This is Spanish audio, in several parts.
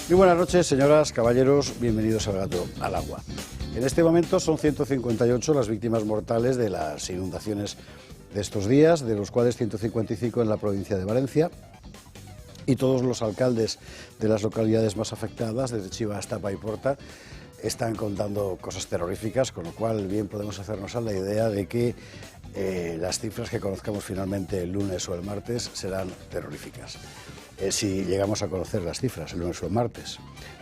Muy buenas noches, señoras, caballeros, bienvenidos al Gato al Agua. En este momento son 158 las víctimas mortales de las inundaciones de estos días, de los cuales 155 en la provincia de Valencia, y todos los alcaldes de las localidades más afectadas, desde Chiva hasta Paiporta, están contando cosas terroríficas, con lo cual bien podemos hacernos a la idea de que las cifras que conozcamos finalmente el lunes o el martes serán terroríficas. Si llegamos a conocer las cifras el lunes o el martes,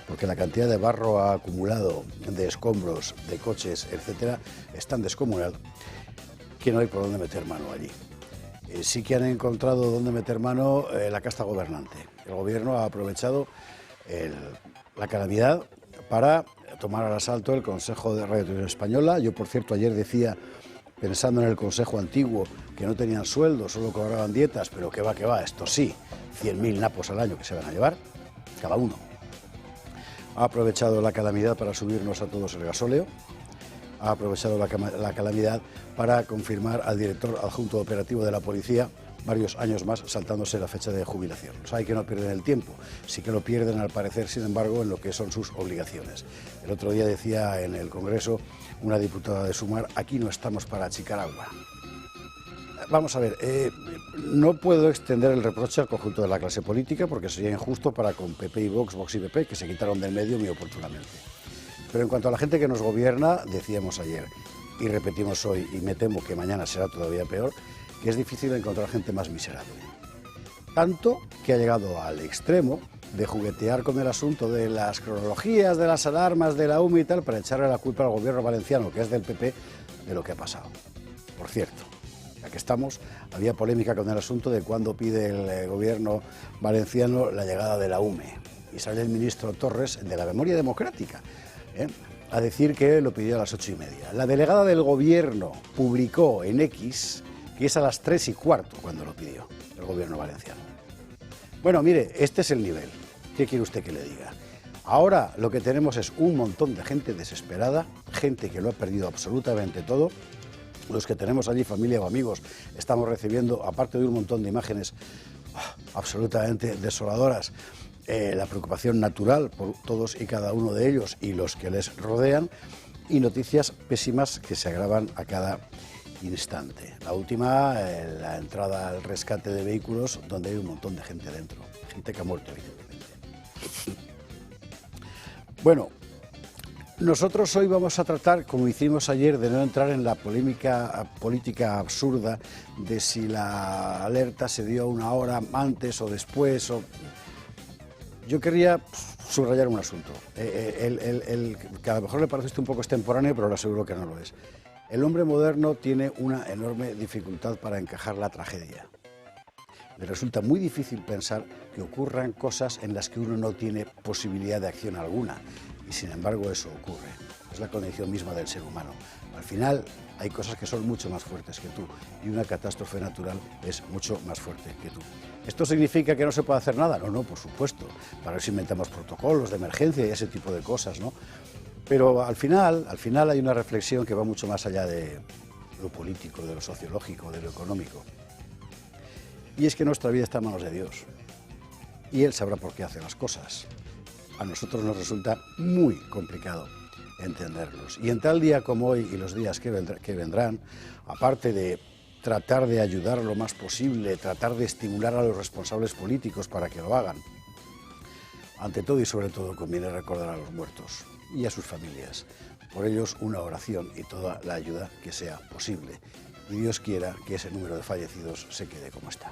porque la cantidad de barro acumulado, de escombros, de coches, etcétera, es tan descomunal que no hay por dónde meter mano allí. Sí que han encontrado dónde meter mano la casta gobernante. El gobierno ha aprovechado la calamidad para tomar al asalto el Consejo de Radio Televisión Española. Yo, por cierto, ayer decía, pensando en el Consejo antiguo, que no tenían sueldo, solo cobraban dietas, pero que va, esto sí, 100.000 napos al año que se van a llevar, cada uno. Ha aprovechado la calamidad para subirnos a todos el gasóleo, ha aprovechado la calamidad para confirmar al director adjunto operativo de la policía varios años más, saltándose la fecha de jubilación. O sea, hay que no pierden el tiempo, sí que lo pierden al parecer, sin embargo, en lo que son sus obligaciones. El otro día decía en el Congreso una diputada de Sumar, aquí no estamos para achicar agua. Vamos a ver, no puedo extender el reproche al conjunto de la clase política porque sería injusto para con PP y Vox, Vox y PP, que se quitaron del medio muy oportunamente. Pero en cuanto a la gente que nos gobierna, decíamos ayer y repetimos hoy, y me temo que mañana será todavía peor, que es difícil encontrar gente más miserable. Tanto que ha llegado al extremo de juguetear con el asunto de las cronologías, de las alarmas, de la UME y tal, para echarle la culpa al gobierno valenciano, que es del PP, de lo que ha pasado. Por cierto, ya que estamos, había polémica con el asunto de cuándo pide el gobierno valenciano la llegada de la UME. Y sale el ministro Torres, de la Memoria Democrática, a decir que lo pidió a las 8:30. La delegada del gobierno publicó en X que es a las 3:15 cuando lo pidió el gobierno valenciano. Bueno, mire, este es el nivel. ¿Qué quiere usted que le diga? Ahora lo que tenemos es un montón de gente desesperada, gente que lo ha perdido absolutamente todo. Los que tenemos allí, familia o amigos, estamos recibiendo, aparte de un montón de imágenes absolutamente desoladoras, la preocupación natural por todos y cada uno de ellos y los que les rodean, y noticias pésimas que se agravan a cada instante. La última, la entrada al rescate de vehículos, donde hay un montón de gente dentro, gente que ha muerto evidentemente. Bueno, nosotros hoy vamos a tratar, como hicimos ayer, de no entrar en la polémica política absurda de si la alerta se dio una hora antes o después. Yo querría subrayar un asunto, que a lo mejor le parece esto un poco extemporáneo, pero le aseguro que no lo es. El hombre moderno tiene una enorme dificultad para encajar la tragedia. Le resulta muy difícil pensar que ocurran cosas en las que uno no tiene posibilidad de acción alguna, y sin embargo eso ocurre. Es la condición misma del ser humano. Al final hay cosas que son mucho más fuertes que tú, y una catástrofe natural es mucho más fuerte que tú. ¿Esto significa que no se puede hacer nada? No, por supuesto. Para eso inventamos protocolos de emergencia y ese tipo de cosas, ¿no? Pero al final hay una reflexión que va mucho más allá de lo político, de lo sociológico, de lo económico. Y es que nuestra vida está en manos de Dios. Y Él sabrá por qué hace las cosas. A nosotros nos resulta muy complicado entenderlos. Y en tal día como hoy y los días que vendrán, aparte de tratar de ayudar lo más posible, tratar de estimular a los responsables políticos para que lo hagan, ante todo y sobre todo conviene recordar a los muertos y a sus familias. Por ellos una oración y toda la ayuda que sea posible. Y Dios quiera que ese número de fallecidos se quede como está.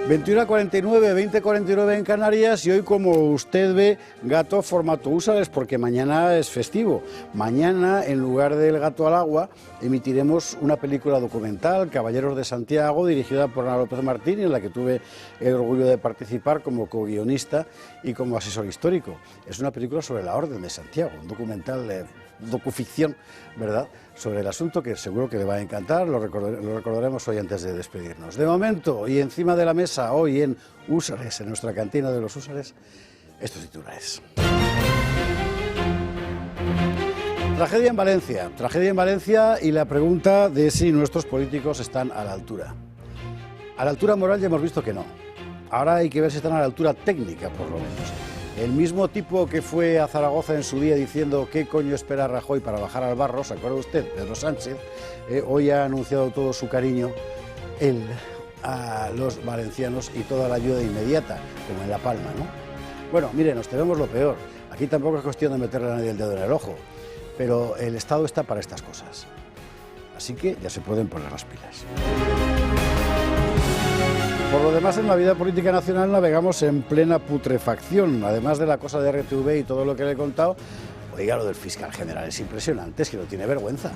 21:49, 20:49 en Canarias, y hoy, como usted ve, gato formato Húsares, porque mañana es festivo. Mañana, en lugar del Gato al Agua, emitiremos una película documental, Caballeros de Santiago, dirigida por Ana López Martín, en la que tuve el orgullo de participar como co-guionista y como asesor histórico. Es una película sobre la Orden de Santiago, un documental, docuficción, ¿verdad?, sobre el asunto, que seguro que le va a encantar. Lo recordaremos hoy antes de despedirnos. De momento, y encima de la mesa, hoy en Húsares, en nuestra cantina de los Húsares, estos titulares. Tragedia en Valencia y la pregunta de si nuestros políticos están a la altura. A la altura moral ya hemos visto que no. Ahora hay que ver si están a la altura técnica, por lo menos. El mismo tipo que fue a Zaragoza en su día diciendo qué coño espera Rajoy para bajar al barro, ¿se acuerda usted? Pedro Sánchez, hoy ha anunciado todo su cariño a los valencianos y toda la ayuda inmediata, como en La Palma, ¿no? Bueno, mire, nos tememos lo peor. Aquí tampoco es cuestión de meterle a nadie el dedo en el ojo, pero el Estado está para estas cosas. Así que ya se pueden poner las pilas. Por lo demás, en la vida política nacional navegamos en plena putrefacción. Además de la cosa de RTV y todo lo que le he contado, oiga, lo del fiscal general es impresionante, es que no tiene vergüenza.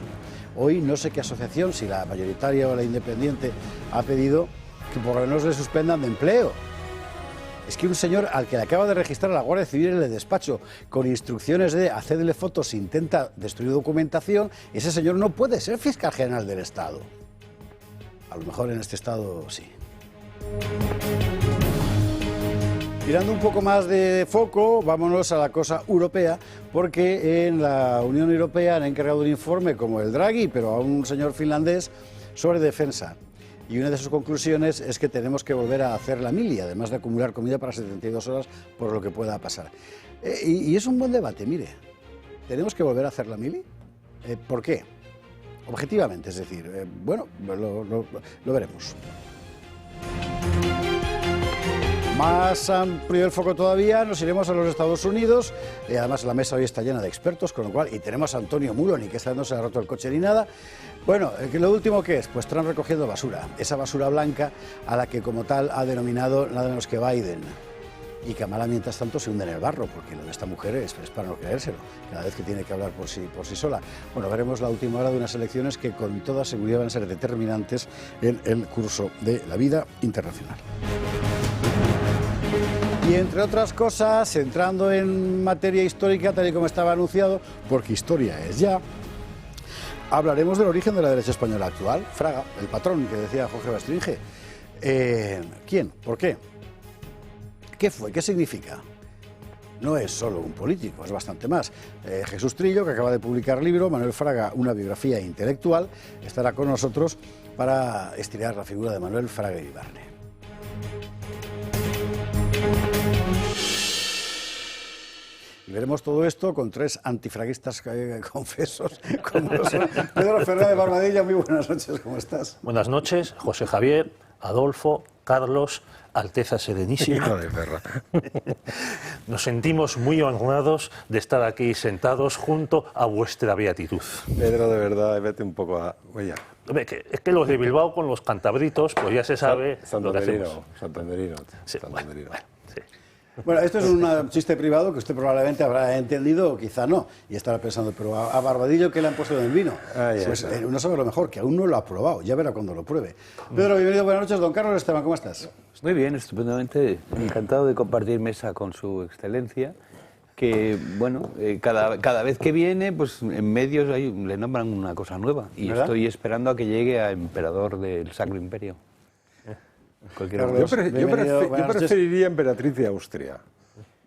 Hoy no sé qué asociación, si la mayoritaria o la independiente, ha pedido que por lo menos le suspendan de empleo. Es que un señor al que le acaba de registrar a la Guardia Civil en el despacho con instrucciones de hacerle fotos si intenta destruir documentación, ese señor no puede ser fiscal general del Estado. A lo mejor en este Estado sí. Tirando un poco más de foco, vámonos a la cosa europea, porque en la Unión Europea han encargado un informe como el Draghi, pero a un señor finlandés, sobre defensa. Y una de sus conclusiones es que tenemos que volver a hacer la mili, además de acumular comida para 72 horas por lo que pueda pasar. Y es un buen debate, mire. ¿Tenemos que volver a hacer la mili? ¿Por qué? Objetivamente, es decir, bueno, lo veremos. Más amplio el foco todavía, nos iremos a los Estados Unidos. Además, la mesa hoy está llena de expertos, con lo cual, y tenemos a Antonio Muloni, que esta vez no se le ha roto el coche ni nada. Bueno, lo último que es, pues Trump recogiendo basura, esa basura blanca a la que como tal ha denominado nada menos que Biden. Y Kamala, mientras tanto, se hunde en el barro, porque lo de esta mujer es para no creérselo, cada vez que tiene que hablar por sí sola. Bueno, veremos la última hora de unas elecciones que con toda seguridad van a ser determinantes en el curso de la vida internacional. Y entre otras cosas, entrando en materia histórica, tal y como estaba anunciado, porque historia es ya, hablaremos del origen de la derecha española actual, Fraga, el patrón que decía Jorge Bastringe. ¿Quién? ¿Por qué? ¿Qué fue? ¿Qué significa? No es solo un político, es bastante más. Jesús Trillo, que acaba de publicar libro, Manuel Fraga, una biografía intelectual, estará con nosotros para estirar la figura de Manuel Fraga Iribarne. Y veremos todo esto con tres antifraguistas confesos, como son Pedro Fernández Barbadilla. Muy buenas noches, ¿cómo estás? Buenas noches, José Javier, Adolfo, Carlos, Alteza Serenísima. Hijo de perra. Nos sentimos muy honrados de estar aquí sentados junto a vuestra beatitud. Pedro, de verdad, vete un poco a... Oye. Es que los de Bilbao con los cantabritos, pues ya se sabe lo que hacemos. Santanderino. Sí, bueno, sí. Bueno, esto es un chiste privado que usted probablemente habrá entendido o quizá no. Y estará pensando, pero a Barbadillo, ¿qué le han puesto en el vino? Pues uno sabe lo mejor, que aún no lo ha probado. Ya verá cuando lo pruebe. Pedro, bienvenido, buenas noches. Don Carlos Esteban, ¿cómo estás? Muy bien, estupendamente. Encantado de compartir mesa con su excelencia. Que, bueno, cada vez que viene, pues en medios le nombran una cosa nueva. Y ¿verdad? Estoy esperando a que llegue a emperador del Sacro Imperio. Carlos, yo preferiría emperatriz de Austria.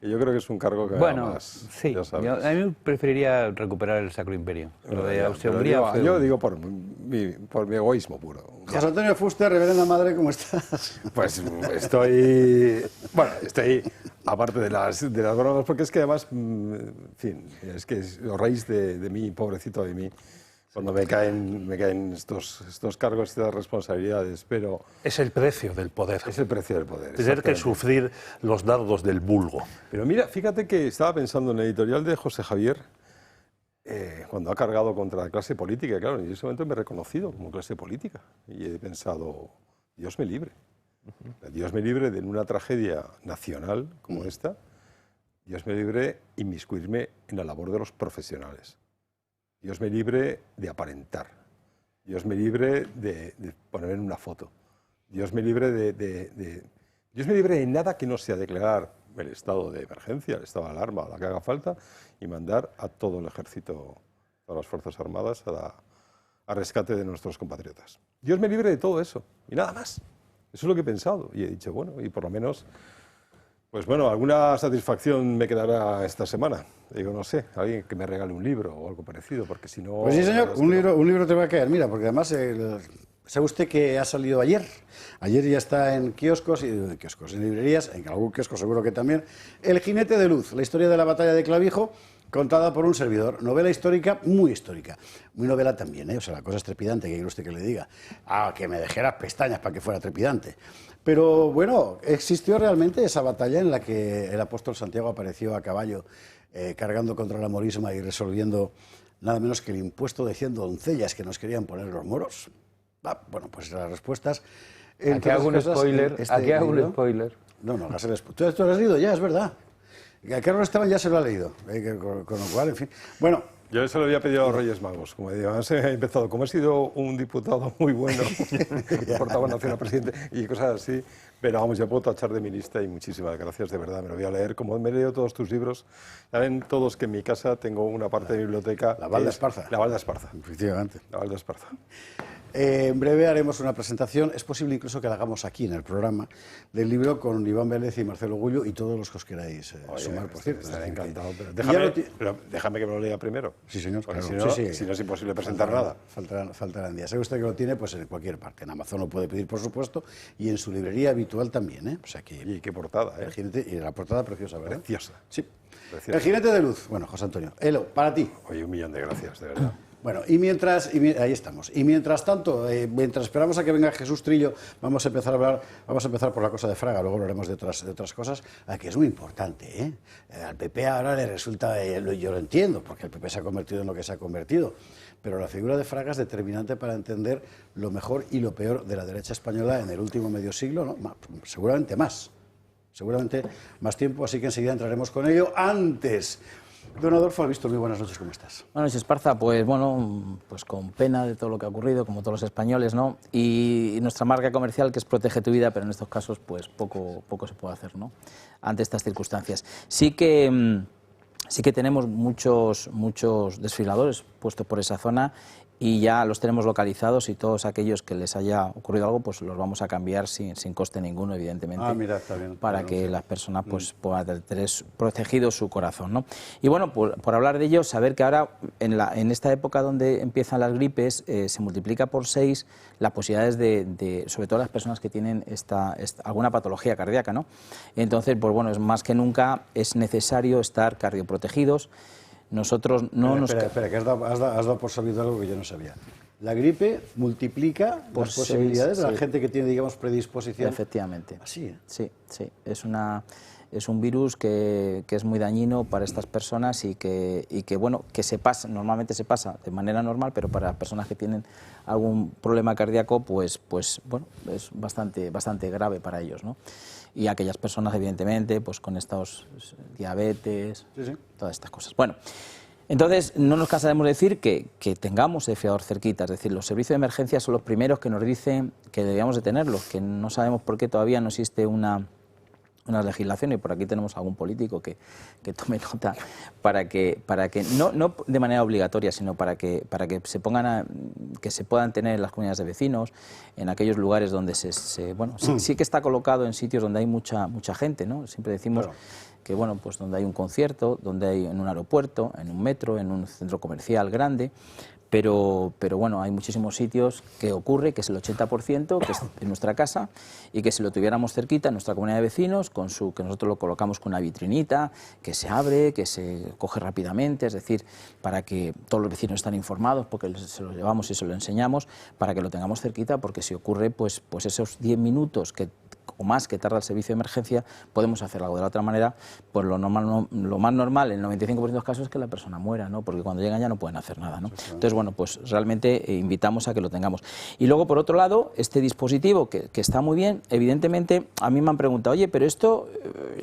Yo creo que es un cargo que más, sí, a mí preferiría recuperar el Sacro Imperio. Lo de Austria-Hungría yo digo por mi egoísmo puro. José Antonio Fuster, reverenda madre, ¿cómo estás? Pues estoy aparte de las bromas, porque es que además, en fin, es que os reís de mí, pobrecito de mí, cuando me caen estos cargos, estas responsabilidades, pero... Es el precio del poder. Es el precio del poder. Tener que sufrir los dardos del vulgo. Pero mira, fíjate que estaba pensando en el editorial de José Javier, cuando ha cargado contra la clase política, y claro, en ese momento me he reconocido como clase política, y he pensado, Dios me libre. Dios me libre de una tragedia nacional como esta, Dios me libre inmiscuirme en la labor de los profesionales. Dios me libre de aparentar, Dios me libre de ponerme en una foto, Dios me libre Dios me libre de nada que no sea declarar el estado de emergencia, el estado de alarma, la que haga falta, y mandar a todo el ejército, a las Fuerzas Armadas, a rescate de nuestros compatriotas. Dios me libre de todo eso, y nada más. Eso es lo que he pensado, y he dicho, bueno, y por lo menos Pues bueno, alguna satisfacción me quedará esta semana. Digo, no sé, alguien que me regale un libro o algo parecido, porque si no... Pues sí, señor, un libro te va a caer. Mira, porque además, ¿sabe usted que ha salido ayer? Ayer ya está en kioscos, en librerías, en algún kiosco seguro que también, El jinete de luz, la historia de la batalla de Clavijo, contada por un servidor. Novela histórica, muy novela también, ¿eh? O sea, la cosa es trepidante, que quiere usted que le diga. Ah, que me dejé las pestañas para que fuera trepidante. Pero bueno, existió realmente esa batalla en la que el apóstol Santiago apareció a caballo cargando contra la morisma y resolviendo nada menos que el impuesto de 100 doncellas que nos querían poner los moros. Bueno, pues las respuestas... Aquí hago un spoiler. Aquí hago un spoiler. No, hagas el spoiler. ¿Tú lo has leído ya? Es verdad. A Carlos Esteban ya se lo ha leído. Con lo cual, en fin... Bueno... Yo se lo había pedido a los Reyes Magos, como digo, he empezado, como he sido un diputado muy bueno, portavoz nacional presidente y cosas así, pero vamos, ya puedo tachar de mi lista y muchísimas gracias, de verdad, me lo voy a leer, como me he leído todos tus libros, saben todos que en mi casa tengo una parte de biblioteca... La Val de Esparza. La Val de Esparza. Efectivamente. La Val de Esparza. En breve haremos una presentación, es posible incluso que la hagamos aquí en el programa, del libro con Iván Vélez y Marcelo Gullo y todos los que os queráis sumar, por cierto. Estaré encantado, pero déjame que me lo lea primero. Sí, señor. Porque Claro. si no es imposible presentar nada. Faltarán días. ¿Sabe usted que lo tiene? Pues en cualquier parte. En Amazon lo puede pedir, por supuesto, y en su librería habitual también, ¿eh? O sea que... Y qué portada, ¿eh? El jinete, y la portada preciosa, ¿verdad? Preciosa. Sí. Preciosa. El jinete de luz. Bueno, José Antonio. Elo, para ti. Oye, 1.000.000 de gracias, de verdad. Bueno, ahí estamos. Y mientras tanto, mientras esperamos a que venga Jesús Trillo, vamos a empezar por la cosa de Fraga, luego hablaremos de otras cosas, que es muy importante, ¿eh? Al PP ahora le resulta, yo lo entiendo, porque el PP se ha convertido en lo que se ha convertido, pero la figura de Fraga es determinante para entender lo mejor y lo peor de la derecha española en el último medio siglo, ¿no? Seguramente más tiempo, así que enseguida entraremos con ello. Antes... Don Adolfo Albisto, muy buenas noches, ¿cómo estás? Buenas noches, Esparza. Pues bueno, pues con pena de todo lo que ha ocurrido, como todos los españoles, ¿no? Y nuestra marca comercial, que es Protege tu vida, pero en estos casos, pues poco se puede hacer, ¿no? Ante estas circunstancias. Sí que tenemos muchos desfibriladores puestos por esa zona y ya los tenemos localizados y todos aquellos que les haya ocurrido algo, pues los vamos a cambiar sin coste ninguno, evidentemente, mira, está bien, para que las personas pues puedan tener protegido su corazón, ¿no? Y bueno, por hablar de ello, saber que ahora, en esta época donde empiezan las gripes, se multiplica por 6 las posibilidades de sobre todo las personas que tienen alguna patología cardíaca, ¿no? Entonces, pues bueno, es más que nunca es necesario estar cardioprotegidos. Nosotros no nos... Espera, que has dado por sabido algo que yo no sabía. La gripe multiplica por las posibilidades de la sí. gente que tiene, digamos, predisposición. Efectivamente. ¿Así? ¿Eh? Sí. Es un virus que es muy dañino para estas personas y que bueno, que normalmente se pasa de manera normal, pero para personas que tienen algún problema cardíaco, pues bueno, es bastante grave para ellos, ¿no? Y aquellas personas, evidentemente, pues con estos diabetes, sí. Todas estas cosas. Bueno, entonces no nos cansaremos de decir que tengamos el fiador cerquita, es decir, los servicios de emergencia son los primeros que nos dicen que debíamos de tenerlos, que no sabemos por qué todavía no existe una legislación, y por aquí tenemos algún político que tome nota para que no de manera obligatoria, sino para que se pongan que se puedan tener en las comunidades de vecinos, en aquellos lugares donde sí que está colocado en sitios donde hay mucha gente, ¿no? Siempre decimos que bueno, pues donde hay un concierto, donde hay en un aeropuerto, en un metro, en un centro comercial grande. Pero bueno, hay muchísimos sitios que ocurre, que es el 80%, que es en nuestra casa, y que si lo tuviéramos cerquita en nuestra comunidad de vecinos, que nosotros lo colocamos con una vitrinita, que se abre, que se coge rápidamente, es decir, para que todos los vecinos están informados, porque se lo llevamos y se lo enseñamos, para que lo tengamos cerquita, porque si ocurre, pues esos 10 minutos o más que tarda el servicio de emergencia, podemos hacer algo. De la otra manera, pues lo más normal, en el 95% de los casos, es que la persona muera, ¿no? Porque cuando llegan ya no pueden hacer nada, ¿no? Entonces, bueno, pues realmente invitamos a que lo tengamos. Y luego, por otro lado, este dispositivo, que está muy bien, evidentemente, a mí me han preguntado, oye, pero esto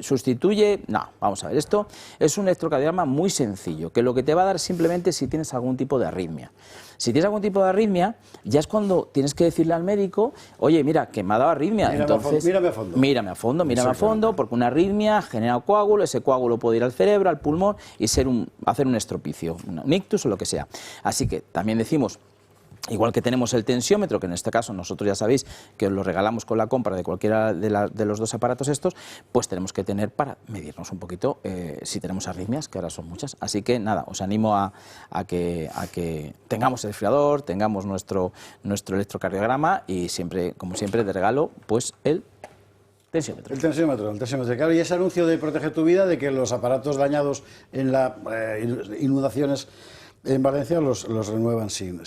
sustituye... No, vamos a ver, esto es un electrocardiograma muy sencillo, que lo que te va a dar simplemente si tienes algún tipo de arritmia. Si tienes algún tipo de arritmia, ya es cuando tienes que decirle al médico, oye, mira, que me ha dado arritmia. Entonces, mírame a fondo, porque una arritmia genera coágulo, ese coágulo puede ir al cerebro, al pulmón y hacer un estropicio, un ictus o lo que sea. Así que también decimos Igual que tenemos el tensiómetro, que en este caso nosotros ya sabéis que os lo regalamos con la compra de cualquiera de los dos aparatos estos, pues tenemos que tener para medirnos un poquito si tenemos arritmias, que ahora son muchas. Así que nada, os animo a que tengamos el desfibrilador, tengamos nuestro electrocardiograma y siempre, como siempre, de regalo, pues el tensiómetro. El tensiómetro, claro, y ese anuncio de Protege tu Vida, de que los aparatos dañados en las inundaciones en Valencia los renuevan sin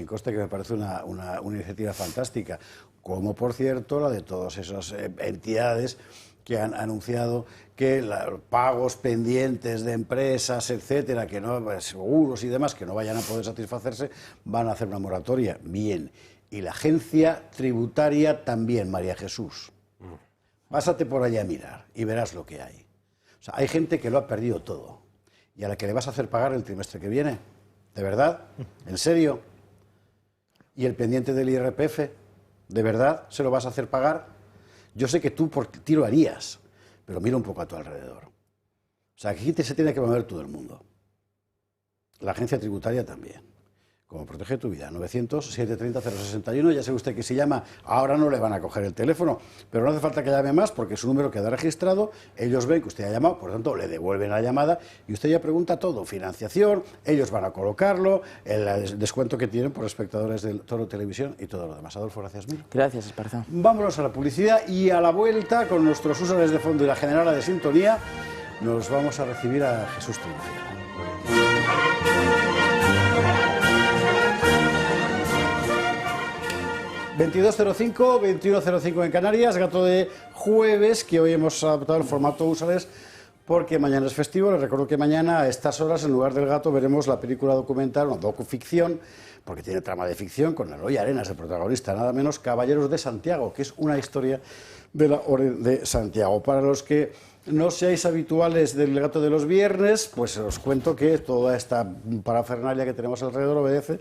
coste, que me parece una iniciativa fantástica, como por cierto la de todas esas entidades que han anunciado que los pagos pendientes de empresas, etcétera, que no, seguros y demás, que no vayan a poder satisfacerse, van a hacer una moratoria. Bien. Y la agencia tributaria también, María Jesús. Pásate por allá a mirar y verás lo que hay. O sea, hay gente que lo ha perdido todo y a la que le vas a hacer pagar el trimestre que viene. ¿De verdad? ¿En serio? ¿Y el pendiente del IRPF? ¿De verdad se lo vas a hacer pagar? Yo sé que tú por ti lo harías, pero mira un poco a tu alrededor. O sea, aquí se tiene que mover todo el mundo. La agencia tributaria también. Como Protege tu Vida, 900-730-061. Ya sabe usted que si llama, ahora no le van a coger el teléfono, pero no hace falta que llame más porque su número queda registrado, ellos ven que usted ha llamado, por lo tanto le devuelven la llamada y usted ya pregunta todo, financiación, ellos van a colocarlo, el descuento que tienen por espectadores del Toro Televisión y todo lo demás. Adolfo, gracias mil. Gracias, Esparza. Vámonos a la publicidad y a la vuelta con nuestros usuarios de fondo y la generala de sintonía nos vamos a recibir a Jesús Trillo. 22:05, 21:05 en Canarias, gato de jueves, que hoy hemos adaptado el formato Úsares porque mañana es festivo. Les recuerdo que mañana a estas horas, en lugar del gato, veremos la película documental, una docuficción, porque tiene trama de ficción, con Eloy Arenas de protagonista, nada menos, Caballeros de Santiago, que es una historia de la Orden de Santiago. Para los que no seáis habituales del gato de los viernes, pues os cuento que toda esta parafernalia que tenemos alrededor obedece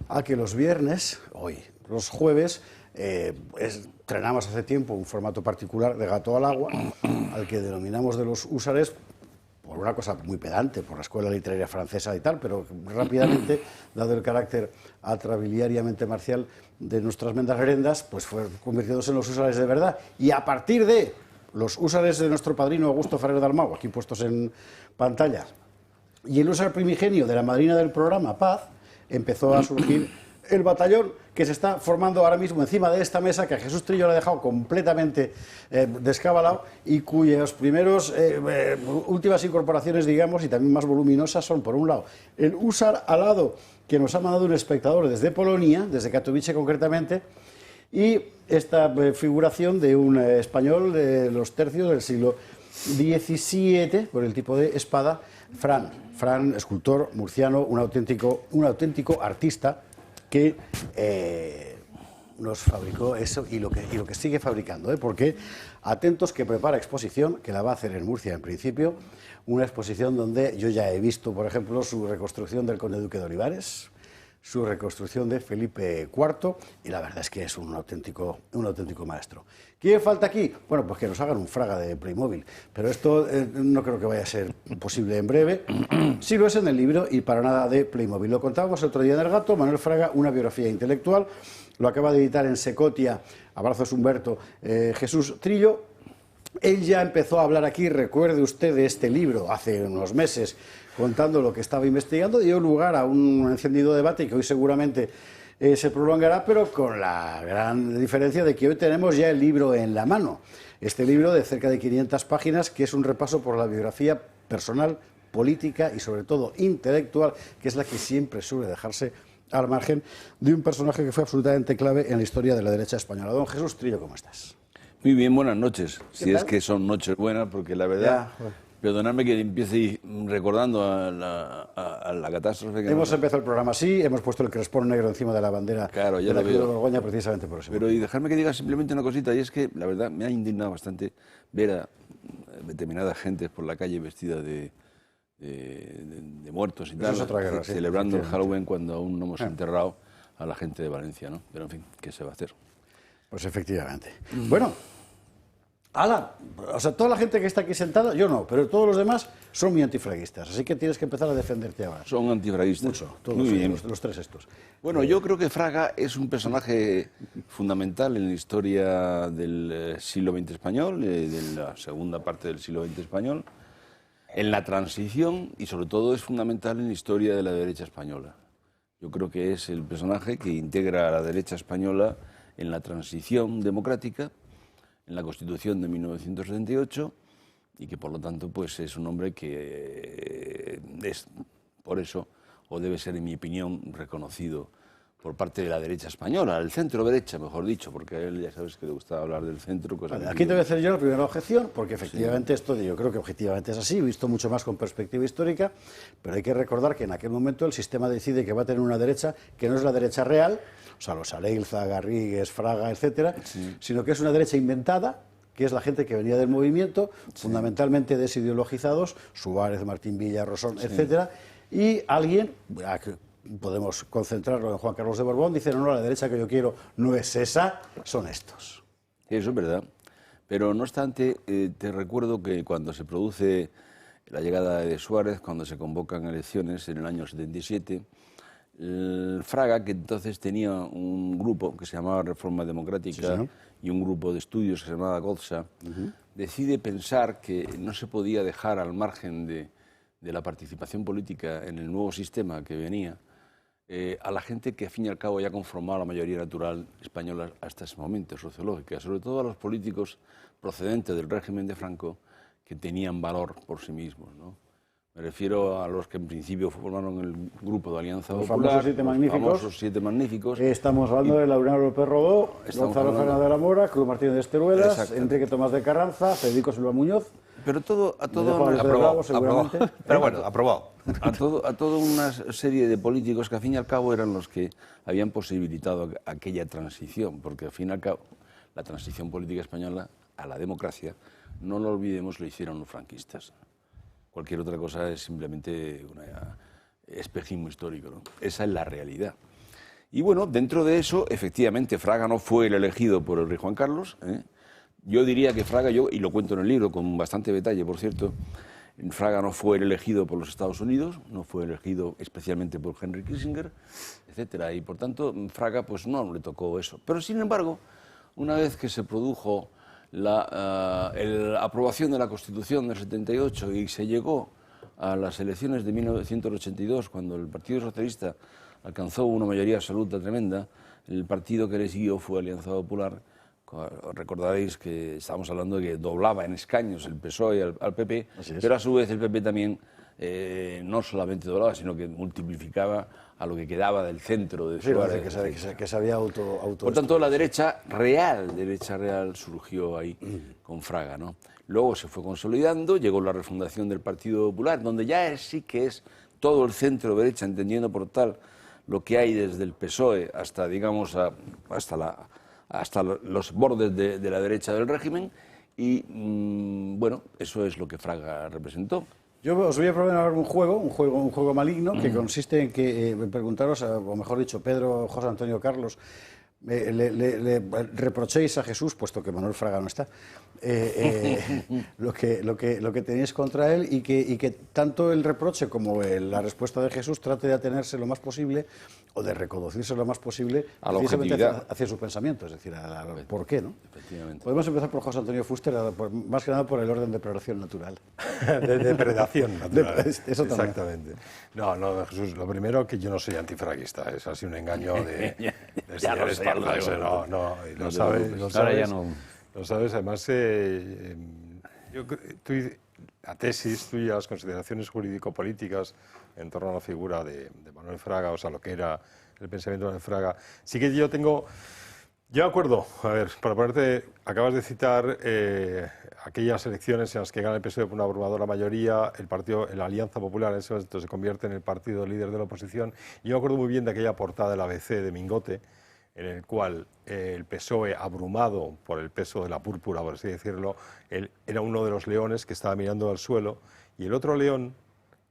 a que los viernes, hoy, los jueves, estrenamos hace tiempo un formato particular de Gato al Agua, al que denominamos de los Úsares, por una cosa muy pedante, por la escuela literaria francesa y tal, pero rápidamente, dado el carácter atrabiliariamente marcial de nuestras mendagerendas, pues fue convirtiéndose en los Úsares de verdad. Y a partir de los Úsares de nuestro padrino Augusto Ferrer Dalmau, aquí puestos en pantalla, y el Úsar primigenio de la madrina del programa, Paz, empezó a surgir el batallón que se está formando ahora mismo encima de esta mesa, que a Jesús Trillo le ha dejado completamente descabalado y cuyas últimas incorporaciones, digamos, y también más voluminosas son, por un lado, el Húsar alado, que nos ha mandado un espectador desde Polonia, desde Katowice concretamente, y esta figuración de un español de los tercios del siglo XVII, por el tipo de espada, Fran, escultor murciano, un auténtico artista, que nos fabricó eso y lo que sigue fabricando, porque atentos, que prepara exposición, que la va a hacer en Murcia en principio, una exposición donde yo ya he visto, por ejemplo, su reconstrucción del Conde Duque de Olivares, su reconstrucción de Felipe IV, y la verdad es que es un auténtico maestro. ¿Qué falta aquí? Bueno, pues que nos hagan un Fraga de Playmobil, pero esto no creo que vaya a ser posible en breve. Sí lo es en el libro y para nada de Playmobil. Lo contábamos el otro día en El Gato, Manuel Fraga, una biografía intelectual, lo acaba de editar en Secotia, abrazos Humberto, Jesús Trillo. Él ya empezó a hablar aquí, recuerde usted, de este libro hace unos meses, contando lo que estaba investigando, dio lugar a un encendido debate que hoy seguramente se prolongará, pero con la gran diferencia de que hoy tenemos ya el libro en la mano. Este libro de cerca de 500 páginas, que es un repaso por la biografía personal, política y sobre todo intelectual, que es la que siempre suele dejarse al margen de un personaje que fue absolutamente clave en la historia de la derecha española. Don Jesús Trillo, ¿cómo estás? Muy bien, buenas noches. Si es que son noches buenas, porque la verdad... Perdonadme que empiece recordando a la catástrofe. Hemos empezado el programa así, hemos puesto el crespón negro encima de la bandera claro, ya de la lo Cruz de veo. Borgoña precisamente por eso. Pero y dejarme que diga simplemente una cosita, y es que la verdad me ha indignado bastante ver a determinadas gentes por la calle vestida de muertos y Eso tal, es otra guerra, sí, celebrando el Halloween cuando aún no hemos enterrado a la gente de Valencia, ¿no? Pero en fin, ¿qué se va a hacer? Pues efectivamente. Bueno, ¡Hala! O sea, toda la gente que está aquí sentada, yo no, pero todos los demás son muy antifraguistas, así que tienes que empezar a defenderte ahora. Son antifraguistas. Mucho, todos Muy bien. los tres estos. Bueno, yo creo que Fraga es un personaje fundamental en la historia del siglo XX español, de la segunda parte del siglo XX español, en la transición y sobre todo es fundamental en la historia de la derecha española. Yo creo que es el personaje que integra a la derecha española en la transición democrática, en la Constitución de 1978 y que por lo tanto pues es un hombre que es por eso, o debe ser en mi opinión, reconocido por parte de la derecha española, el centro derecha, mejor dicho, porque a él ya sabes que le gusta hablar del centro. Vale, aquí te voy a hacer yo la primera objeción, porque efectivamente esto yo creo que objetivamente es así, visto mucho más con perspectiva histórica, pero hay que recordar que en aquel momento el sistema decide que va a tener una derecha que no es la derecha real, o sea, los Areilza, Garrigues, Fraga, etcétera, sino que es una derecha inventada, que es la gente que venía del movimiento, fundamentalmente desideologizados, Suárez, Martín Villa, Rosón, etcétera, y alguien, podemos concentrarlo en Juan Carlos de Borbón, dice, no, la derecha que yo quiero no es esa, son estos. Eso es verdad, pero no obstante, te recuerdo que cuando se produce la llegada de Suárez, cuando se convocan elecciones en el año 77, Fraga, que entonces tenía un grupo que se llamaba Reforma Democrática y un grupo de estudios que se llamaba GODSA, decide pensar que no se podía dejar al margen de la participación política en el nuevo sistema que venía a la gente que, al fin y al cabo, ya conformaba la mayoría natural española hasta ese momento, sociológica, sobre todo a los políticos procedentes del régimen de Franco que tenían valor por sí mismos, ¿no? Me refiero a los que en principio formaron el grupo de Alianza Popular, los famosos siete magníficos. Estamos hablando de Laureano López Rodó, Gonzalo Fernández de la Mora, Cruz Martínez de Esteruelas, Enrique Tomás de Carranza, Federico Silva Muñoz. Pero todo aprobado. Pero bueno, aprobado. A toda una serie de políticos que al fin y al cabo eran los que habían posibilitado aquella transición, porque al fin y al cabo la transición política española a la democracia, no lo olvidemos, lo hicieron los franquistas. Cualquier otra cosa es simplemente un espejismo histórico, ¿no? Esa es la realidad. Y bueno, dentro de eso, efectivamente, Fraga no fue el elegido por el rey Juan Carlos. Yo diría que Fraga, y lo cuento en el libro con bastante detalle, por cierto, Fraga no fue el elegido por los Estados Unidos, no fue elegido especialmente por Henry Kissinger, etcétera, y por tanto Fraga pues no le tocó eso. Pero sin embargo, una vez que se produjo la aprobación de la Constitución del 78 y se llegó a las elecciones de 1982, cuando el Partido Socialista alcanzó una mayoría absoluta tremenda, el partido que le siguió fue Alianza Popular. Recordaréis que estamos hablando de que doblaba en escaños el PSOE al PP, pero a su vez el PP también no solamente doblaba, sino que multiplicaba a lo que quedaba del centro de Suárez. Que se había auto Por tanto, la derecha real surgió ahí con Fraga, ¿no? Luego se fue consolidando, llegó la refundación del Partido Popular, donde ya sí que es todo el centro derecha, entendiendo por tal lo que hay desde el PSOE hasta, digamos, hasta los bordes de la derecha del régimen, y bueno, eso es lo que Fraga representó. Yo os voy a proponer un juego maligno, que consiste en que preguntaros, o mejor dicho, Pedro, José Antonio, Carlos, le reprochéis a Jesús, puesto que Manuel Fraga no está, lo que tenéis contra él, y que tanto el reproche como la respuesta de Jesús trate de atenerse lo más posible, o de reconducirse lo más posible a la objetividad hacia su pensamiento, es decir, por qué, ¿no? Efectivamente. Podemos empezar por José Antonio Fuster, más que nada por el orden de depredación natural. De depredación natural. Eso también. Exactamente. No, Jesús, lo primero, que yo no soy antifraguista, es así un engaño de señor Espalda. No, y lo sabes. Ahora ya no. Lo sabes, además, la tesis tuya, las consideraciones jurídico-políticas en torno a la figura de Manuel Fraga, o sea, lo que era el pensamiento de Manuel Fraga, sí que yo tengo... Yo acuerdo, a ver, para ponerte, acabas de citar aquellas elecciones en las que gana el PSOE por una abrumadora mayoría, la Alianza Popular en ese momento se convierte en el partido líder de la oposición. Yo me acuerdo muy bien de aquella portada del ABC de Mingote, en el cual el PSOE, abrumado por el peso de la púrpura, por así decirlo, era uno de los leones que estaba mirando al suelo, y el otro león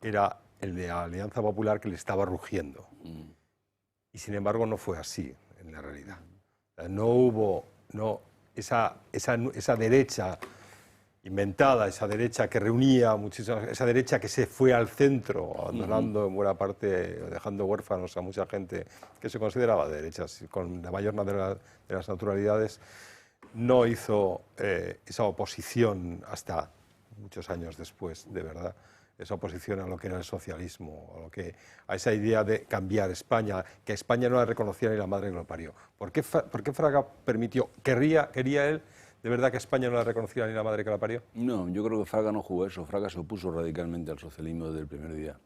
era el de la Alianza Popular, que le estaba rugiendo. Y sin embargo no fue así en la realidad. No esa derecha inventada, esa derecha que reunía muchísimas, esa derecha que se fue al centro, abandonando en buena parte, dejando huérfanos a mucha gente que se consideraba de derechas, con la mayor de las naturalidades, no hizo esa oposición hasta muchos años después, de verdad, esa oposición a lo que era el socialismo, a esa idea de cambiar España, que España no la reconocía ni la madre que lo parió. ¿Por qué Fraga permitió, quería él, de verdad, que España no la reconociera ni la madre que la parió? No, yo creo que Fraga no jugó eso. Fraga se opuso radicalmente al socialismo desde el primer día.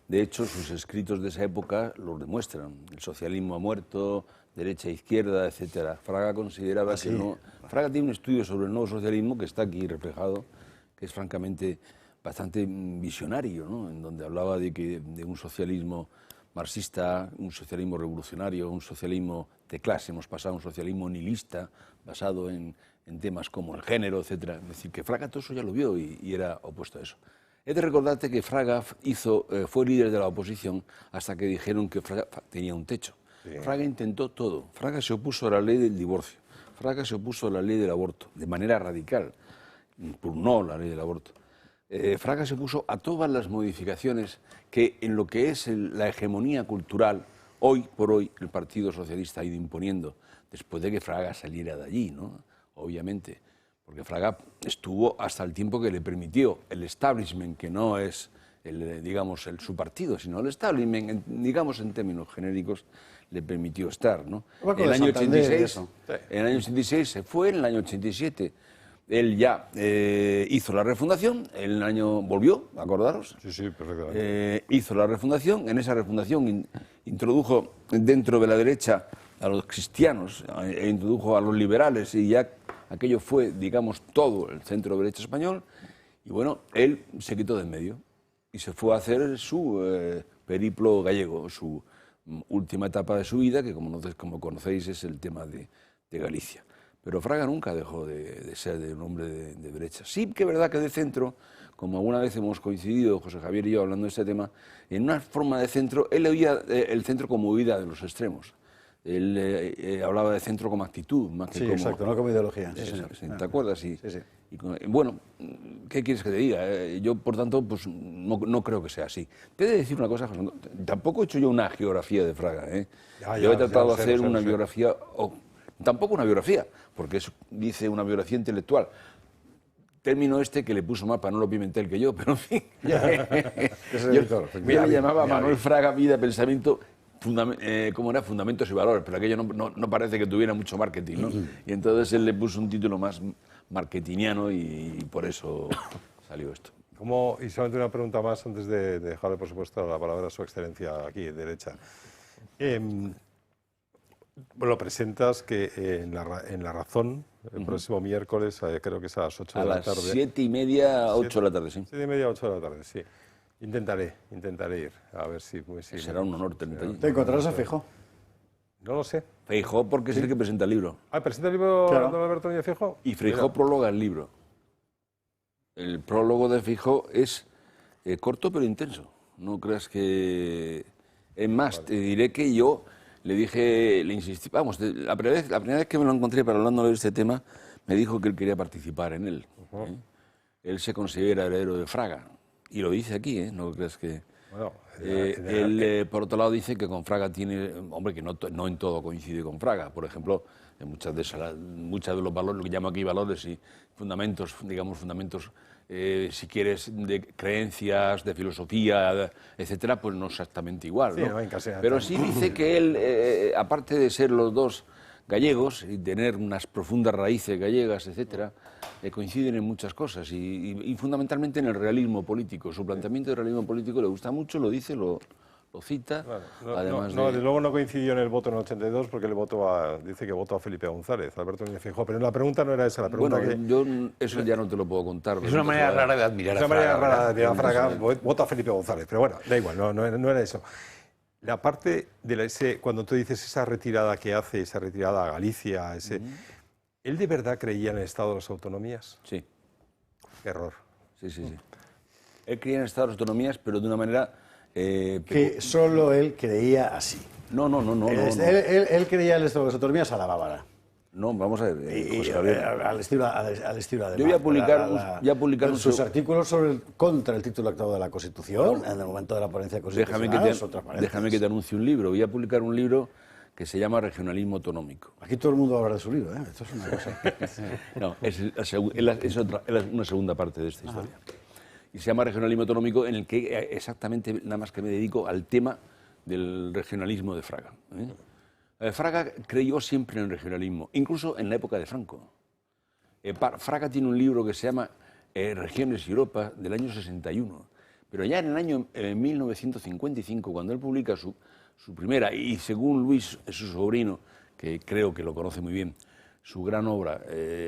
De hecho, sus escritos de esa época lo demuestran. El socialismo ha muerto, derecha, izquierda, etc. Fraga consideraba que no... Fraga tiene un estudio sobre el nuevo socialismo que está aquí reflejado, que es francamente bastante visionario, ¿no? En donde hablaba de un socialismo marxista, un socialismo revolucionario, un socialismo de clase. Hemos pasado a un socialismo nihilista, basado en temas como el género, etc. Es decir, que Fraga todo eso ya lo vio y era opuesto a eso. He de recordarte que Fraga fue líder de la oposición hasta que dijeron que Fraga tenía un techo. Sí. Fraga intentó todo. Fraga se opuso a la ley del divorcio. Fraga se opuso a la ley del aborto, de manera radical. Impugnó la ley del aborto. Fraga se opuso a todas las modificaciones que en lo que es la hegemonía cultural, hoy por hoy el Partido Socialista ha ido imponiendo, después de que Fraga saliera de allí, ¿no? Obviamente, porque Fraga estuvo hasta el tiempo que le permitió el establishment, que no es su partido, sino el establishment, digamos en términos genéricos, le permitió estar, ¿no? En el año 86 se fue, en el año 87 él ya hizo la refundación, el año volvió, acordaros. Sí, perfectamente. Hizo la refundación, en esa refundación introdujo dentro de la derecha a los cristianos, introdujo a los liberales y ya aquello fue, digamos, todo el centro derecha español. Y bueno, él se quitó de en medio y se fue a hacer su periplo gallego, su última etapa de su vida, que como conocéis es el tema de Galicia. Pero Fraga nunca dejó de ser de un hombre de derecha. Sí que es verdad que de centro, como alguna vez hemos coincidido, José Javier y yo, hablando de este tema, en una forma de centro, él leía el centro como huida de los extremos. Él hablaba de centro como actitud, más que como... Exacto, no como ideología. Sí, ¿te acuerdas? Sí. Sí. Bueno, ¿qué quieres que te diga? Yo, por tanto, pues no creo que sea así. Te he de decir una cosa, José, tampoco he hecho yo una geografía de Fraga. Yo he tratado de hacer una biografía... Tampoco una biografía, porque dice una biografía intelectual. Término que le puso más Manolo Pimentel que yo, pero en fin. Yo me llamaba Manuel Fraga, Vida, Pensamiento, ¿cómo era? Fundamentos y Valores, pero aquello no parece que tuviera mucho marketing, ¿no? Y entonces él le puso un título más marketingiano y por eso salió esto. Y solamente una pregunta más antes de dejarle, por supuesto, la palabra a su excelencia aquí, derecha. Lo presentas que en la Razón, el próximo miércoles, creo que es a las 8 de la tarde. A las 7:30, 8 de la tarde, sí. 7:30, 8 de la tarde, sí. Intentaré ir, a ver si... Será un honor tenerte allí. ¿Te encontrarás a Feijóo? No lo sé. Feijóo porque es el que presenta el libro. ¿Presenta el libro don Alberto Núñez Feijóo? Y Feijóo prologa el libro. El prólogo de Feijóo es corto pero intenso. No creas que... Es más, te diré que yo... Le insistí, la primera vez que me lo encontré para hablándole de este tema, me dijo que él quería participar en él. Él se considera heredero de Fraga, y lo dice aquí, no crees que... Bueno, él, por otro lado, dice que con Fraga tiene... Hombre, que no en todo coincide con Fraga. Por ejemplo, en muchas de los valores, lo que llamo aquí valores y fundamentos, digamos, si quieres, de creencias, de filosofía, etcétera, pues no exactamente igual, ¿no? Pero sí dice que él, aparte de ser los dos gallegos y tener unas profundas raíces gallegas, etcétera, coinciden en muchas cosas y fundamentalmente en el realismo político. Su planteamiento de realismo político le gusta mucho, lo dice, lo cita. Claro, desde luego no coincidió en el voto en el 82 porque dice que votó a Felipe González, Alberto Núñez Feijóo, pero la pregunta no era esa, la pregunta yo eso ya no te lo puedo contar. Es una manera rara de admirar a Fraga. Es una manera rara de admirar a Fraga, vota a Felipe González, pero bueno, da igual, no era eso. La parte de cuando tú dices esa retirada que hace, esa retirada a Galicia, ¿él de verdad creía en el Estado de las Autonomías? Sí. Error. Sí. Él creía en el Estado de las Autonomías, pero de una manera... que solo él creía así. No. Él creía en el Estado de las Autonomías a la bávara. No, vamos a ver, José Javier. Al estilo de Yo voy a publicar sus artículos contra el título actual de la Constitución, en el momento de la ponencia constitucional. Déjame que te anuncie un libro. Voy a publicar un libro que se llama Regionalismo Autonómico. Aquí todo el mundo habla de su libro, ¿eh? Esto es una cosa. No, es una segunda parte de esta historia. Y se llama Regionalismo Autonómico, en el que exactamente nada más que me dedico al tema del regionalismo de Fraga. Fraga creyó siempre en el regionalismo, incluso en la época de Franco. Fraga tiene un libro que se llama Regiones y Europa, del año 61. Pero ya en el año 1955, cuando él publica su primera, y según Luis, su sobrino, que creo que lo conoce muy bien, su gran obra,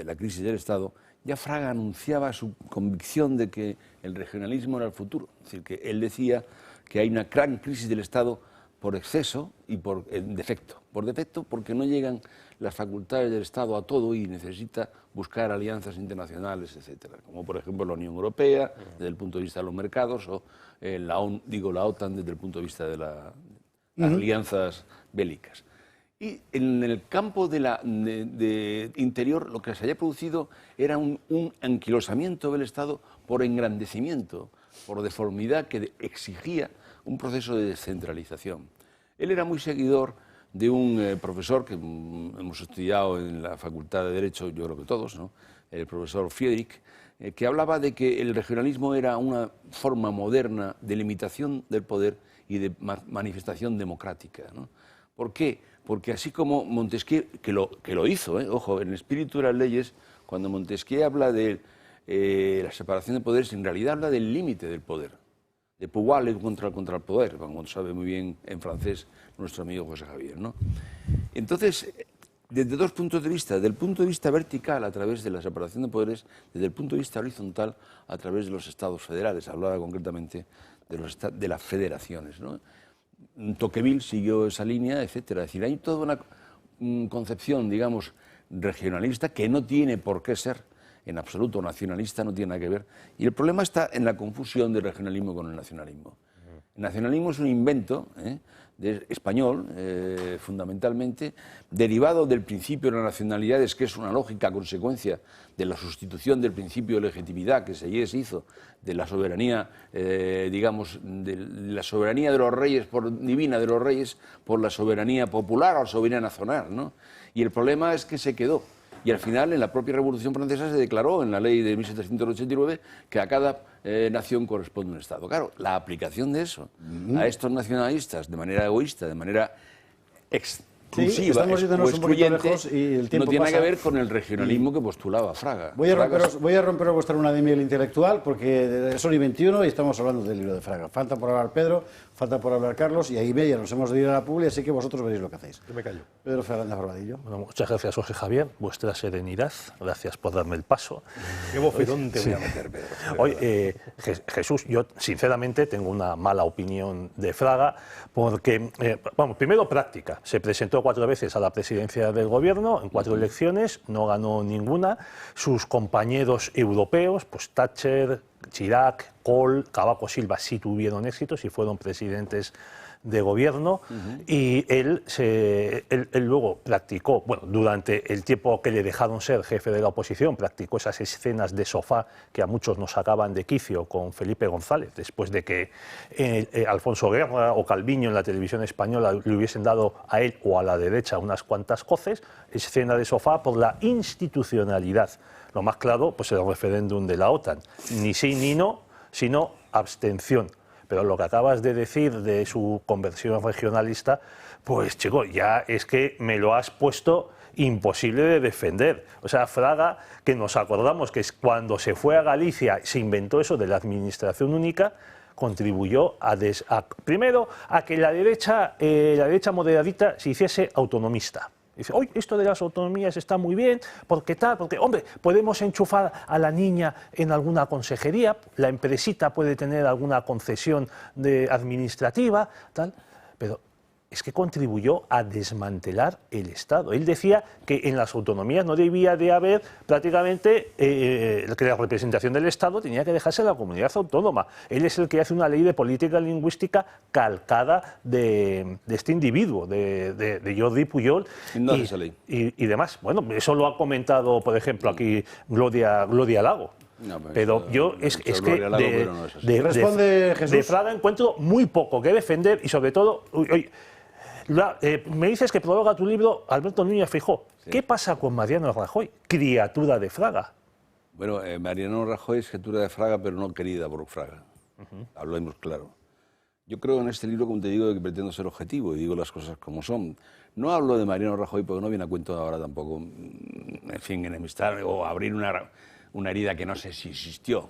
La crisis del Estado, ya Fraga anunciaba su convicción de que el regionalismo era el futuro. Es decir, que él decía que hay una gran crisis del Estado por exceso y por defecto. Por defecto porque no llegan las facultades del Estado a todo y necesita buscar alianzas internacionales, etcétera, como por ejemplo la Unión Europea, desde el punto de vista de los mercados, o la OTAN desde el punto de vista de las alianzas bélicas. Y en el campo de interior lo que se había producido era un anquilosamiento del Estado por engrandecimiento, por deformidad que exigía un proceso de descentralización. Él era muy seguidor de un profesor que hemos estudiado en la Facultad de Derecho, yo creo que todos, ¿no? El profesor Friedrich, que hablaba de que el regionalismo era una forma moderna de limitación del poder y de manifestación democrática, ¿no? ¿Por qué? Porque así como Montesquieu, que lo hizo, ojo, en el espíritu de las leyes, cuando Montesquieu habla de la separación de poderes, en realidad habla del límite del poder, de pouvoir contra el poder, como sabe muy bien en francés nuestro amigo José Javier, ¿no? Entonces, desde dos puntos de vista, desde el punto de vista vertical a través de la separación de poderes, desde el punto de vista horizontal a través de los estados federales, hablaba concretamente de las federaciones, ¿no? Tocqueville siguió esa línea, etcétera. Es decir, hay toda una concepción, digamos, regionalista que no tiene por qué ser en absoluto nacionalista, no tiene nada que ver. Y el problema está en la confusión del regionalismo con el nacionalismo. El nacionalismo es un invento español, fundamentalmente, derivado del principio de las nacionalidades, que es una lógica consecuencia de la sustitución del principio de legitimidad que se hizo de la soberanía, digamos, de la soberanía de los reyes, divina de los reyes, por la soberanía popular o soberanía nacional, ¿no? Y el problema es que se quedó. Y al final, en la propia Revolución Francesa se declaró en la ley de 1789 que a cada nación corresponde un Estado. Claro, la aplicación de eso a estos nacionalistas de manera egoísta, de manera exclusiva o excluyente, no tiene que ver con el regionalismo que postulaba Fraga. Voy a romper vuestra luna de miel intelectual porque son y 21 y estamos hablando del libro de Fraga. Falta por hablar Pedro, falta por hablar Carlos y ahí media nos hemos de ir a la publi, así que vosotros veréis lo que hacéis. Yo me callo. Pedro Fernández Barbadillo. Bueno, muchas gracias, José Javier, vuestra serenidad, gracias por darme el paso. Qué bofetón te voy a meter, Pedro. Hoy, Jesús, yo sinceramente tengo una mala opinión de Fraga porque, vamos, primero práctica, se presentó 4 veces a la presidencia del gobierno, en 4 elecciones, no ganó ninguna, sus compañeros europeos, pues Thatcher, Chirac, Kohl, Cavaco Silva sí tuvieron éxitos y fueron presidentes de gobierno y él luego practicó, bueno, durante el tiempo que le dejaron ser jefe de la oposición, practicó esas escenas de sofá que a muchos nos sacaban de quicio con Felipe González, después de que Alfonso Guerra o Calviño en la televisión española le hubiesen dado a él o a la derecha unas cuantas coces, escena de sofá por la institucionalidad. Lo más claro, pues el referéndum de la OTAN, ni sí ni no, sino abstención. Pero lo que acabas de decir de su conversión regionalista, pues chico, ya es que me lo has puesto imposible de defender. O sea, Fraga, que nos acordamos que es cuando se fue a Galicia, se inventó eso de la administración única, contribuyó primero a que la derecha moderadita se hiciese autonomista. Dice, oye, esto de las autonomías está muy bien, porque hombre, podemos enchufar a la niña en alguna consejería, la empresita puede tener alguna concesión administrativa, tal, pero es que contribuyó a desmantelar el Estado. Él decía que en las autonomías no debía de haber prácticamente que la representación del Estado tenía que dejarse a la comunidad autónoma. Él es el que hace una ley de política lingüística calcada de este individuo, de Jordi Pujol y demás. Bueno, eso lo ha comentado, por ejemplo, aquí Gloria Lago. No, pero yo es que Responde Jesús. de Fraga encuentro muy poco que defender y sobre todo... me dices que prologa tu libro Alberto Núñez Feijóo. Sí. ¿Qué pasa con Mariano Rajoy, criatura de Fraga? Bueno, Mariano Rajoy es criatura de Fraga, pero no querida por Fraga. Hablemos claro. Yo creo en este libro, como te digo, que pretendo ser objetivo y digo las cosas como son. No hablo de Mariano Rajoy porque no viene a cuento ahora tampoco, en fin, enemistar o abrir una herida que no sé si existió,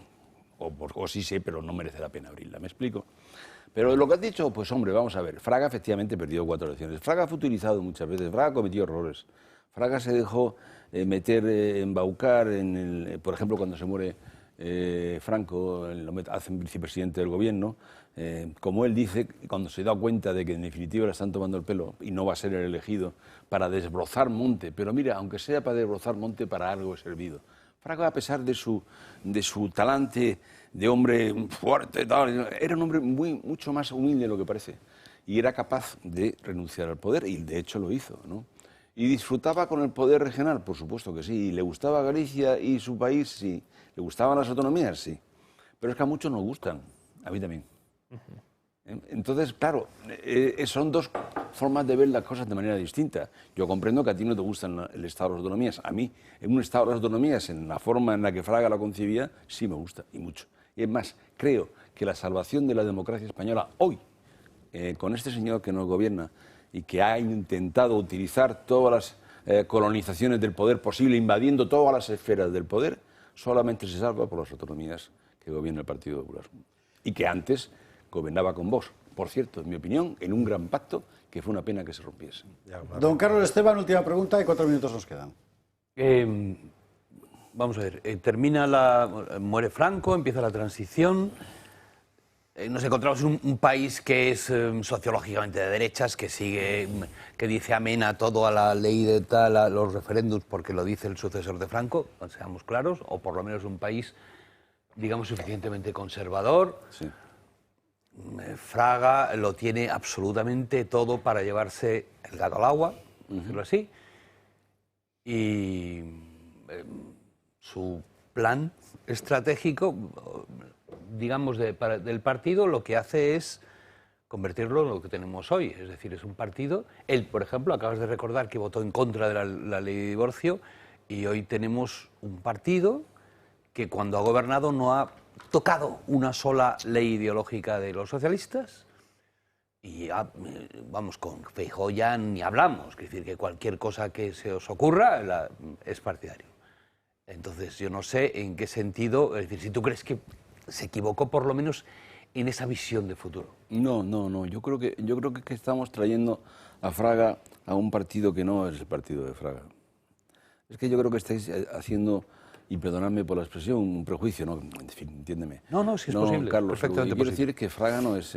o sí sé, pero no merece la pena abrirla. ¿Me explico? Pero lo que has dicho, pues hombre, vamos a ver. Fraga efectivamente perdió 4 elecciones. Fraga fue utilizado muchas veces. Fraga cometió errores. Fraga se dejó embaucar, por ejemplo, cuando se muere Franco, lo hacen vicepresidente del gobierno. Como él dice, cuando se da cuenta de que en definitiva le están tomando el pelo y no va a ser el elegido, para desbrozar monte. Pero mira, aunque sea para desbrozar monte, para algo he servido. Fraga, a pesar de su talante de hombre fuerte, tal, era un hombre mucho más humilde de lo que parece. Y era capaz de renunciar al poder, y de hecho lo hizo, ¿no? Y disfrutaba con el poder regional, por supuesto que sí. Y le gustaba Galicia y su país, sí. Le gustaban las autonomías, sí. Pero es que a muchos nos gustan, a mí también. Entonces, claro, son dos formas de ver las cosas de manera distinta. Yo comprendo que a ti no te gustan el Estado de las autonomías. A mí, en un Estado de las autonomías, en la forma en la que Fraga la concebía, sí me gusta, y mucho. Y es más, creo que la salvación de la democracia española hoy, con este señor que nos gobierna y que ha intentado utilizar todas las colonizaciones del poder posible, invadiendo todas las esferas del poder, solamente se salva por las autonomías que gobierna el Partido Popular. Y que antes gobernaba con Vox. Por cierto, en mi opinión, en un gran pacto que fue una pena que se rompiese. Don Carlos Esteban, última pregunta y 4 minutos nos quedan. Vamos a ver, muere Franco, empieza la transición. Nos encontramos en un país que es sociológicamente de derechas, que dice amén a todo, a la ley de tal, a los referéndums, porque lo dice el sucesor de Franco, seamos claros, o por lo menos un país, digamos, suficientemente conservador. Sí. Fraga lo tiene absolutamente todo para llevarse el gato al agua, por decirlo así, y su plan estratégico, digamos, del partido, lo que hace es convertirlo en lo que tenemos hoy. Es decir, es un partido... Él, por ejemplo, acabas de recordar que votó en contra de la ley de divorcio, y hoy tenemos un partido que cuando ha gobernado no ha tocado una sola ley ideológica de los socialistas, y vamos, con Feijóo ya ni hablamos, es decir, que cualquier cosa que se os ocurra es partidario. Entonces yo no sé en qué sentido, es decir, si tú crees que se equivocó por lo menos en esa visión de futuro. No, yo creo que estamos trayendo a Fraga a un partido que no es el partido de Fraga. Es que yo creo que estáis haciendo... Y perdonadme por la expresión, un prejuicio, ¿no? En fin, entiéndeme. No, si es posible, Carlos, perfectamente lo que quiero decir es que Fraga no es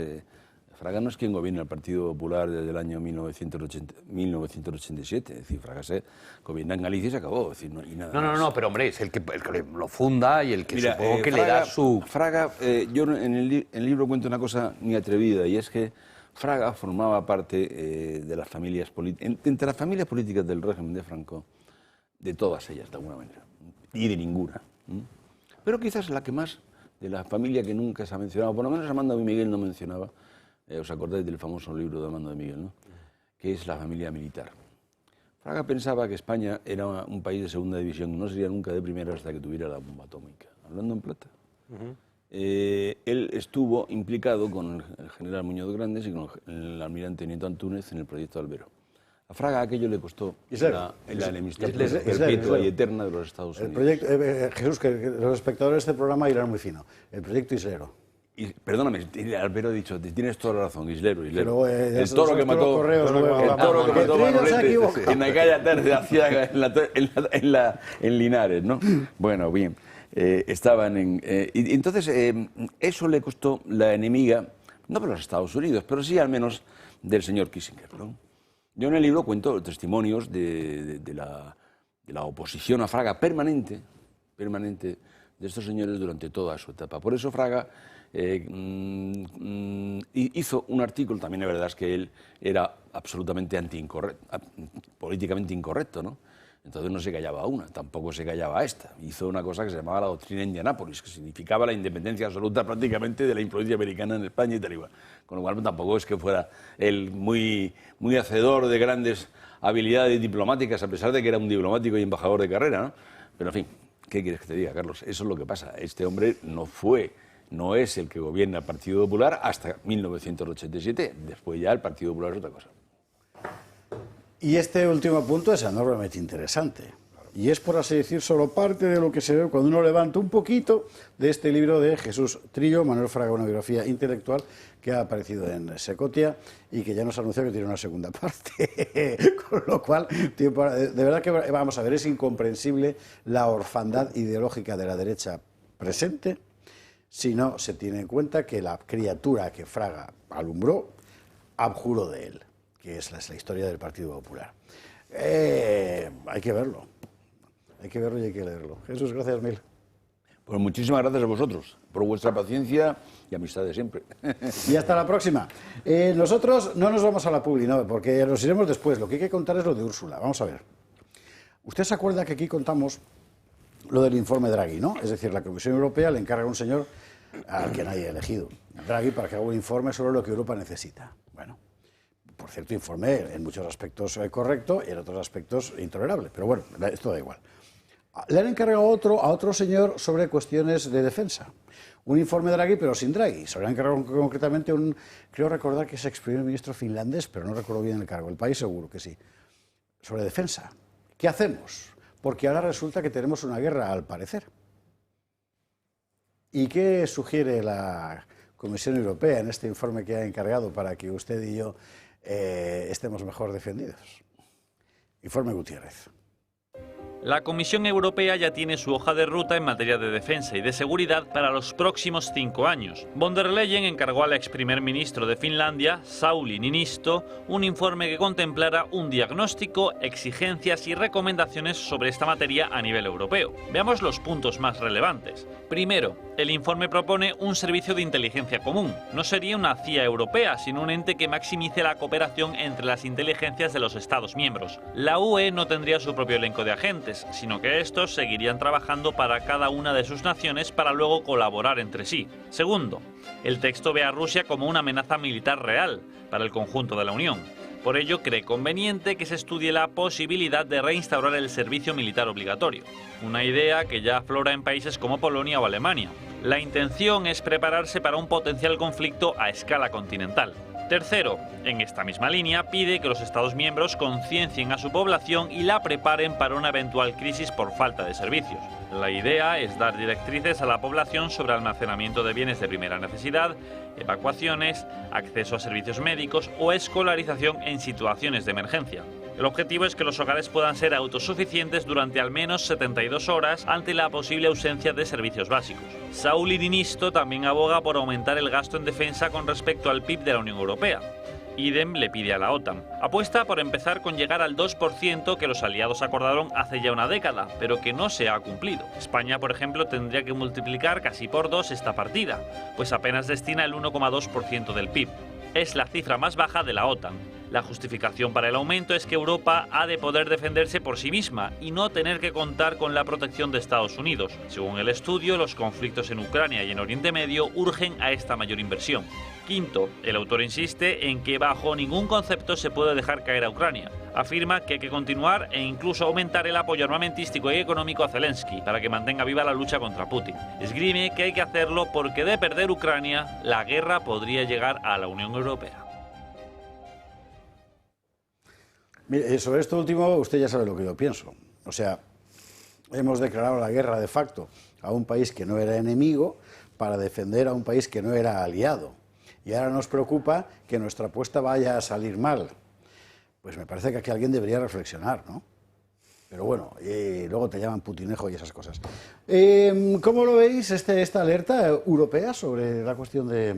quien gobierna el Partido Popular desde el año 1987. Es decir, Fraga se gobierna en Galicia y se acabó. Es decir, y nada más. No, pero hombre, es el que lo funda y el que supongo que Fraga, le da su... Fraga, yo en el libro cuento una cosa muy atrevida, y es que Fraga formaba parte de las familias políticas, entre las familias políticas del régimen de Franco, de todas ellas, de alguna manera. Y de ninguna. Pero quizás la que más, de la familia que nunca se ha mencionado, por lo menos Armando de Miguel no mencionaba, os acordáis del famoso libro de Armando de Miguel, ¿no? Que es la familia militar. Fraga pensaba que España era un país de segunda división, no sería nunca de primera hasta que tuviera la bomba atómica. Hablando en plata. Él estuvo implicado con el general Muñoz Grandes y con el almirante Nieto Antúnez en el proyecto Albero. A Fraga aquello le costó la enemistad perpetua y eterna de los Estados Unidos. El proyecto, Jesús, que los espectadores de este programa irán muy fino. El proyecto Islero. Perdóname, Albero ha dicho, tienes toda la razón, Islero. Pero, el toro que mató en aquella tarde aciaga en Linares, ¿no? Bueno, bien, estaban en... y entonces, eso le costó la enemiga. no por los Estados Unidos, pero sí al menos del señor Kissinger, ¿no? Yo en el libro cuento testimonios de la oposición a Fraga permanente de estos señores durante toda su etapa. Por eso Fraga hizo un artículo, también es verdad que él era absolutamente políticamente incorrecto, ¿no? Entonces no se callaba una, tampoco se callaba esta. Hizo una cosa que se llamaba la doctrina Indianápolis, que significaba la independencia absoluta prácticamente de la influencia americana en España y tal igual. Con lo cual tampoco es que fuera él muy hacedor de grandes habilidades diplomáticas, a pesar de que era un diplomático y embajador de carrera, ¿no? Pero en fin, ¿qué quieres que te diga, Carlos? Eso es lo que pasa. Este hombre no es el que gobierna el Partido Popular hasta 1987. Después ya el Partido Popular es otra cosa. Y este último punto es enormemente interesante. Y es, por así decir, solo parte de lo que se ve cuando uno levanta un poquito de este libro de Jesús Trillo, Manuel Fraga, una biografía intelectual, que ha aparecido en Secotia y que ya nos anunció que tiene una segunda parte. Con lo cual, de verdad que, vamos a ver, es incomprensible la orfandad ideológica de la derecha presente si no se tiene en cuenta que la criatura que Fraga alumbró abjuró de él, que es la historia del Partido Popular. Hay que verlo y hay que leerlo. Jesús, gracias mil. Pues muchísimas gracias a vosotros por vuestra paciencia y amistad de siempre. Y hasta la próxima. Nosotros no nos vamos a la publi, no, porque nos iremos después. Lo que hay que contar es lo de Úrsula. Vamos a ver. Usted se acuerda que aquí contamos lo del informe Draghi, ¿no? Es decir, la Comisión Europea le encarga a un señor al que nadie ha elegido, Draghi, para que haga un informe sobre lo que Europa necesita. Bueno, por cierto, informe en muchos aspectos correcto y en otros aspectos intolerable, pero bueno, esto da igual. Le han encargado a otro señor sobre cuestiones de defensa. Un informe Draghi, pero sin Draghi. Se le han encargado concretamente creo recordar que es ex primer ministro finlandés, pero no recuerdo bien el cargo. El país seguro que sí. Sobre defensa. ¿Qué hacemos? Porque ahora resulta que tenemos una guerra, al parecer. ¿Y qué sugiere la Comisión Europea en este informe que ha encargado para que usted y yo estemos mejor defendidos? Informe Gutiérrez. La Comisión Europea ya tiene su hoja de ruta en materia de defensa y de seguridad para los próximos 5 años. Von der Leyen encargó al ex primer ministro de Finlandia, Sauli Niinisto, un informe que contemplara un diagnóstico, exigencias y recomendaciones sobre esta materia a nivel europeo. Veamos los puntos más relevantes. Primero, el informe propone un servicio de inteligencia común. No sería una CIA europea, sino un ente que maximice la cooperación entre las inteligencias de los Estados miembros. La UE no tendría su propio elenco de agentes, sino que estos seguirían trabajando para cada una de sus naciones para luego colaborar entre sí. Segundo, el texto ve a Rusia como una amenaza militar real para el conjunto de la Unión. Por ello, cree conveniente que se estudie la posibilidad de reinstaurar el servicio militar obligatorio, una idea que ya aflora en países como Polonia o Alemania. La intención es prepararse para un potencial conflicto a escala continental. Tercero, en esta misma línea, pide que los Estados miembros conciencien a su población y la preparen para una eventual crisis por falta de servicios. La idea es dar directrices a la población sobre almacenamiento de bienes de primera necesidad, evacuaciones, acceso a servicios médicos o escolarización en situaciones de emergencia. El objetivo es que los hogares puedan ser autosuficientes durante al menos 72 horas ante la posible ausencia de servicios básicos. Sauli Niinisto también aboga por aumentar el gasto en defensa con respecto al PIB de la Unión Europea. Idem le pide a la OTAN. Apuesta por empezar con llegar al 2% que los aliados acordaron hace ya una década, pero que no se ha cumplido. España, por ejemplo, tendría que multiplicar casi por 2 esta partida, pues apenas destina el 1,2% del PIB. Es la cifra más baja de la OTAN. La justificación para el aumento es que Europa ha de poder defenderse por sí misma y no tener que contar con la protección de Estados Unidos. Según el estudio, los conflictos en Ucrania y en Oriente Medio urgen a esta mayor inversión. Quinto, el autor insiste en que bajo ningún concepto se puede dejar caer a Ucrania. Afirma que hay que continuar e incluso aumentar el apoyo armamentístico y económico a Zelensky para que mantenga viva la lucha contra Putin. Esgrime que hay que hacerlo porque de perder Ucrania, la guerra podría llegar a la Unión Europea. Mire, sobre esto último, usted ya sabe lo que yo pienso. O sea, hemos declarado la guerra de facto a un país que no era enemigo para defender a un país que no era aliado. Y ahora nos preocupa que nuestra apuesta vaya a salir mal. Pues me parece que aquí alguien debería reflexionar, ¿no? Pero bueno, luego te llaman putinejo y esas cosas. ¿Cómo lo veis esta alerta europea sobre la cuestión de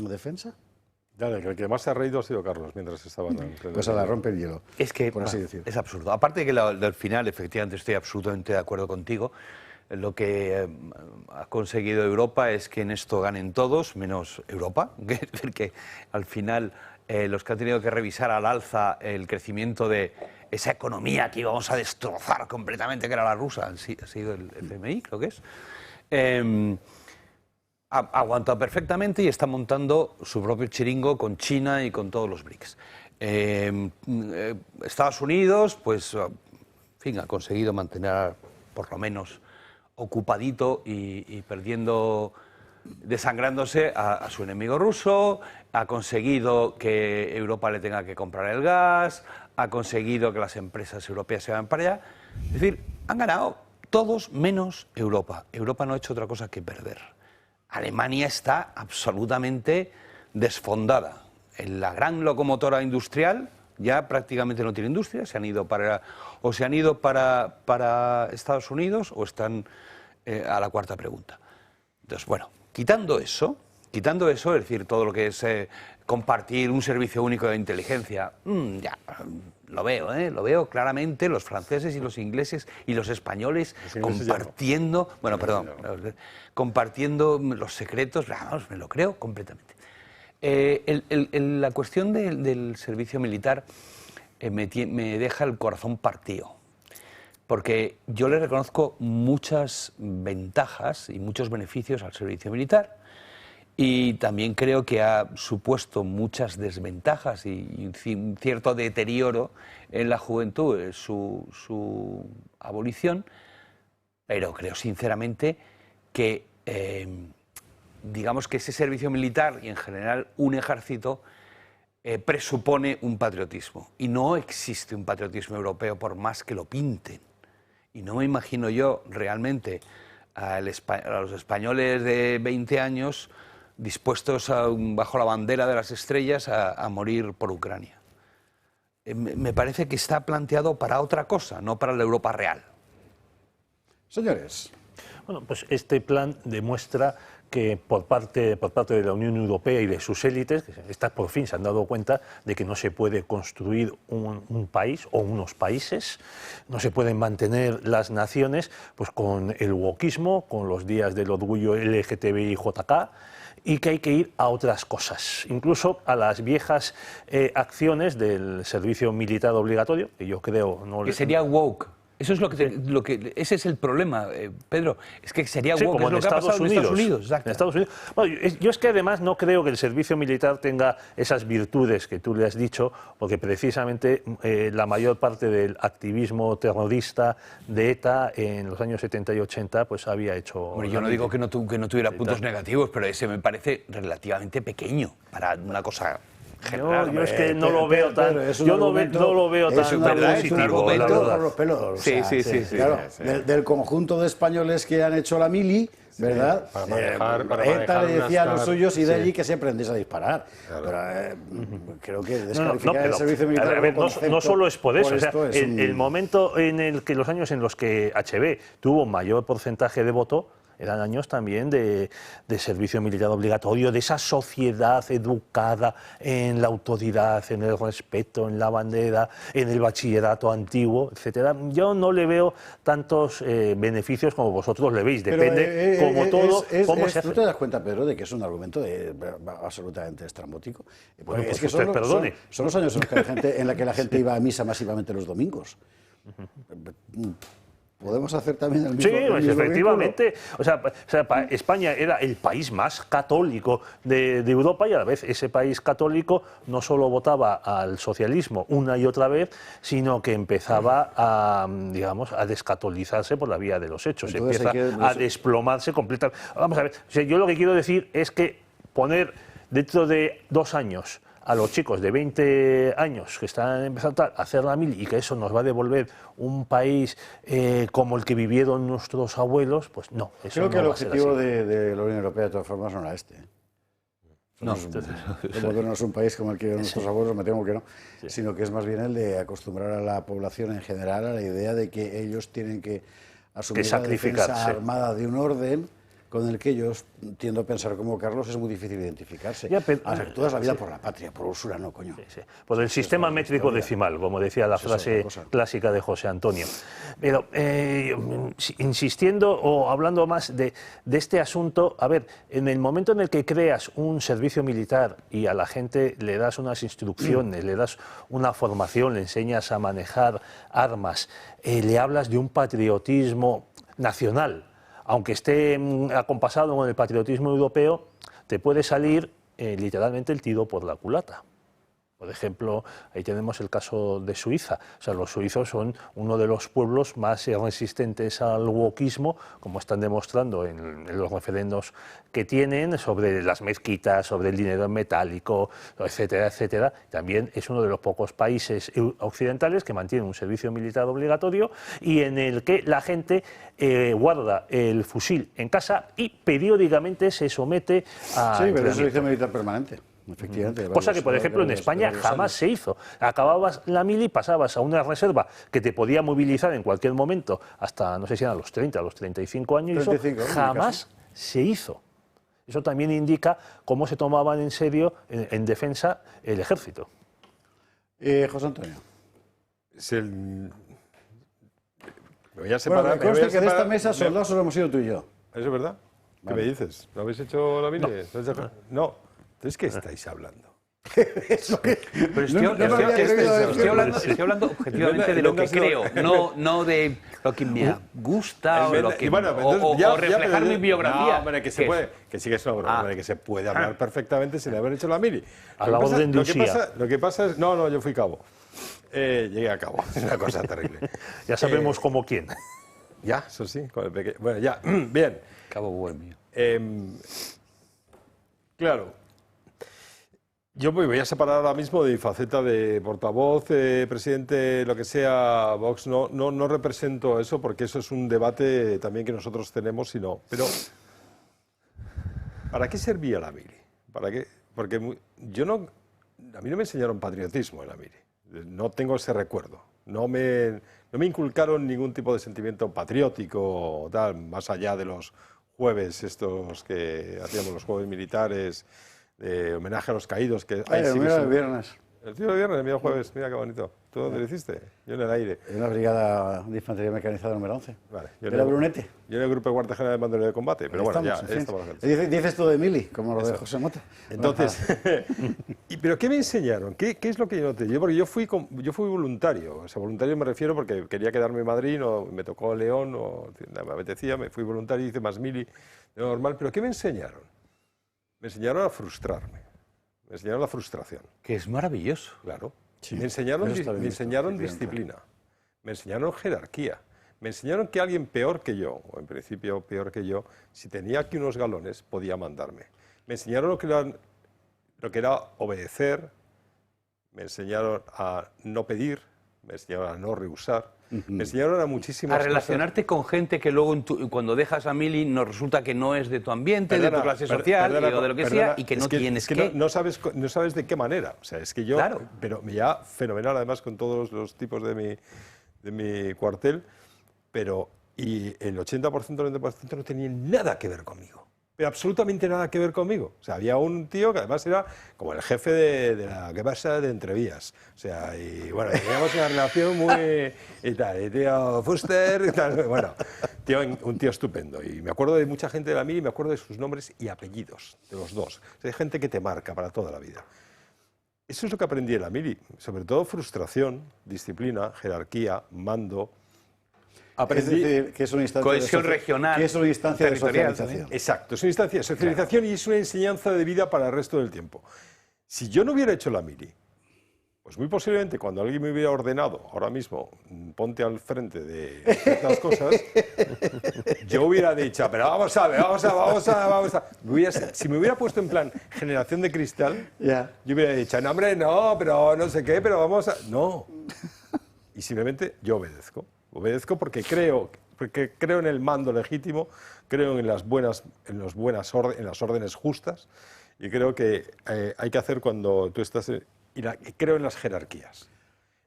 defensa? Dale, que el que más se ha reído ha sido Carlos mientras estaban... Pues a la rompe el hielo, Es que por así decirlo. es absurdo. Aparte de que al final, efectivamente, estoy absolutamente de acuerdo contigo. Lo que ha conseguido Europa es que en esto ganen todos, menos Europa. Es decir, que al final los que han tenido que revisar al alza el crecimiento de esa economía que íbamos a destrozar completamente, que era la rusa, ha sido el FMI, creo que es. Ha aguantado perfectamente y está montando su propio chiringo con China y con todos los BRICS. Estados Unidos, pues, en fin, ha conseguido mantener por lo menos ocupadito y desangrándose a su enemigo ruso, ha conseguido que Europa le tenga que comprar el gas, ha conseguido que las empresas europeas se vayan para allá. Es decir, han ganado todos menos Europa. Europa no ha hecho otra cosa que perder. Alemania está absolutamente desfondada. En la gran locomotora industrial ya prácticamente no tiene industria, se han ido para Estados Unidos o están a la cuarta pregunta. Entonces, bueno, quitando eso, es decir, todo lo que es compartir un servicio único de inteligencia, ya lo veo claramente, los franceses y los ingleses y los españoles compartiendo, compartiendo los secretos, vamos, me lo creo completamente. La cuestión del servicio militar me deja el corazón partido, porque yo le reconozco muchas ventajas y muchos beneficios al servicio militar. Y también creo que ha supuesto muchas desventajas y un cierto deterioro en la juventud su abolición, pero creo sinceramente que, digamos que ese servicio militar y en general un ejército presupone un patriotismo. Y no existe un patriotismo europeo por más que lo pinten. Y no me imagino yo realmente a los españoles de 20 años dispuestos bajo la bandera de las estrellas a morir por Ucrania. Me parece que está planteado para otra cosa, no para la Europa real. Señores. Bueno, pues este plan demuestra que por parte de la Unión Europea y de sus élites, estas por fin se han dado cuenta de que no se puede construir un país o unos países, no se pueden mantener las naciones pues con el wokismo, con los días del orgullo LGTBI-JK, y que hay que ir a otras cosas, incluso a las viejas acciones del servicio militar obligatorio, que yo creo... Que sería woke. Eso es ese es el problema, Pedro. Es que sería woke, como es lo que ha pasado en Estados Unidos. Exacto. En Estados Unidos. Bueno, yo es que además no creo que el servicio militar tenga esas virtudes que tú le has dicho, porque precisamente la mayor parte del activismo terrorista de ETA en los años 70 y 80 pues había hecho... Bueno, yo no digo que no tuviera puntos negativos, pero ese me parece relativamente pequeño para una cosa... Yo es que no lo veo tan... Yo no lo veo tan positivo, la verdad. Sí. Claro, del conjunto de españoles que han hecho la mili, ¿verdad? ETA le decía a los suyos y de allí que se aprendiese a disparar. Claro. Pero creo que descalificar el servicio militar... No solo es por eso. O sea, el momento en el que los años en los que HB tuvo mayor porcentaje de voto eran años también de servicio militar obligatorio, de esa sociedad educada en la autoridad, en el respeto, en la bandera, en el bachillerato antiguo, etcétera. Yo no le veo tantos beneficios como vosotros le veis. Depende como todo cómo se hace. ¿Tú te das cuenta, Pedro, de que es un argumento absolutamente estrambótico? Bueno, es pues que perdone. Son los años en los que la gente iba a misa masivamente los domingos. ¿Podemos hacer también el mismo? Sí, pues efectivamente. O sea, España era el país más católico de Europa y a la vez ese país católico no solo votaba al socialismo una y otra vez, sino que empezaba a descatolizarse por la vía de los hechos. Entonces, empieza a desplomarse completamente. Vamos a ver, o sea, yo lo que quiero decir es que poner dentro de 2 años a los chicos de 20 años que están empezando a hacer la mili y que eso nos va a devolver un país como el que vivieron nuestros abuelos, pues no. Eso creo que no el va a ser objetivo así. de la Unión Europea de todas formas no era este. No es un país como el que vivieron nuestros abuelos, me temo que no, sino que es más bien el de acostumbrar a la población en general a la idea de que ellos tienen que asumir la defensa armada de un orden con el que yo tiendo a pensar como Carlos es muy difícil identificarse. Ya, pero, toda la vida por la patria, por Úrsula no, coño. Sí, sí. Pues el sistema métrico decimal, como decía la frase clásica de José Antonio. Pero insistiendo o hablando más de este asunto, a ver, en el momento en el que creas un servicio militar y a la gente le das unas instrucciones, le das una formación, le enseñas a manejar armas, le hablas de un patriotismo nacional, aunque esté acompasado con el patriotismo europeo, te puede salir literalmente el tiro por la culata. Por ejemplo, ahí tenemos el caso de Suiza. O sea, los suizos son uno de los pueblos más resistentes al wokismo, como están demostrando en los referendos que tienen sobre las mezquitas, sobre el dinero en metálico, etcétera, etcétera. También es uno de los pocos países occidentales que mantiene un servicio militar obligatorio y en el que la gente guarda el fusil en casa y periódicamente se somete a... Sí, pero es servicio militar permanente. Efectivamente, cosa que, por ejemplo, en España jamás se hizo. Acababas la mili, pasabas a una reserva que te podía movilizar en cualquier momento, hasta, no sé si eran los 30, los 35 años, 35, eso jamás se hizo. Eso también indica cómo se tomaban en serio en defensa el ejército. José Antonio. Me voy a separar. Bueno, me consta que de esta mesa soldados solo hemos sido tú y yo. ¿Eso es verdad? ¿Qué me dices? ¿No habéis hecho la mili? No. Entonces, ¿qué estáis hablando? Pero estoy hablando objetivamente de lo que creo, no de lo que me gusta o reflejar mi biografía. No, hombre, que se puede, que sí que es una broma, hombre, que se puede hablar perfectamente sin haber hecho la mili. A la orden de Usía. Lo que pasa es... No, yo fui cabo. Llegué a cabo. Es una cosa terrible. Ya sabemos como quién. Ya, eso sí, con el pequeño. Bueno, ya, bien. Cabo Bohemio. Claro. Yo me voy a separar ahora mismo de mi faceta de portavoz, presidente, lo que sea, Vox. No represento eso porque eso es un debate también que nosotros tenemos y no. Pero, ¿para qué servía la mili? ¿Para qué? Porque a mí no me enseñaron patriotismo en la mili. No tengo ese recuerdo. No me inculcaron ningún tipo de sentimiento patriótico o tal, más allá de los jueves estos que hacíamos los jueves militares, de homenaje a los caídos. Que el viernes. El tío de viernes, el mío jueves, mira qué bonito. ¿Tú dónde lo hiciste? Yo en el aire. En la brigada de infantería mecanizada número 11. Vale. ¿De la Brunete? Yo en el grupo de Guardia General de Mando de Combate, pero bueno, ya estamos. Dices tú de mili, como lo de José Mota. Entonces, ¿pero qué me enseñaron? ¿Qué es lo que yo noté? Porque yo fui voluntario. O sea, voluntario me refiero porque quería quedarme en Madrid, no, me tocó León, no, me apetecía, me fui voluntario, hice más mili de lo normal. ¿Pero qué me enseñaron? Me enseñaron a frustrarme. Me enseñaron la frustración. Que es maravilloso. Claro. Sí. Me enseñaron disciplina. Me enseñaron jerarquía. Me enseñaron que alguien peor que yo, o en principio peor que yo, si tenía aquí unos galones, podía mandarme. Me enseñaron lo que era obedecer. Me enseñaron a no pedir. Me enseñaron a no rehusar. Me enseñaron a muchísimas cosas. A relacionarte con gente que luego cuando dejas a mili nos resulta que no es de tu ambiente, de tu clase social o de lo que sea, y que no tienes que... No sabes de qué manera. O sea, es que yo... Claro. Pero ya fenomenal, además, con todos los tipos de mi cuartel, y el 80%, 90% no tenían nada que ver conmigo. Pero absolutamente nada que ver conmigo. O sea, había un tío que además era como el jefe de la que pasa de Entrevías. O sea, y bueno, teníamos una relación muy... y tal, y tío Fuster, y tal. Bueno, un tío estupendo. Y me acuerdo de mucha gente de la mili y me acuerdo de sus nombres y apellidos, de los dos. O sea, hay gente que te marca para toda la vida. Eso es lo que aprendí en la mili. Sobre todo frustración, disciplina, jerarquía, mando... Aprendí que es una instancia cohesión regional, que es una instancia de socialización. También. Exacto, es una instancia de socialización y es una enseñanza de vida para el resto del tiempo. Si yo no hubiera hecho la mili, pues muy posiblemente cuando alguien me hubiera ordenado, ahora mismo, ponte al frente de ciertas cosas, yo hubiera dicho, pero vamos a ver. Si me hubiera puesto en plan generación de cristal, yo hubiera dicho, no, hombre, no, pero no sé qué, pero vamos a... No. Y simplemente yo obedezco. Obedezco porque creo en el mando legítimo, creo en las órdenes justas y creo que hay que hacer cuando tú estás... creo en las jerarquías.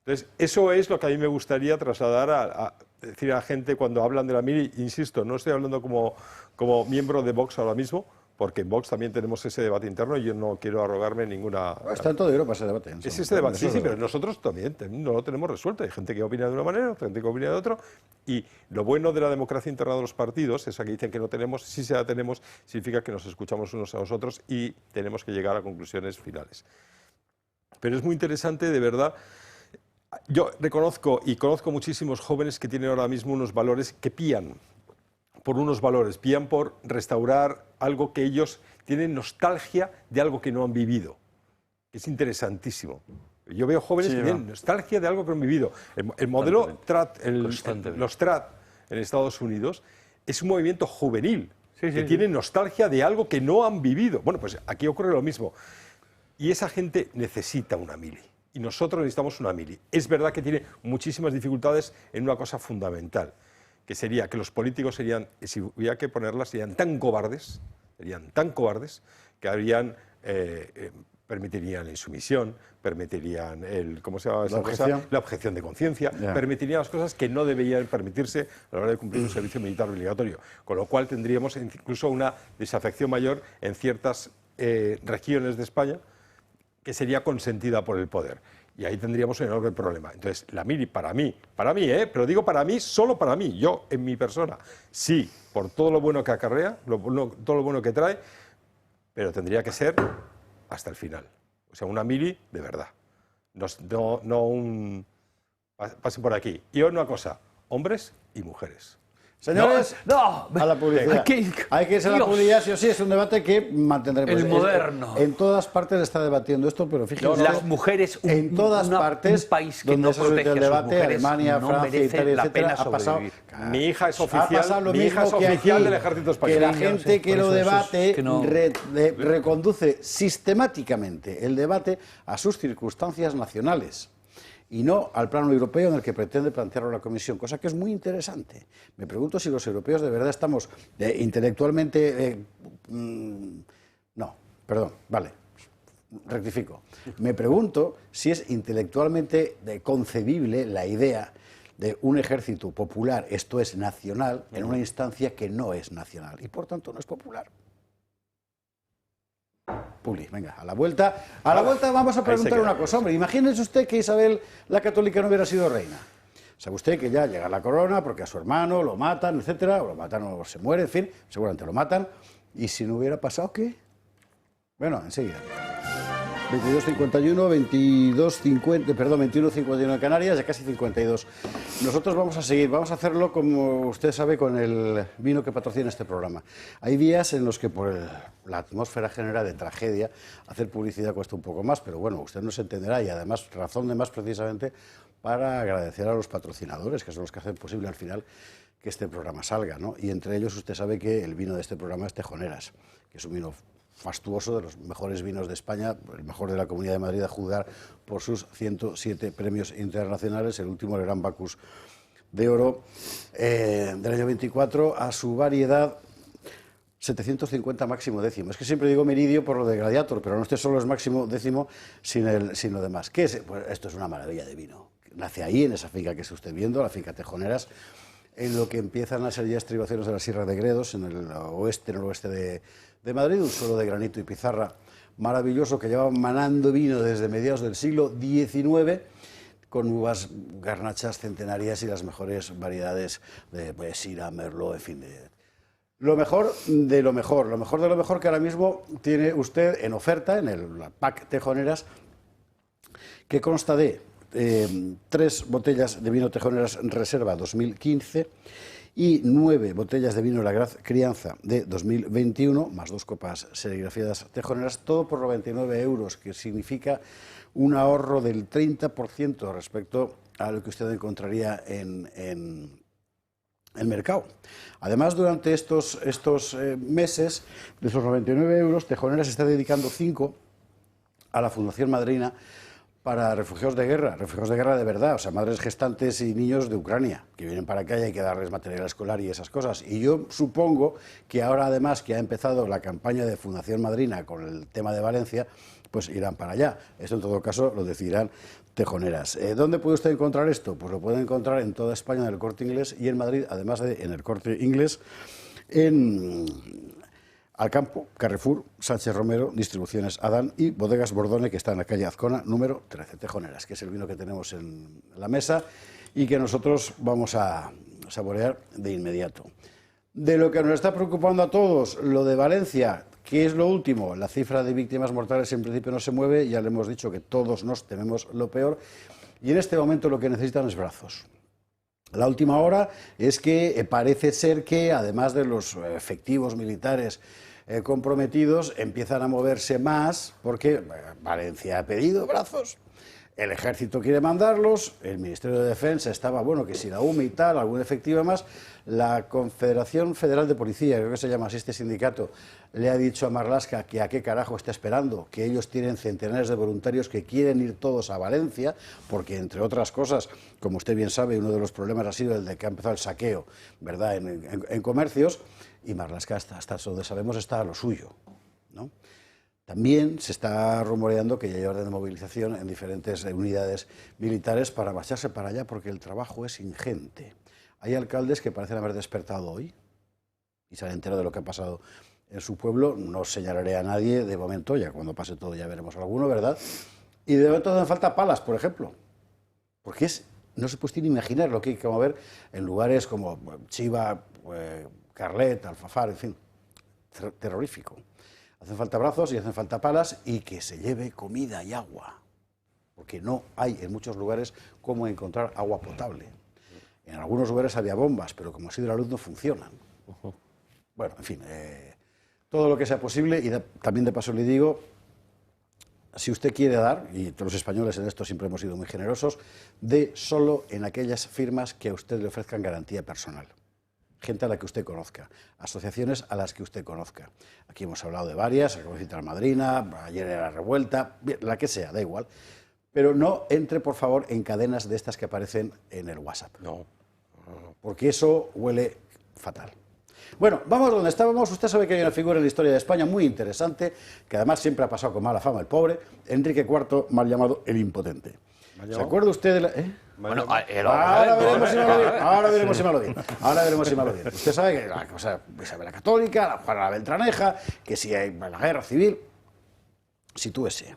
Entonces, eso es lo que a mí me gustaría trasladar a decir a la gente cuando hablan de la mili. Insisto, no estoy hablando como miembro de Vox ahora mismo, porque en Vox también tenemos ese debate interno y yo no quiero arrogarme ninguna... Está en todo Europa ese debate. Es ese debate, sí, pero nosotros también no lo tenemos resuelto. Hay gente que opina de una manera, gente que opina de otra. Y lo bueno de la democracia interna de los partidos, esa que dicen que no tenemos, si se la tenemos, significa que nos escuchamos unos a los otros y tenemos que llegar a conclusiones finales. Pero es muy interesante, de verdad. Yo reconozco y conozco muchísimos jóvenes que tienen ahora mismo unos valores que pían por unos valores, pían por restaurar algo que ellos tienen nostalgia de algo que no han vivido. Es interesantísimo. Yo veo jóvenes que tienen nostalgia de algo que no han vivido. El modelo TRAT, los TRAT en Estados Unidos, es un movimiento juvenil que tiene nostalgia de algo que no han vivido. Bueno, pues aquí ocurre lo mismo. Y esa gente necesita una mili. Y nosotros necesitamos una mili. Es verdad que tiene muchísimas dificultades en una cosa fundamental, que sería que los políticos serían, si hubiera que ponerlas, serían tan cobardes que permitirían la insumisión, permitirían ¿cómo se llama esa cosa? La objeción de conciencia, permitirían las cosas que no deberían permitirse a la hora de cumplir un servicio militar obligatorio, con lo cual tendríamos incluso una desafección mayor en ciertas regiones de España que sería consentida por el poder. Y ahí tendríamos un enorme problema. Entonces, la mili para mí, pero digo para mí, solo para mí, yo en mi persona, sí, por todo lo bueno que acarrea, todo lo bueno que trae, pero tendría que ser hasta el final. O sea, una mili de verdad. No un... Pasen por aquí. Y una cosa, hombres y mujeres. Señores, a la publicidad. Hay que irse a la publicidad, sí o sí, es un debate que mantendremos. El moderno. En todas partes se está debatiendo esto, pero fíjense. Las mujeres, en todas partes, un país que donde no se suelta el protege a sus debate, mujeres, Alemania, no Francia, merece Italia, la etcétera, pena ha pasado. sobrevivir. Mi hija es Ha oficial, pasado lo mi hija es mismo que oficial aquí, del Ejército Español. que la gente que lo debate que no- reconduce sistemáticamente el debate a sus circunstancias nacionales y no al plano europeo en el que pretende plantearlo la Comisión, cosa que es muy interesante. Me pregunto si los europeos de verdad estamos intelectualmente... no, perdón, vale, rectifico. Me pregunto si es intelectualmente concebible la idea de un ejército popular, esto es nacional, en una instancia que no es nacional y por tanto no es popular. Publi, venga, a la vuelta vamos a preguntar una cosa, hombre, imagínese usted que Isabel la Católica no hubiera sido reina. Sabe usted que ya llega la corona porque a su hermano lo matan, etcétera, o lo matan o se muere, en fin, seguramente lo matan, y si no hubiera pasado, ¿qué? Bueno, enseguida. 22.51, 22.50, perdón, 21.51 en Canarias, ya casi 52. Nosotros vamos a seguir, vamos a hacerlo como usted sabe con el vino que patrocina este programa. Hay días en los que por la atmósfera general de tragedia hacer publicidad cuesta un poco más, pero bueno, usted nos entenderá y además razón de más precisamente para agradecer a los patrocinadores, que son los que hacen posible al final que este programa salga, ¿no? Y entre ellos usted sabe que el vino de este programa es Tejoneras, que es un vino fastuoso, de los mejores vinos de España, el mejor de la Comunidad de Madrid, a juzgar por sus 107 premios internacionales, el último el Gran Bacchus de Oro del año 24, a su variedad 750 máximo décimo. Es que siempre digo meridio por lo de Gladiator, pero no este solo es máximo décimo sin lo demás. ¿Qué es? Pues esto es una maravilla de vino. Nace ahí, en esa finca que está usted viendo, la finca Tejoneras, en lo que empiezan a ser ya estribaciones de la Sierra de Gredos, en el noroeste de Madrid, un suelo de granito y pizarra maravilloso que lleva manando vino desde mediados del siglo XIX, con uvas garnachas centenarias y las mejores variedades de Syrah, Merlot, en fin, lo mejor de lo mejor que ahora mismo tiene usted en oferta en el pack Tejoneras, que consta de 3 botellas de vino Tejoneras Reserva 2015 y 9 botellas de vino de la Gran Crianza de 2021, más 2 copas serigrafiadas Tejoneras, todo por 99 euros, que significa un ahorro del 30% respecto a lo que usted encontraría en el mercado. Además, durante estos meses, de esos 99 euros, Tejoneras está dedicando 5 a la Fundación Madrina para refugiados de guerra de verdad, o sea, madres gestantes y niños de Ucrania, que vienen para acá y hay que darles material escolar y esas cosas. Y yo supongo que ahora, además, que ha empezado la campaña de Fundación Madrina con el tema de Valencia, pues irán para allá. Esto en todo caso lo decidirán Tejoneras. ¿Dónde puede usted encontrar esto? Pues lo puede encontrar en toda España, en el Corte Inglés, y en Madrid, además de en el Corte Inglés, en Alcampo, Carrefour, Sánchez Romero, Distribuciones Adán y Bodegas Bordone, que está en la calle Azcona, número 13, Tejoneras, que es el vino que tenemos en la mesa y que nosotros vamos a saborear de inmediato. De lo que nos está preocupando a todos, lo de Valencia, ¿qué es lo último? La cifra de víctimas mortales en principio no se mueve, ya le hemos dicho que todos nos tememos lo peor, y en este momento lo que necesitan es brazos. La última hora es que parece ser que, además de los efectivos militares comprometidos, empiezan a moverse más, porque Valencia ha pedido brazos, el Ejército quiere mandarlos, el Ministerio de Defensa estaba, bueno, que si la UME y tal, algún efectivo más, la Confederación Federal de Policía, creo que se llama así este sindicato, le ha dicho a Marlaska que a qué carajo está esperando, que ellos tienen centenares de voluntarios que quieren ir todos a Valencia, porque entre otras cosas, como usted bien sabe, uno de los problemas ha sido el de que ha empezado el saqueo, ¿verdad?, en comercios, y Marlaska, hasta donde sabemos, está a lo suyo, ¿no? También se está rumoreando que ya hay orden de movilización en diferentes unidades militares para marcharse para allá porque el trabajo es ingente. Hay alcaldes que parecen haber despertado hoy y se han enterado de lo que ha pasado en su pueblo. No señalaré a nadie de momento, ya cuando pase todo ya veremos alguno, ¿verdad? Y de momento hacen falta palas, por ejemplo, porque no se puede ni imaginar lo que hay que mover en lugares como Chiva, Carlet, Alfafar, en fin, terrorífico. Hacen falta brazos y hacen falta palas y que se lleve comida y agua, porque no hay en muchos lugares cómo encontrar agua potable. En algunos lugares había bombas, pero como ha sido la luz no funcionan. Bueno, en fin, todo lo que sea posible y también de paso le digo, si usted quiere dar, y todos los españoles en esto siempre hemos sido muy generosos, dé solo en aquellas firmas que a usted le ofrezcan garantía personal. Gente a la que usted conozca, asociaciones a las que usted conozca. Aquí hemos hablado de varias, acabo de citar Madrina, ayer era Revuelta, la que sea, da igual. Pero no entre, por favor, en cadenas de estas que aparecen en el WhatsApp. No. Porque eso huele fatal. Bueno, vamos donde estábamos. Usted sabe que hay una figura en la historia de España muy interesante, que además siempre ha pasado con mala fama, el pobre, Enrique IV, mal llamado el Impotente. ¿Se acuerda usted de la...? Bueno, ahora veremos si me lo bien. Ahora veremos si me lo bien. Ahora veremos si me lo bien. Usted sabe que la cosa, Isabel la Católica, la Juana la Beltraneja, que si hay la guerra civil, sitúese.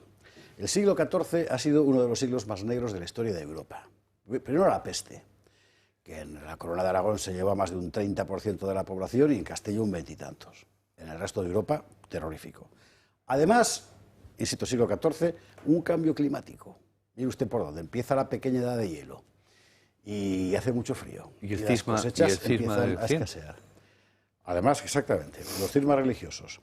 El siglo XIV ha sido uno de los siglos más negros de la historia de Europa. Primero la peste, que en la Corona de Aragón se lleva más de un 30% de la población y en Castilla un 20 y tantos. En el resto de Europa, terrorífico. Además, insisto, siglo XIV, un cambio climático. Mire usted por dónde, empieza la pequeña edad de hielo y hace mucho frío. Y el las cosechas empiezan a escasear. Además, exactamente, los cismas religiosos.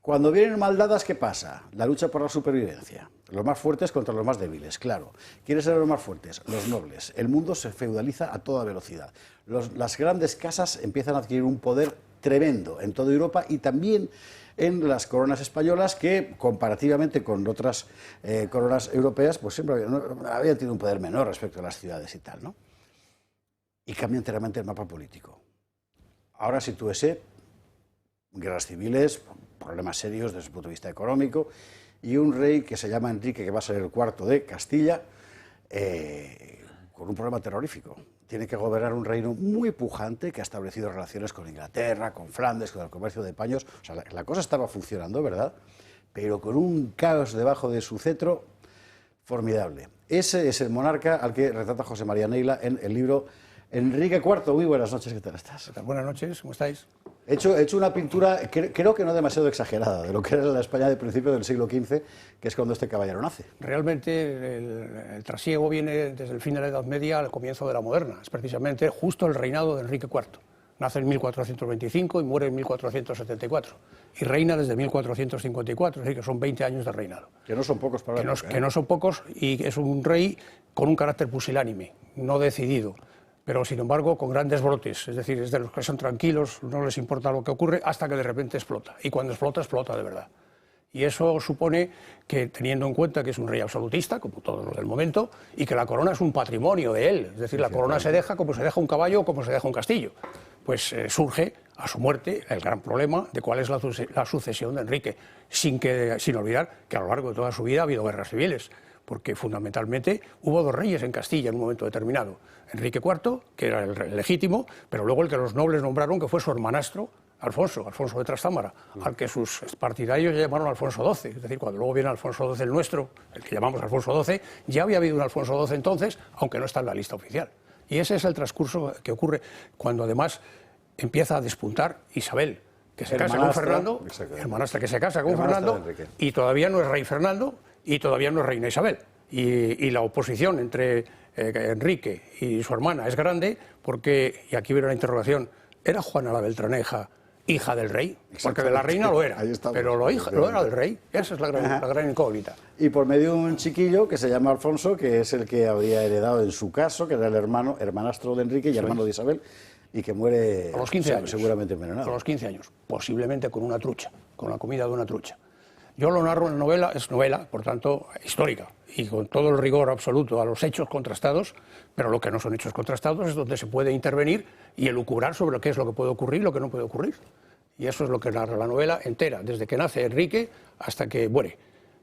Cuando vienen maldadas, ¿qué pasa? La lucha por la supervivencia. Los más fuertes contra los más débiles, claro. ¿Quiénes eran los más fuertes? Los nobles. El mundo se feudaliza a toda velocidad. Las grandes casas empiezan a adquirir un poder tremendo en toda Europa y también en las coronas españolas que, comparativamente con otras coronas europeas, pues siempre habían tenido un poder menor respecto a las ciudades y tal, ¿no? Y cambia enteramente el mapa político. Ahora sitúese guerras civiles, problemas serios desde el punto de vista económico, y un rey que se llama Enrique, que va a ser el cuarto de Castilla, con un problema terrorífico. Tiene que gobernar un reino muy pujante que ha establecido relaciones con Inglaterra, con Flandes, con el comercio de paños. O sea, la cosa estaba funcionando, ¿verdad? Pero con un caos debajo de su cetro formidable. Ese es el monarca al que retrata José María Neila en el libro Enrique IV. Muy buenas noches, ¿qué tal estás? Buenas noches, ¿cómo estáis? He hecho una pintura, creo que no demasiado exagerada, de lo que era la España de principio del siglo XV, que es cuando este caballero nace. Realmente el trasiego viene desde el fin de la Edad Media al comienzo de la moderna. Es precisamente justo el reinado de Enrique IV. Nace en 1425 y muere en 1474. Y reina desde 1454, es decir, que son 20 años de reinado. Que no son pocos para la época, que no son pocos, y es un rey con un carácter pusilánime, no decidido, pero sin embargo con grandes brotes, es decir, es de los que son tranquilos, no les importa lo que ocurre hasta que de repente explota, y cuando explota, explota de verdad. Y eso supone que, teniendo en cuenta que es un rey absolutista, como todos los del momento, y que la corona es un patrimonio de él, es decir, la corona se deja como se deja un caballo o como se deja un castillo, pues surge a su muerte el gran problema de cuál es la sucesión de Enrique, sin olvidar que a lo largo de toda su vida ha habido guerras civiles, porque fundamentalmente hubo dos reyes en Castilla en un momento determinado. Enrique IV, que era el rey legítimo, pero luego el que los nobles nombraron, que fue su hermanastro, Alfonso de Trastámara, al que sus partidarios llamaron Alfonso XII. Es decir, cuando luego viene Alfonso XII el nuestro, el que llamamos Alfonso XII, ya había habido un Alfonso XII entonces, aunque no está en la lista oficial. Y ese es el transcurso que ocurre cuando además empieza a despuntar Isabel, que se casa con Fernando, hermanastra que se casa con Fernando, y todavía no es rey Fernando, y todavía no es reina Isabel. Y la oposición entre Enrique y su hermana es grande, porque, y aquí viene la interrogación, ¿era Juana la Beltraneja hija del rey? Porque de la reina lo era, pero lo era del rey. Esa es la gran incógnita. Y por medio de un chiquillo que se llama Alfonso, que es el que habría heredado en su caso, que era el hermanastro de Enrique y hermano de Isabel, y que muere a los 15 años, seguramente envenenado. A los 15 años, posiblemente con una trucha, con la comida de una trucha. Yo lo narro en novela, es novela, por tanto, histórica, y con todo el rigor absoluto a los hechos contrastados, pero lo que no son hechos contrastados es donde se puede intervenir y elucubrar sobre qué es lo que puede ocurrir y lo que no puede ocurrir. Y eso es lo que narra la novela entera, desde que nace Enrique hasta que muere,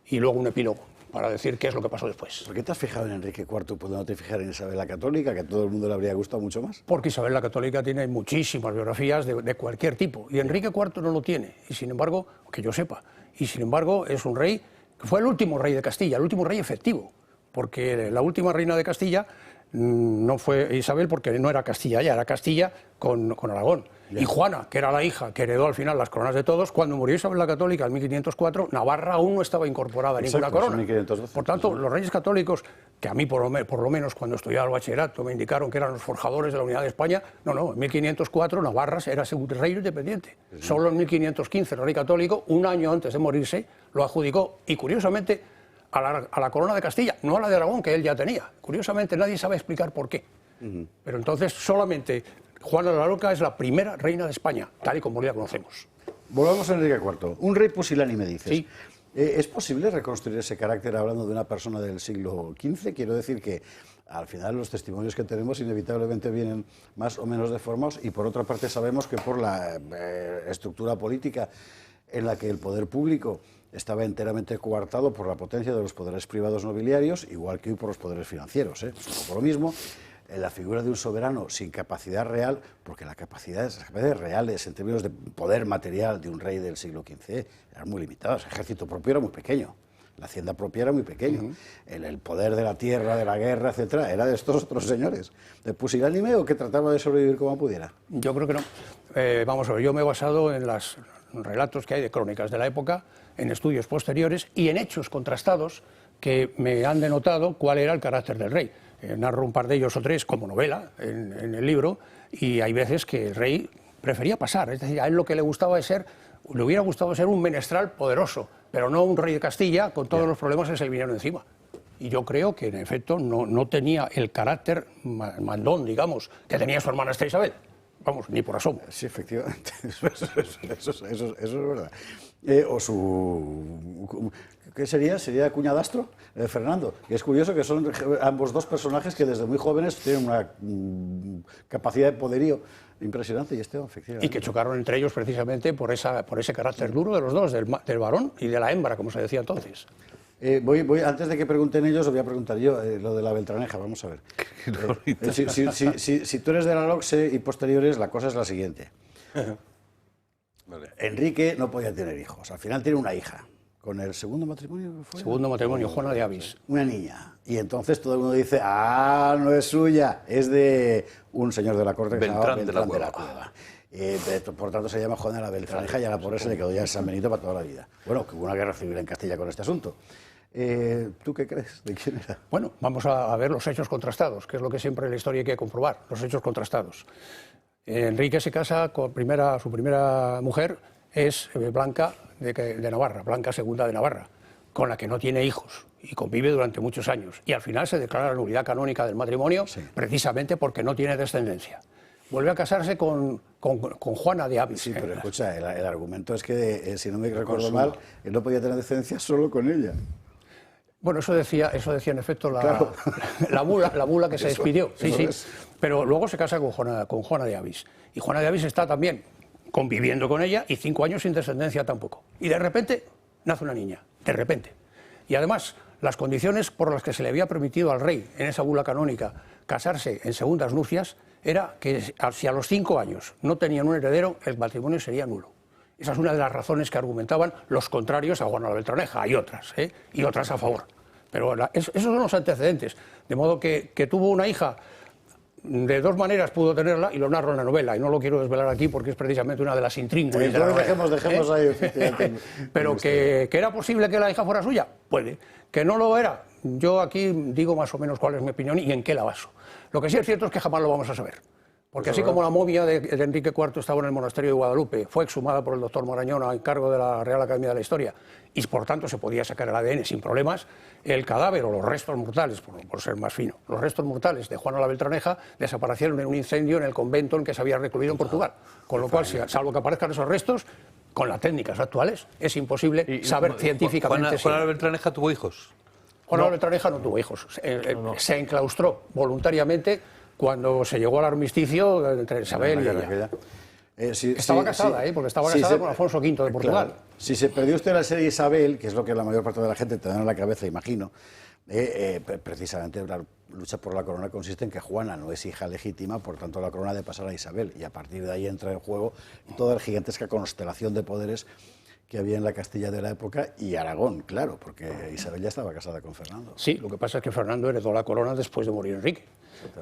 y luego un epílogo para decir qué es lo que pasó después. ¿Por qué te has fijado en Enrique IV por no te fijar en Isabel la Católica, que a todo el mundo le habría gustado mucho más? Porque Isabel la Católica tiene muchísimas biografías de cualquier tipo, y Enrique IV no lo tiene, y sin embargo, que yo sepa, y sin embargo es un rey que fue el último rey de Castilla, el último rey efectivo, porque la última reina de Castilla no fue Isabel, porque no era Castilla ya, era Castilla con Aragón. Y Juana, que era la hija que heredó al final las coronas de todos, cuando murió Isabel la Católica en 1504, Navarra aún no estaba incorporada a ninguna corona. 1512. Por tanto, los reyes católicos, que a mí por lo menos cuando estudiaba el bachillerato me indicaron que eran los forjadores de la unidad de España, no, en 1504 Navarra era un rey independiente. Solo en 1515 el rey católico, un año antes de morirse, lo adjudicó, y curiosamente a la corona de Castilla, no a la de Aragón, que él ya tenía. Curiosamente nadie sabe explicar por qué. Pero entonces solamente Juana la Loca es la primera reina de España, tal y como la conocemos. Volvamos a Enrique IV. Un rey pusilánime, dices. Sí. ¿Es posible reconstruir ese carácter hablando de una persona del siglo XV? Quiero decir que al final los testimonios que tenemos inevitablemente vienen más o menos deformados, y por otra parte sabemos que por la estructura política en la que el poder público estaba enteramente coartado por la potencia de los poderes privados nobiliarios, igual que hoy por los poderes financieros. Por lo mismo, la figura de un soberano sin capacidad real, porque las capacidades reales en términos de poder material de un rey del siglo XV eran muy limitadas. El ejército propio era muy pequeño, la hacienda propia era muy pequeño, el poder de la tierra, de la guerra, etcétera, era de estos otros señores. ¿De pusilánime o que trataba de sobrevivir como pudiera? Yo creo que no. Vamos a ver, yo me he basado en los relatos que hay de crónicas de la época, en estudios posteriores y en hechos contrastados que me han denotado cuál era el carácter del rey. Narro un par de ellos o tres como novela en el libro, y hay veces que el rey prefería pasar, es decir, a él lo que le hubiera gustado ser un menestral poderoso, pero no un rey de Castilla con todos los problemas que se le vinieron encima. Y yo creo que en efecto no tenía el carácter mandón, digamos, que tenía su hermanastra Isabel. Vamos, ni por asomo. Sí, efectivamente, eso es verdad. O su... ¿Qué sería? ¿Sería cuñadastro? Fernando. Y es curioso que son ambos dos personajes que desde muy jóvenes tienen una capacidad de poderío impresionante, y Esteban, efectivamente. Y que chocaron entre ellos precisamente por ese carácter duro de los dos, del varón y de la hembra, como se decía entonces. Antes de que pregunten ellos, os voy a preguntar yo lo de la Beltraneja. Vamos a ver. Si tú eres de la LOCSE y posteriores, la cosa es la siguiente. Vale. Enrique no podía tener hijos. Al final tiene una hija. ¿Con el segundo matrimonio? Segundo matrimonio, Juana de Avis. Una niña. Y entonces todo el mundo dice, no es suya, es de un señor de la corte que se llamaba Beltrán de la Cueva. Por tanto se llama Juana la Beltraneja, y a la pobre se le quedó ya en San Benito para toda la vida. Bueno, que hubo una guerra civil en Castilla con este asunto. ¿Tú qué crees? ¿De quién era? Bueno, vamos a ver los hechos contrastados, que es lo que siempre en la historia hay que comprobar, los hechos contrastados. Enrique se casa con su primera mujer, es Blanca de Navarra, Blanca II de Navarra, con la que no tiene hijos y convive durante muchos años. Y al final se declara la nulidad canónica del matrimonio, precisamente porque no tiene descendencia. Vuelve a casarse con Juana de Avis. Sí, pero escucha, el argumento es que, si no me recuerdo mal, él no podía tener descendencia solo con ella. Bueno, eso decía en efecto la bula que se despidió. Sí. Pero luego se casa con Juana de Avis. Y Juana de Avis está también conviviendo con ella y 5 años sin descendencia tampoco. Y de repente nace una niña, de repente. Y además, las condiciones por las que se le había permitido al rey, en esa bula canónica, casarse en segundas nupcias, era que si a los 5 años no tenían un heredero, el matrimonio sería nulo. Esa es una de las razones que argumentaban los contrarios a Juana la Beltraneja. Hay otras, y otras a favor. Pero esos son los antecedentes. De modo que tuvo una hija, de 2 maneras pudo tenerla, y lo narro en la novela, y no lo quiero desvelar aquí porque es precisamente una de las intríngulis de la novela. Dejemos ahí. Pero que era posible que la hija fuera suya, puede. Que no lo era, yo aquí digo más o menos cuál es mi opinión y en qué la baso. Lo que sí es cierto es que jamás lo vamos a saber. Porque así como la momia de Enrique IV estaba en el monasterio de Guadalupe, fue exhumada por el doctor Marañón a encargo de la Real Academia de la Historia, y por tanto se podía sacar el ADN sin problemas, el cadáver o los restos mortales, por ser más fino, los restos mortales de Juana la Beltraneja desaparecieron en un incendio en el convento en que se había recluido en Portugal. Con lo cual, salvo que aparezcan esos restos, con las técnicas actuales es imposible saber científicamente si... ¿Juana la Beltraneja tuvo hijos? Juana la Beltraneja no tuvo hijos. Se enclaustró voluntariamente cuando se llegó al armisticio entre Isabel y ella. Estaba casada, porque estaba casada con Alfonso V de Portugal. Claro. Si se perdió usted la serie Isabel, que es lo que la mayor parte de la gente te da en la cabeza, imagino, precisamente la lucha por la corona consiste en que Juana no es hija legítima, por tanto la corona ha de pasar a Isabel, y a partir de ahí entra en juego toda la gigantesca constelación de poderes que había en la Castilla de la época y Aragón, claro, porque Isabel ya estaba casada con Fernando. Sí, lo que pasa es que Fernando heredó la corona después de morir Enrique.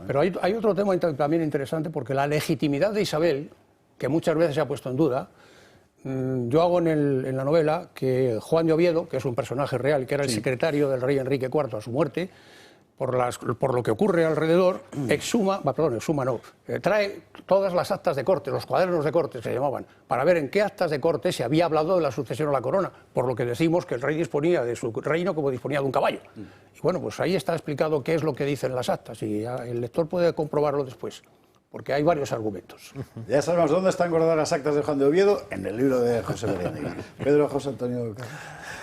Pero hay otro tema también interesante, porque la legitimidad de Isabel, que muchas veces se ha puesto en duda, yo hago en la novela que Juan de Oviedo, que es un personaje real, que era el secretario del rey Enrique IV a su muerte, por lo que ocurre alrededor, trae todas las actas de corte, los cuadernos de corte se llamaban, para ver en qué actas de corte se había hablado de la sucesión a la corona, por lo que decimos que el rey disponía de su reino como disponía de un caballo. Y bueno, pues ahí está explicado qué es lo que dicen las actas, y el lector puede comprobarlo después, porque hay varios argumentos. Ya sabemos dónde están guardadas las actas de Juan de Oviedo, en el libro de José Bereniga. Pedro José Antonio.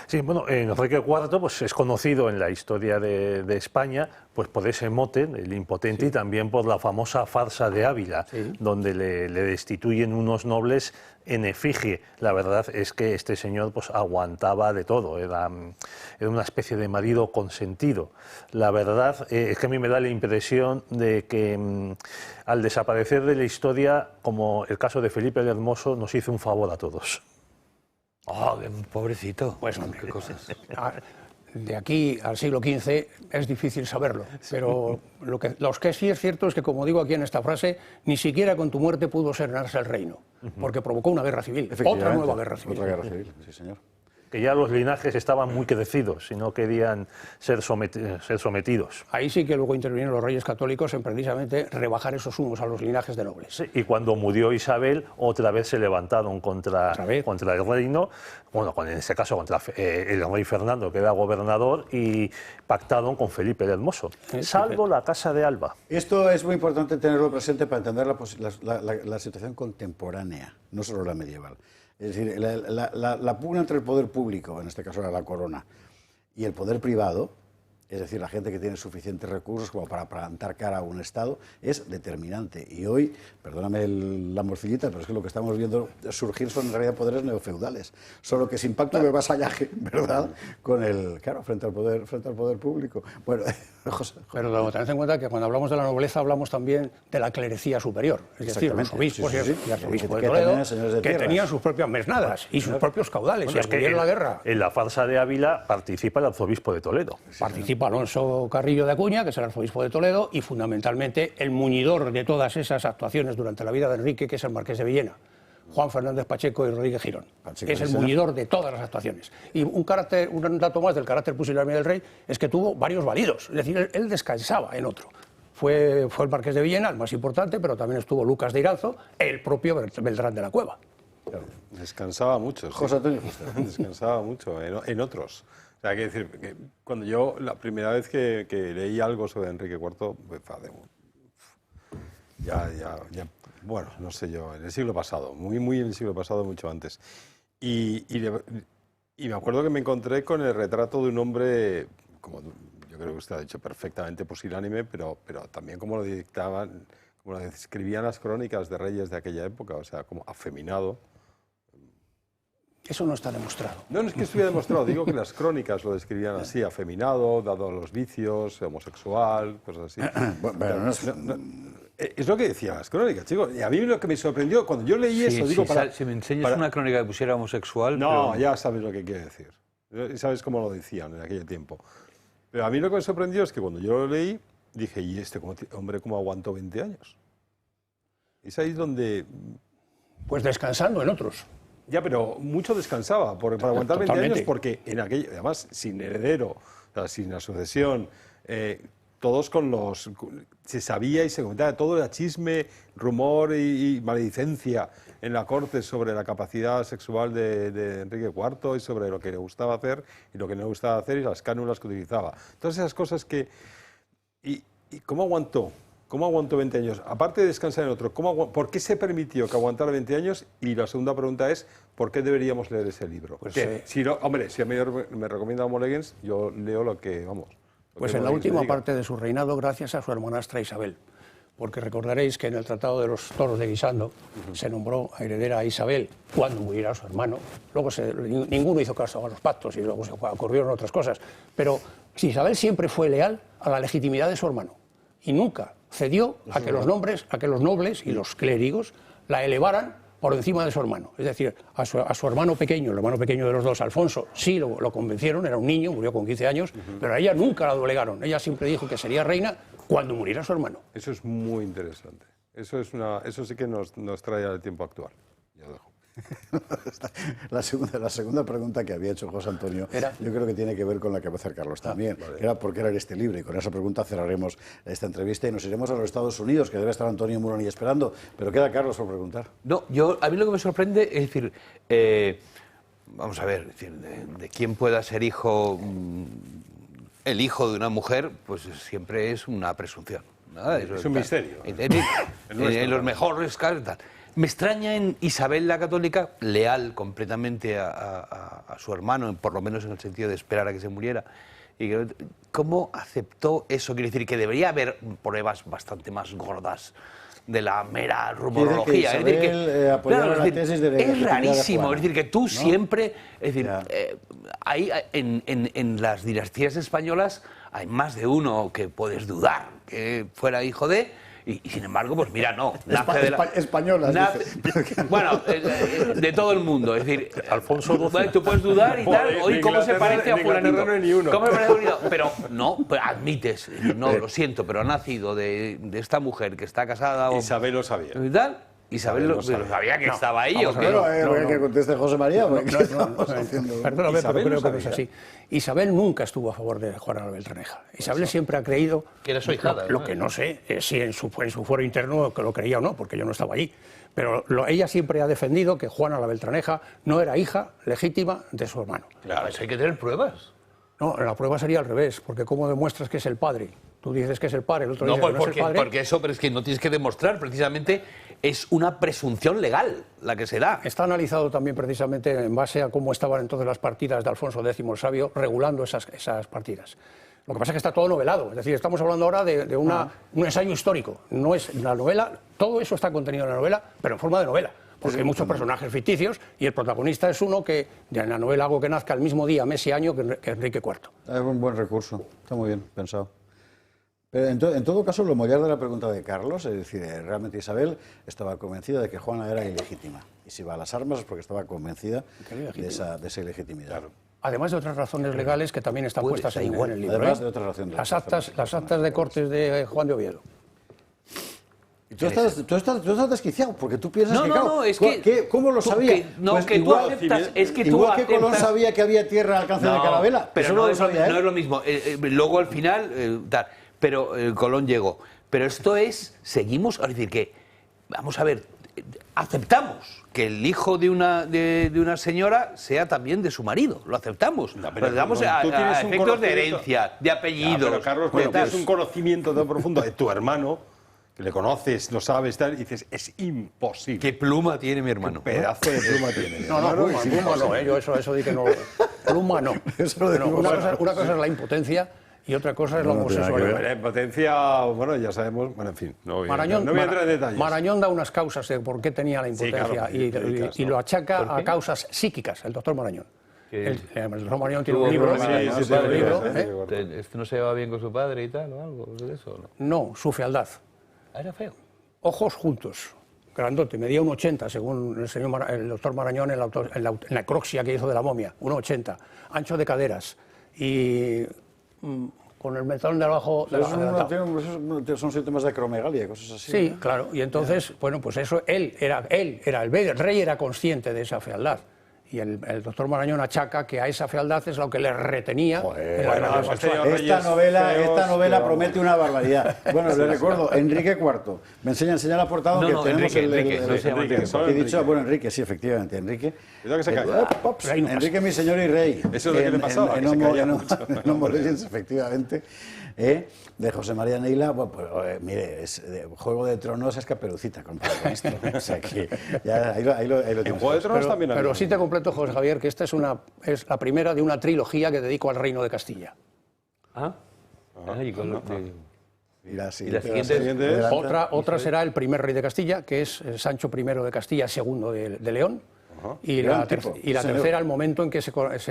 Sí, bueno, Enrique IV pues, es conocido en la historia de España pues, por ese mote, el impotente, y también por la famosa farsa de Ávila, donde le destituyen unos nobles en efigie. La verdad es que este señor pues, aguantaba de todo, era una especie de marido consentido. La verdad es que a mí me da la impresión de que al desaparecer de la historia, como el caso de Felipe el Hermoso, nos hizo un favor a todos. Oh, pobrecito. Pues hombre, qué cosas. De aquí al siglo XV es difícil saberlo, pero lo que sí es cierto es que, como digo aquí en esta frase, ni siquiera con tu muerte pudo serenarse el reino, porque provocó una guerra civil, otra nueva guerra civil. Otra guerra civil, sí señor. Que ya los linajes estaban muy crecidos y no querían ser sometidos. Ahí sí que luego intervinieron los reyes católicos en precisamente rebajar esos humos a los linajes de nobles. Sí, y cuando murió Isabel, otra vez se levantaron contra el reino, bueno, en este caso contra el rey Fernando, que era gobernador, y pactaron con Felipe el Hermoso, salvo la Casa de Alba. Esto es muy importante tenerlo presente para entender la situación contemporánea, no solo la medieval. Es decir, la pugna entre el poder público, en este caso era la corona, y el poder privado, es decir, la gente que tiene suficientes recursos como para plantar cara a un Estado, es determinante. Y hoy, perdóname la morcillita, pero es que lo que estamos viendo surgir son en realidad poderes neofeudales, solo que sin pacto de vasallaje, ¿verdad?, frente al poder público. Bueno, José. Pero tened en cuenta que cuando hablamos de la nobleza hablamos también de la clerecía superior, es decir, los obispos y arzobispos de Toledo, que tenían sus propias mesnadas y sus propios caudales, y acudieron a la guerra. En la farsa de Ávila participa el arzobispo de Toledo. Participa Alonso Carrillo de Acuña, que es el arzobispo de Toledo, y fundamentalmente el muñidor de todas esas actuaciones durante la vida de Enrique, que es el marqués de Villena, Juan Fernández Pacheco y Rodríguez Girón. Es el muñidor de todas las actuaciones. Y un dato más del carácter pusilánime del rey es que tuvo varios validos, es decir, él descansaba en otro. Fue el marqués de Villena, el más importante, pero también estuvo Lucas de Iranzo, el propio Beltrán de la Cueva. Claro, descansaba mucho. José Antonio. Descansaba mucho en otros. O sea, hay que decir que cuando yo, la primera vez que leí algo sobre Enrique IV, bueno, no sé yo, en el siglo pasado, muy en el siglo pasado, mucho antes. Y me acuerdo que me encontré con el retrato de un hombre, como yo creo que usted ha dicho, perfectamente pusilánime, pero también como lo como describían las crónicas de reyes de aquella época, o sea, como afeminado. Eso no está demostrado. No, no es que estuviera demostrado, digo que las crónicas lo describían así, afeminado, dado los vicios, homosexual, cosas así. Bueno, es lo que decían las crónicas, chicos. Y a mí lo que me sorprendió, cuando yo leí eso, digo para... Si me enseñas una crónica que pusiera homosexual... No, pero... ya sabes lo que quiere decir. Y sabes cómo lo decían en aquel tiempo. Pero a mí lo que me sorprendió es que cuando yo lo leí, dije, ¿y este hombre cómo aguantó 20 años? Es ahí donde... Pues descansando en otros. Ya, pero mucho descansaba para aguantar 20 años, porque en aquello, además, sin heredero, o sea, sin la sucesión, todos con los... Se sabía y se comentaba, todo era chisme, rumor y maledicencia en la corte sobre la capacidad sexual de Enrique IV y sobre lo que le gustaba hacer y lo que no le gustaba hacer y las cánulas que utilizaba. Todas esas cosas que... ¿Y cómo aguantó? ¿Cómo aguantó 20 años? Aparte de descansar en otro, ¿por qué se permitió que aguantara 20 años? Y la segunda pregunta es, ¿por qué deberíamos leer ese libro? Pues, si no, hombre, si a mí me recomienda Molegens, yo leo lo que, vamos... Pues en la última parte de su reinado, gracias a su hermanastra Isabel. Porque recordaréis que en el Tratado de los Toros de Guisando se nombró a heredera a Isabel cuando muriera su hermano. Luego ninguno hizo caso a los pactos y luego se ocurrieron otras cosas. Pero Isabel siempre fue leal a la legitimidad de su hermano y nunca cedió a que los nobles y los clérigos la elevaran por encima de su hermano. Es decir, a su hermano pequeño, el hermano pequeño de los dos, Alfonso, sí lo convencieron, era un niño, murió con 15 años, pero a ella nunca la doblegaron. Ella siempre dijo que sería reina cuando muriera su hermano. Eso es muy interesante. Eso sí que nos trae al tiempo actual. Ya dejo. La segunda pregunta que había hecho José Antonio, yo creo que tiene que ver con la que va a hacer Carlos también. Vale. Era ¿por qué era este libre? Y con esa pregunta cerraremos esta entrevista y nos iremos a los Estados Unidos, que debe estar Antonio Muroni esperando. Pero queda Carlos por preguntar. No, a mí lo que me sorprende es decir, vamos a ver, es decir, de quién pueda ser hijo, el hijo de una mujer, pues siempre es una presunción. ¿No? Es un misterio. En los mejores casos tal. Me extraña en Isabel la Católica, leal completamente a su hermano, por lo menos en el sentido de esperar a que se muriera, y ¿cómo aceptó eso? Quiere decir que debería haber pruebas bastante más gordas de la mera rumorología. Es rarísimo, es decir, que tú siempre... Es decir, en las dinastías españolas hay más de uno que puedes dudar que fuera hijo de... Y sin embargo, pues mira, no. Españolas. Bueno, de todo el mundo. Es decir, Alfonso XII. Tú puedes dudar y tal. Oye, ¿cómo se parece a fulanito? ¿Cómo se parece a fulanito? Pero no, pues admites. No, lo siento, pero ha nacido de esta mujer que está casada. Isabel lo sabía. ¿Y tal? Isabel lo sabía que estaba ahí. ¿O qué? Que conteste José María. Perdóname, pero creo que no es así. Isabel nunca estuvo a favor de Juana la Beltraneja. Isabel siempre ha creído... Que era su hijada. Lo que no sé es si en su fuero interno que lo creía o no, porque yo no estaba allí. Pero ella siempre ha defendido que Juana la Beltraneja no era hija legítima de su hermano. Claro, eso hay que tener pruebas. No, la prueba sería al revés, porque ¿cómo demuestras que es el padre? Tú dices que es el padre, el otro dice que no es el padre. Porque eso, pero es que no tienes que demostrar, precisamente es una presunción legal la que se da. Está analizado también precisamente en base a cómo estaban entonces las partidas de Alfonso X el Sabio, regulando esas partidas. Lo que pasa es que está todo novelado, es decir, estamos hablando ahora de un ensayo histórico, no es la novela, todo eso está contenido en la novela, pero en forma de novela. Porque hay muchos personajes ficticios y el protagonista es uno que en la novela hago que nazca el mismo día, mes y año que Enrique IV. Es un buen recurso, está muy bien pensado. Pero en todo caso, lo mollar de la pregunta de Carlos, es decir, realmente Isabel estaba convencida de que Juana era ilegítima. Y si va a las armas es porque estaba convencida de esa ilegitimidad. Claro. Además de otras razones legales que también están puestas en el libro. Además de otras razones. Las actas de cortes de Juan de Oviedo. Tú estás desquiciado, porque tú piensas es que... ¿Cómo lo sabía? Igual que Colón sabía que había tierra al alcance de Carabela. Pero no es lo mismo. Luego al final, pero Colón llegó. Pero esto es, seguimos, es decir, que, vamos a ver, aceptamos que el hijo de una señora sea también de su marido, lo aceptamos. Lo damos a efectos de herencia, de apellidos. Pero Carlos, cuando tienes un conocimiento tan profundo de tu hermano, que le conoces, lo sabes, tal, y dices, es imposible. ¿Qué pluma tiene mi hermano? ¿Qué pedazo de pluma tiene? Pluma no, yo eso di que no. Pluma no. Una cosa es la impotencia y otra cosa es la homosexualidad. En potencia, bueno, ya sabemos, bueno, en fin, no voy a entrar en detalles. Marañón da unas causas de por qué tenía la impotencia y lo achaca a causas psíquicas, el doctor Marañón. El doctor Marañón tiene un libro. ¿Este no se llevaba bien con su padre y tal o algo de eso? No, su fealdad. Era feo. Ojos juntos, grandote, medía 1,80 según el doctor Marañón en la necropsia que hizo de la momia, 1,80, ancho de caderas y con el mentón de abajo... Son síntomas de acromegalia y cosas así. Sí, claro, y entonces, bueno, pues eso, él era el rey era consciente de esa fealdad. Y el doctor Marañón achaca que a esa fealdad es lo que le retenía en la relación sexual. Esta novela promete una barbaridad. Bueno, le recuerdo, Enrique IV. Me enseña la portada que tenemos Enrique. Bueno, Enrique, sí, efectivamente, Enrique. Enrique, mi señor y rey. Eso es lo que le pasaba. En Homo Legends, efectivamente. De José María Neila, bueno, pues, mire, Juego de Tronos es Caperucita comparado con esto. O sea que ya ahí lo en Juego de Tronos también hay. Pero sí te completo, José Javier, que esta es la primera de una trilogía que dedico al Reino de Castilla. Y la siguiente otra será el primer rey de Castilla, que es Sancho I de Castilla, segundo de León. Y la tercera, el momento en que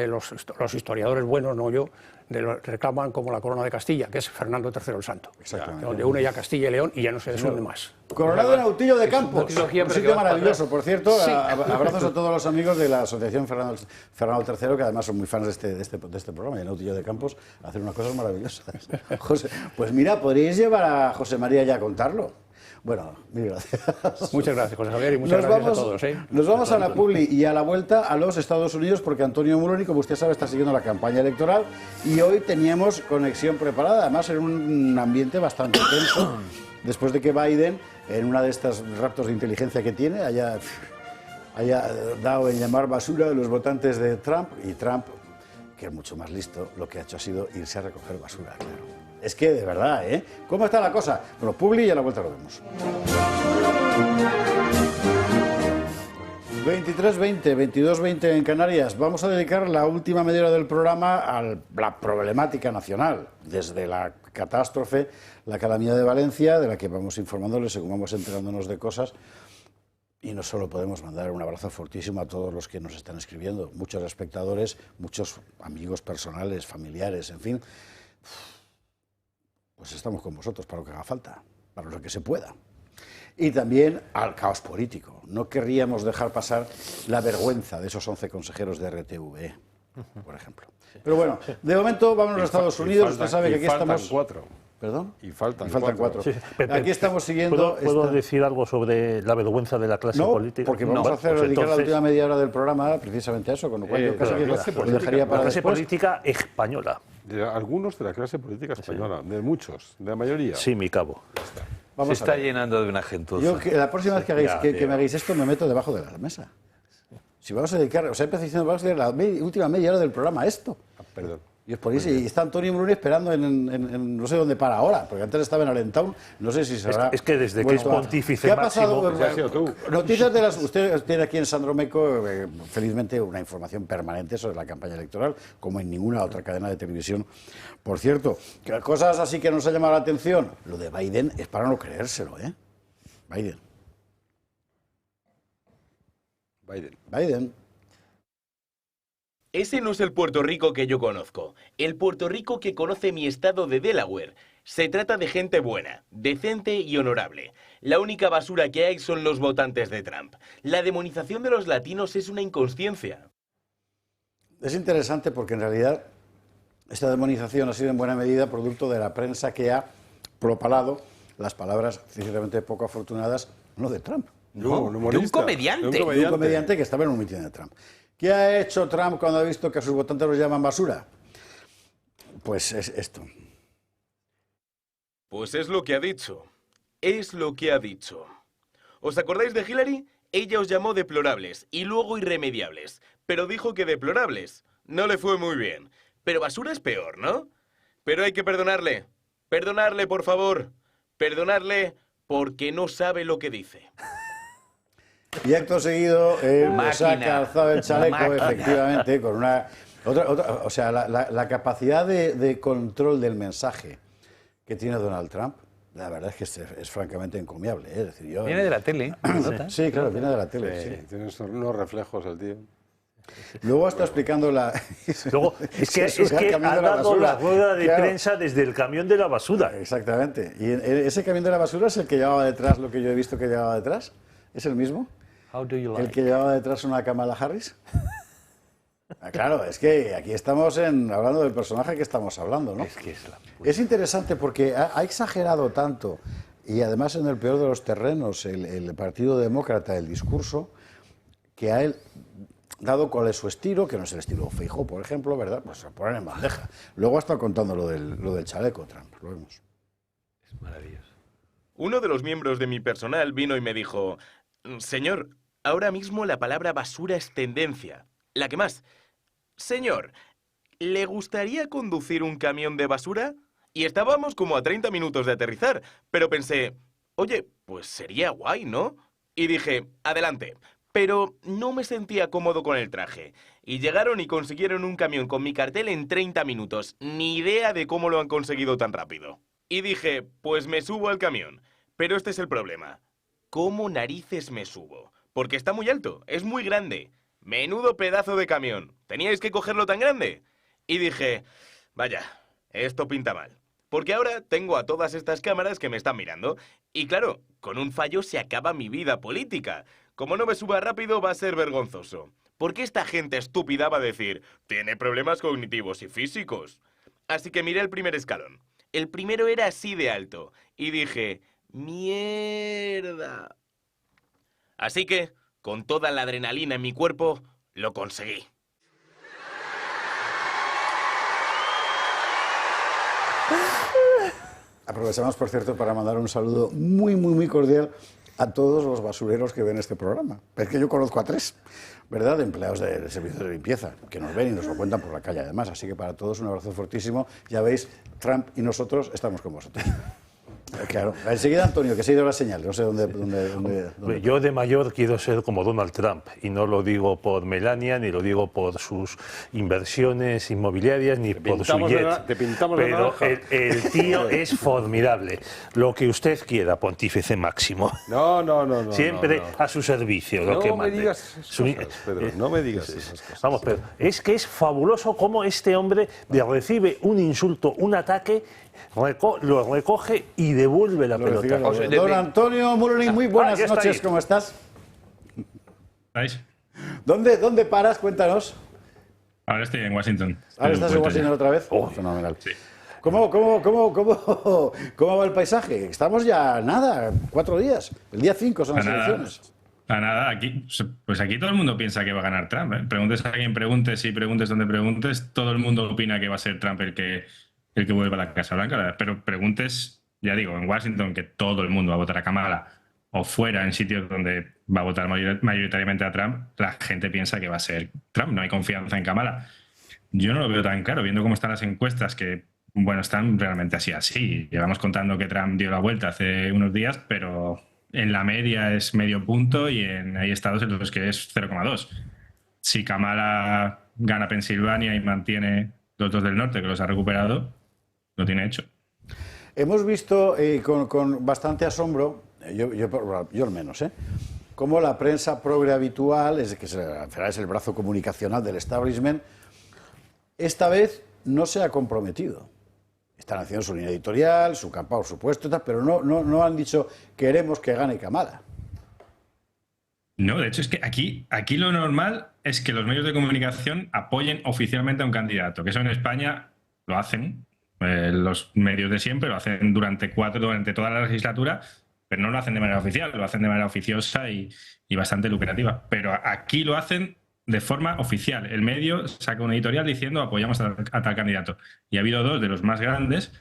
los historiadores buenos, no yo, reclaman como la corona de Castilla, que es Fernando III el Santo. Exactamente. Donde une ya Castilla y León y ya no se desunde más. Coronado en Autillo de Campos, un sitio maravilloso. Por cierto, abrazos a todos los amigos de la Asociación Fernando III, que además son muy fans de este programa, y en Autillo de Campos hacen unas cosas maravillosas. José, pues mira, podríais llevar a José María ya a contarlo. Bueno, mil gracias. Muchas gracias, José Javier, y muchas gracias a todos. Nos vamos a la publi y a la vuelta a los Estados Unidos, porque Antonio Muloni, como usted sabe, está siguiendo la campaña electoral y hoy teníamos conexión preparada, además en un ambiente bastante tenso, después de que Biden, en una de estas raptos de inteligencia que tiene, haya dado en llamar basura a los votantes de Trump, y Trump, que es mucho más listo, lo que ha hecho ha sido irse a recoger basura, claro. Es que, de verdad, ¿eh? ¿Cómo está la cosa? Bueno, publi y a la vuelta lo vemos. 23:20, 22:20 en Canarias. Vamos a dedicar la última media hora del programa a la problemática nacional, desde la catástrofe, la calamidad de Valencia, de la que vamos informándoles según vamos enterándonos de cosas. Y no solo podemos mandar un abrazo fortísimo a todos los que nos están escribiendo, muchos espectadores, muchos amigos personales, familiares, en fin. Pues estamos con vosotros para lo que haga falta, para lo que se pueda. Y también al caos político. No querríamos dejar pasar la vergüenza de esos 11 consejeros de RTV, por ejemplo. Pero bueno, de momento vámonos a Estados Unidos. Usted sabe que aquí estamos... 4. ¿Perdón? Y faltan 4. Sí, aquí estamos siguiendo... ¿Puedo decir algo sobre la vergüenza de la clase política? Porque vamos a dedicar la última media hora del programa precisamente a eso, con lo cual yo casi que lo dejaría para la clase después. política española. De algunos de la clase política española, de muchos, de la mayoría. Sí, mi cabo. Se está llenando de una gentuza. Yo, la próxima vez que me hagáis esto, me meto debajo de la mesa. Si vamos a dedicar, o sea, empecé diciendo, vamos a dedicar la última media hora del programa a esto. Perdón. Y os ponéis, y está Antonio Muloni esperando en no sé dónde para ahora, porque antes estaba en Allentown, no sé si será... Es que desde que es pontífice ¿Qué ha máximo... pasado? Noticias de las... Usted tiene aquí en Sandromeco, felizmente, una información permanente sobre la campaña electoral, como en ninguna otra cadena de televisión. Por cierto, cosas así que nos ha llamado la atención, lo de Biden es para no creérselo, ¿eh? Biden. Ese no es el Puerto Rico que yo conozco, el Puerto Rico que conoce mi estado de Delaware. Se trata de gente buena, decente y honorable. La única basura que hay son los votantes de Trump. La demonización de los latinos es una inconsciencia. Es interesante porque en realidad esta demonización ha sido en buena medida producto de la prensa que ha propalado las palabras, sinceramente poco afortunadas, no de Trump. No, de un comediante. De un comediante que estaba en un mitin de Trump. ¿Qué ha hecho Trump cuando ha visto que a sus votantes los llaman basura? Pues es esto. Pues es lo que ha dicho. Es lo que ha dicho. ¿Os acordáis de Hillary? Ella os llamó deplorables y luego irremediables. Pero dijo que deplorables. No le fue muy bien. Pero basura es peor, ¿no? Pero hay que perdonarle. Perdonarle, por favor. Perdonarle porque no sabe lo que dice. Y acto seguido, se ha calzado el chaleco, efectivamente, con una O sea, la capacidad de control del mensaje que tiene Donald Trump, la verdad es que es francamente encomiable. Es decir, viene de la tele, ¿no? Sí, claro, viene de la tele. Sí. Tiene unos reflejos el tío. Luego está explicando la... Luego, es que ha dado la rueda de prensa desde el camión de la basura. Exactamente. ¿Y ese camión de la basura es el que llevaba detrás lo que yo he visto que llevaba detrás? ¿Es el mismo? ¿El que llevaba detrás una Kamala Harris? Claro, es que aquí estamos hablando del personaje que estamos hablando, ¿no? Es interesante porque ha exagerado tanto, y además en el peor de los terrenos, el Partido Demócrata, el discurso, que a él, dado cuál es su estilo, que no es el estilo Feijóo, por ejemplo, ¿verdad? Pues se ponen en bandeja. Luego ha estado contando lo del chaleco, Trump, lo vemos. Es maravilloso. Uno de los miembros de mi personal vino y me dijo: señor, ahora mismo la palabra basura es tendencia. La que más. Señor, ¿le gustaría conducir un camión de basura? Y estábamos como a 30 minutos de aterrizar, pero pensé, oye, pues sería guay, ¿no? Y dije, adelante. Pero no me sentía cómodo con el traje. Y llegaron y consiguieron un camión con mi cartel en 30 minutos. Ni idea de cómo lo han conseguido tan rápido. Y dije, pues me subo al camión. Pero este es el problema. ¿Cómo narices me subo? Porque está muy alto, es muy grande. Menudo pedazo de camión. ¿Teníais que cogerlo tan grande? Y dije, vaya, esto pinta mal. Porque ahora tengo a todas estas cámaras que me están mirando. Y claro, con un fallo se acaba mi vida política. Como no me suba rápido va a ser vergonzoso. Porque esta gente estúpida va a decir, tiene problemas cognitivos y físicos. Así que miré el primer escalón. El primero era así de alto. Y dije, mierda. Así que, con toda la adrenalina en mi cuerpo, lo conseguí. Aprovechamos, por cierto, para mandar un saludo muy, muy, muy cordial a todos los basureros que ven este programa. Es que yo conozco a 3, ¿verdad?, de empleados del servicio de limpieza, que nos ven y nos lo cuentan por la calle, además. Así que para todos un abrazo fortísimo. Ya veis, Trump y nosotros estamos con vosotros. Claro. Enseguida Antonio, que se ha ido la señal. No sé dónde. Yo de mayor quiero ser como Donald Trump, y no lo digo por Melania, ni lo digo por sus inversiones inmobiliarias, ni por su jet. Pero el tío es formidable. Lo que usted quiera, pontífice máximo. No. Siempre a su servicio. Lo que no me mande. digas esas cosas, Pedro, no me digas esas cosas. Vamos, Pedro, es que es fabuloso cómo este hombre recibe un insulto, un ataque, lo recoge y devuelve la pelota. Don Antonio Murolín, muy buenas noches, ¿cómo estás? ¿Estáis? ¿Dónde paras? Cuéntanos. Ahora estoy en Washington. ¿Ahora estás en Washington otra vez? Fenomenal. Sí. ¿Cómo va el paisaje? Estamos ya, 4 días. El día 5 son las elecciones. Nada, aquí todo el mundo piensa que va a ganar Trump. Preguntes a quien preguntes y preguntes donde preguntes, todo el mundo opina que va a ser Trump el que vuelva a la Casa Blanca. Pero preguntes, ya digo, en Washington, que todo el mundo va a votar a Kamala, o fuera en sitios donde va a votar mayoritariamente a Trump, la gente piensa que va a ser Trump. No hay confianza en Kamala. Yo no lo veo tan claro, viendo cómo están las encuestas, que bueno, están realmente así. Llevamos contando que Trump dio la vuelta hace unos días, pero en la media es medio punto y hay estados en los que es 0,2. Si Kamala gana Pensilvania y mantiene los 2 del norte, que los ha recuperado, lo tiene hecho. Hemos visto con bastante asombro, yo al menos, cómo la prensa progre habitual, es el brazo comunicacional del establishment, esta vez no se ha comprometido. Están haciendo su línea editorial, su campaña, por supuesto, pero no han dicho queremos que gane Kamala. No, de hecho es que aquí lo normal es que los medios de comunicación apoyen oficialmente a un candidato, que eso en España lo hacen los medios de siempre, lo hacen durante toda la legislatura, pero no lo hacen de manera oficial, lo hacen de manera oficiosa y bastante lucrativa. Pero aquí lo hacen de forma oficial. El medio saca una editorial diciendo apoyamos a tal candidato. Y ha habido 2 de los más grandes,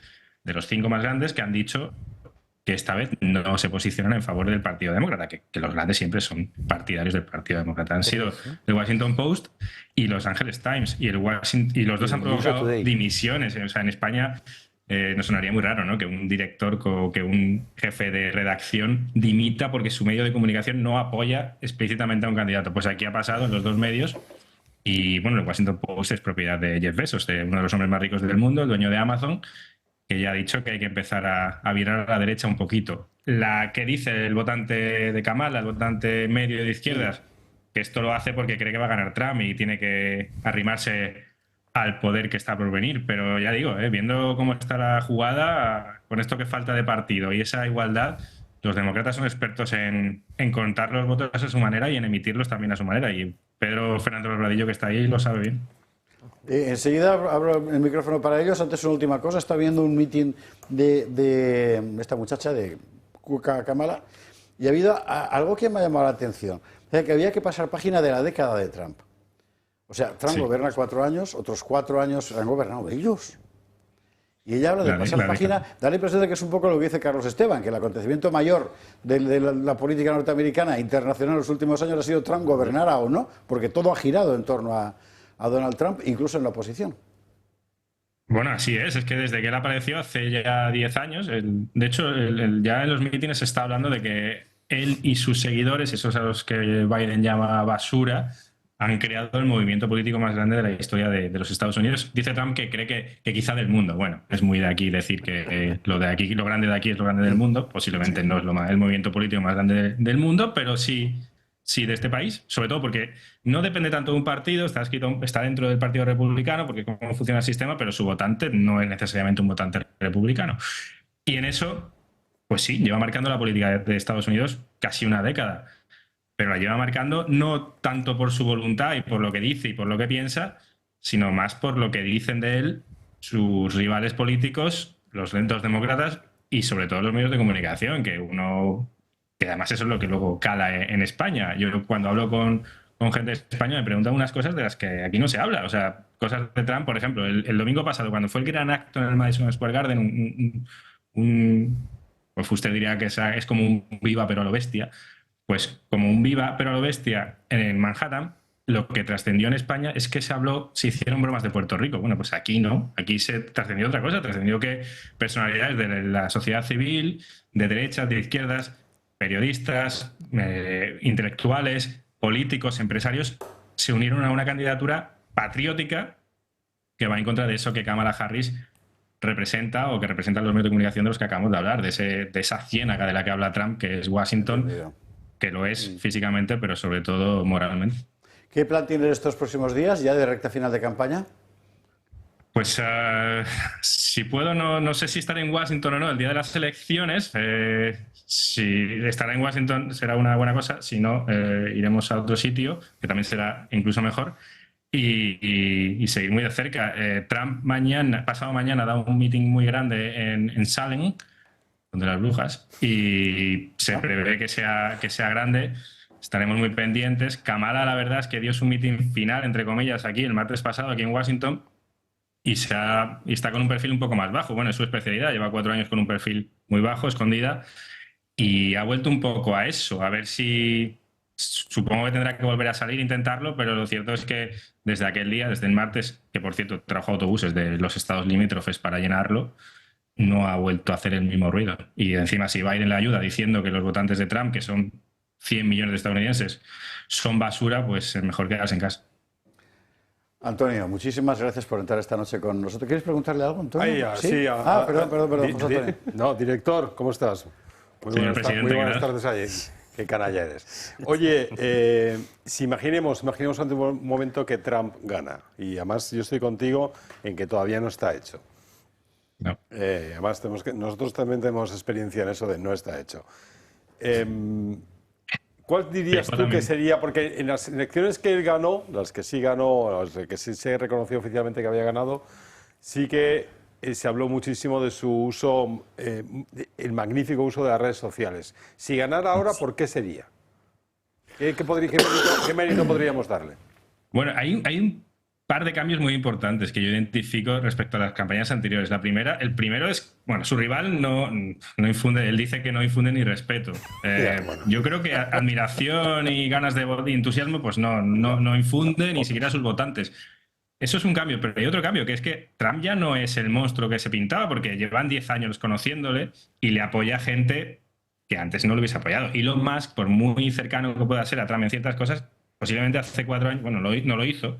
de los 5 más grandes, que han dicho que esta vez no se posicionan en favor del Partido Demócrata, que los grandes siempre son partidarios del Partido Demócrata. Han sido el Washington Post y los Angeles Times, y los dos han provocado dimisiones. O sea, en España nos sonaría muy raro, ¿no?, que un director o que un jefe de redacción dimita porque su medio de comunicación no apoya explícitamente a un candidato. Pues aquí ha pasado en los 2 medios Y bueno, el Washington Post es propiedad de Jeff Bezos, de uno de los hombres más ricos del mundo, el dueño de Amazon, que ya ha dicho que hay que empezar a virar a la derecha un poquito. La que dice el votante de Kamala, el votante medio de izquierdas, que esto lo hace porque cree que va a ganar Trump y tiene que arrimarse al poder que está por venir. Pero ya digo, viendo cómo está la jugada, con esto que falta de partido y esa igualdad, los demócratas son expertos en contar los votos a su manera y en emitirlos también a su manera. Y Pedro Fernández Bradillo, que está ahí, lo sabe bien. Enseguida abro el micrófono para ellos. Antes, una última cosa. Está viendo un mitin de esta muchacha, de Kamala, y ha habido algo que me ha llamado la atención. O sea, que había que pasar página de la década de Trump. O sea, Trump gobierna 4 años, otros 4 años han gobernado ellos. Y ella habla de pasar página. Da la impresión de que es un poco lo que dice Carlos Esteban, que el acontecimiento mayor de la política norteamericana internacional en los últimos años ha sido Trump, gobernara o no, porque todo ha girado en torno a Donald Trump, incluso en la oposición. Bueno, así es que desde que él apareció hace ya 10 años, de hecho, ya en los mítines se está hablando de que él y sus seguidores, esos a los que Biden llama basura, han creado el movimiento político más grande de la historia de los Estados Unidos. Dice Trump que cree que quizá del mundo. Bueno, es muy de aquí decir que lo grande de aquí es lo grande del mundo. Posiblemente no es el movimiento político más grande del mundo, pero sí de este país, sobre todo porque no depende tanto de un partido, está dentro del Partido Republicano, porque cómo funciona el sistema, pero su votante no es necesariamente un votante republicano. Y en eso, pues sí, lleva marcando la política de Estados Unidos casi una década, pero la lleva marcando no tanto por su voluntad y por lo que dice y por lo que piensa, sino más por lo que dicen de él sus rivales políticos, los lentos demócratas y sobre todo los medios de comunicación, que además eso es lo que luego cala en España. Yo cuando hablo con gente de España me preguntan unas cosas de las que aquí no se habla. O sea, cosas de Trump, por ejemplo, el domingo pasado, cuando fue el gran acto en el Madison Square Garden, pues usted diría que es como un viva pero a lo bestia. Pues como un viva pero a lo bestia en Manhattan, lo que trascendió en España es que se hicieron bromas de Puerto Rico. Bueno, pues aquí no. Aquí se trascendió otra cosa. Trascendió que personalidades de la sociedad civil, de derechas, de izquierdas, periodistas, intelectuales, políticos, empresarios, se unieron a una candidatura patriótica que va en contra de eso que Kamala Harris representa o que representan los medios de comunicación de los que acabamos de hablar, de esa ciénaga de la que habla Trump, que es Washington, que lo es físicamente, pero sobre todo moralmente. ¿Qué plan tienen estos próximos días, ya de recta final de campaña? Pues si puedo, no sé si estaré en Washington o no el día de las elecciones. Si estará en Washington será una buena cosa, si no, iremos a otro sitio, que también será incluso mejor, y seguir muy de cerca. Trump pasado mañana da un meeting muy grande en Salem, donde las brujas, y se prevé que sea grande. Estaremos muy pendientes. Kamala, la verdad es que dio su meeting final, entre comillas, aquí el martes pasado, aquí en Washington, y está con un perfil un poco más bajo. Bueno, es su especialidad, lleva 4 años con un perfil muy bajo, escondida, y ha vuelto un poco a eso, a ver si... Supongo que tendrá que volver a salir e intentarlo, pero lo cierto es que desde aquel día, desde el martes, que por cierto trajo autobuses de los estados limítrofes para llenarlo, no ha vuelto a hacer el mismo ruido. Y encima, si Biden le ayuda diciendo que los votantes de Trump, que son 100 millones de estadounidenses, son basura, pues es mejor quedarse en casa. Antonio, muchísimas gracias por entrar esta noche con nosotros. ¿Quieres preguntarle algo, Antonio? Sí. Perdón, José Antonio. No, director, ¿cómo estás? Muy buenas tardes ahí. Qué canalla eres. Oye, si imaginemos ante un momento que Trump gana, y además yo estoy contigo en que todavía no está hecho. No. Además, nosotros también tenemos experiencia en eso de no está hecho. ¿Cuál dirías tú que sería? Porque en las elecciones que él ganó, las que sí ganó, las que sí se reconoció oficialmente que había ganado, sí que se habló muchísimo de su uso, el magnífico uso de las redes sociales. Si ganara ahora, ¿por qué sería? ¿Qué mérito podríamos darle? Bueno, hay un par de cambios muy importantes que yo identifico respecto a las campañas anteriores. El primero es, bueno, su rival no infunde, él dice que no infunde ni respeto. Yo creo que admiración y ganas de entusiasmo, pues no infunde ni siquiera a sus votantes. Eso es un cambio, pero hay otro cambio, que es que Trump ya no es el monstruo que se pintaba, porque llevan 10 años conociéndole y le apoya gente que antes no lo hubiese apoyado. Elon Musk, por muy cercano que pueda ser a Trump en ciertas cosas, posiblemente hace 4 años, bueno, no lo hizo,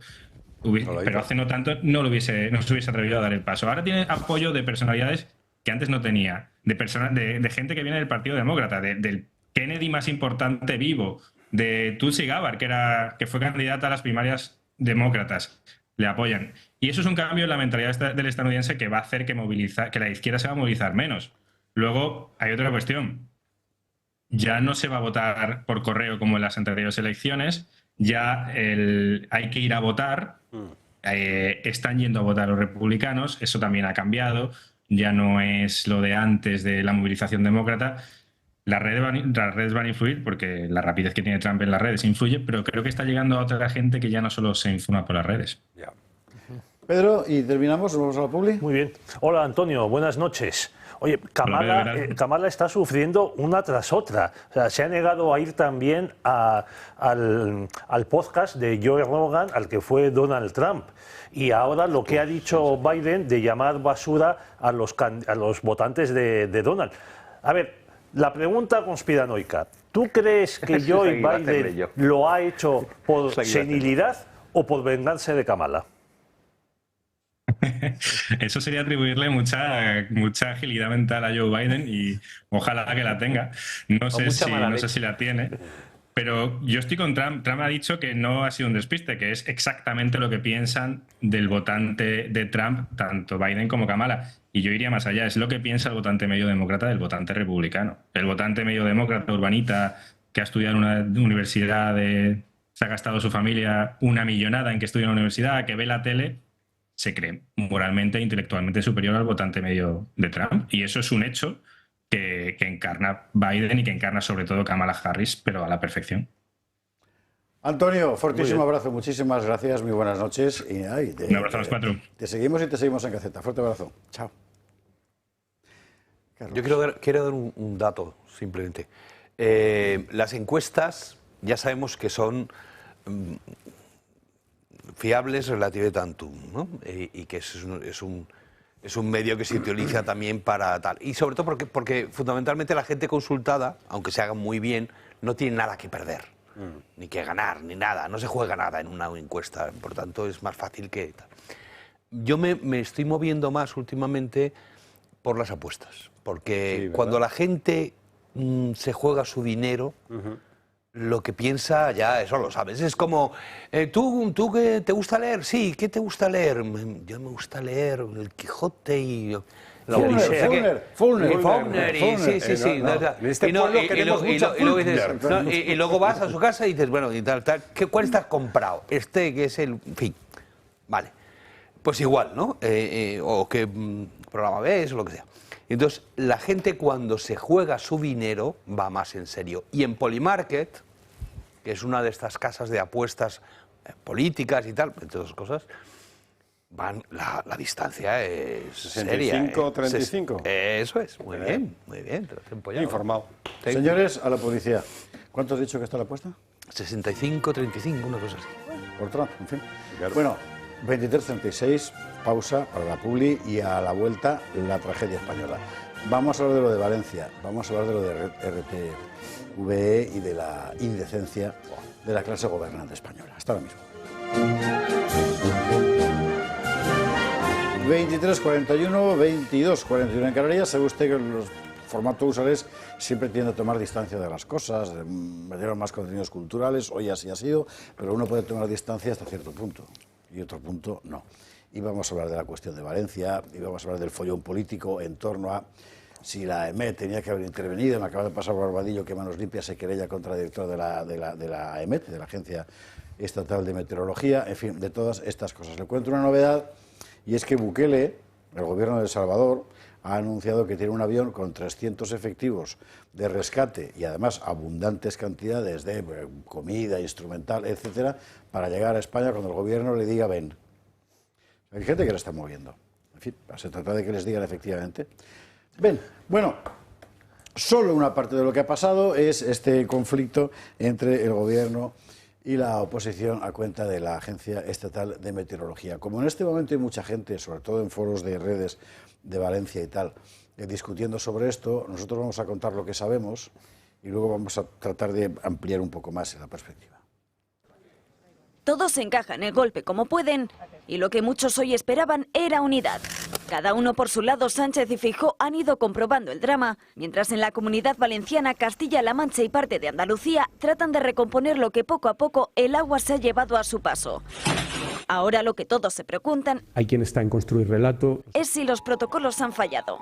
pero hace no tanto no se hubiese atrevido a dar el paso. Ahora tiene apoyo de personalidades que antes no tenía, de gente que viene del Partido Demócrata, del Kennedy más importante vivo, de Tulsi Gabbard, que fue candidata a las primarias demócratas, le apoyan. Y eso es un cambio en la mentalidad del estadounidense que va a hacer que la izquierda se va a movilizar menos. Luego hay otra cuestión. Ya no se va a votar por correo como en las anteriores elecciones, ya hay que ir a votar, están yendo a votar los republicanos, eso también ha cambiado, ya no es lo de antes de la movilización demócrata. Las redes van a influir porque la rapidez que tiene Trump en las redes influye, pero creo que está llegando a otra gente que ya no solo se informa por las redes. Ya. Pedro, y terminamos, nos vamos a la publi. Muy bien. Hola, Antonio, buenas noches. Oye, Kamala está sufriendo una tras otra. O sea, se ha negado a ir también al podcast de Joe Rogan, al que fue Donald Trump. Y ahora lo que ha dicho Biden de llamar basura a los votantes de Donald. A ver, la pregunta conspiranoica. ¿Tú crees que Joe Biden lo ha hecho por senilidad o por vengarse de Kamala? Eso sería atribuirle mucha agilidad mental a Joe Biden y ojalá que la tenga. No sé si la tiene. Pero yo estoy con Trump. Trump ha dicho que no ha sido un despiste, que es exactamente lo que piensan del votante de Trump, tanto Biden como Kamala. Y yo iría más allá. Es lo que piensa el votante medio demócrata del votante republicano. El votante medio demócrata urbanita que ha estudiado en una universidad, se ha gastado su familia una millonada en que estudia en una universidad, que ve la tele, se cree moralmente e intelectualmente superior al votante medio de Trump. Y eso es un hecho que encarna Biden y que encarna sobre todo Kamala Harris, pero a la perfección. Antonio, fortísimo abrazo, muchísimas gracias, muy buenas noches. Y, un abrazo a los 4. Te seguimos y te seguimos en Gaceta. Fuerte abrazo. Chao. Carlos. Yo quiero dar un dato, simplemente. Las encuestas ya sabemos que son fiables relative tantum, ¿no? Y que es un medio que se utiliza también para tal. Y sobre todo porque fundamentalmente la gente consultada, aunque se haga muy bien, no tiene nada que perder, ni que ganar, ni nada. No se juega nada en una encuesta, por tanto es más fácil que tal. Yo me estoy moviendo más últimamente por las apuestas, porque cuando la gente se juega su dinero, lo que piensa ya eso lo sabes. Es como, ¿tú qué te gusta leer? Sí, ¿qué te gusta leer? Yo me gusta leer El Quijote y la Odisea. Faulkner, y luego vas a su casa y dices, bueno, y tal, ¿cuál estás comprado? Este que es el... En fin, vale. Pues igual, ¿no? O qué programa ves o lo que sea. Entonces, la gente cuando se juega su dinero va más en serio. Y en Polymarket, que es una de estas casas de apuestas políticas y tal, entre otras cosas, la distancia es 65-35. Eso es, muy bien, te lo has empollado. Informado. Señores, a la policía. ¿Cuánto has dicho que está la apuesta? 65-35, una cosa así. Por Trump, en fin. Bueno, 23:36, pausa para la publi y a la vuelta la tragedia española. Vamos a hablar de lo de Valencia, vamos a hablar de lo de RTVE y de la indecencia de la clase gobernante española. Hasta ahora mismo. 23:41, 22:41 en Canarias. Sabe usted que los formatos usuales siempre tienden a tomar distancia de las cosas, metieron más contenidos culturales, hoy así ha sido, pero uno puede tomar distancia hasta cierto punto y otro punto no. Y vamos a hablar de la cuestión de Valencia, y vamos a hablar del follón político en torno a si la EMET tenía que haber intervenido. Me acaba de pasar por Barbadillo que Manos Limpias se querella contra el director de la EMET, de la Agencia Estatal de Meteorología, en fin, de todas estas cosas. Le cuento una novedad, y es que Bukele, el gobierno de El Salvador, ha anunciado que tiene un avión con 300 efectivos de rescate y además abundantes cantidades de comida, instrumental, etcétera, para llegar a España cuando el gobierno le diga ven. Hay gente que la está moviendo. En fin, se trata de que les digan efectivamente ven. Bueno, solo una parte de lo que ha pasado es este conflicto entre el gobierno y la oposición a cuenta de la Agencia Estatal de Meteorología. Como en este momento hay mucha gente, sobre todo en foros de redes de Valencia y tal, discutiendo sobre esto, nosotros vamos a contar lo que sabemos y luego vamos a tratar de ampliar un poco más la perspectiva. Todos encajan el golpe como pueden y lo que muchos hoy esperaban era unidad. Cada uno por su lado, Sánchez y Feijóo han ido comprobando el drama, mientras en la Comunidad Valenciana, Castilla-La Mancha y parte de Andalucía tratan de recomponer lo que poco a poco el agua se ha llevado a su paso. Ahora lo que todos se preguntan hay quien está en construir relato es si los protocolos han fallado.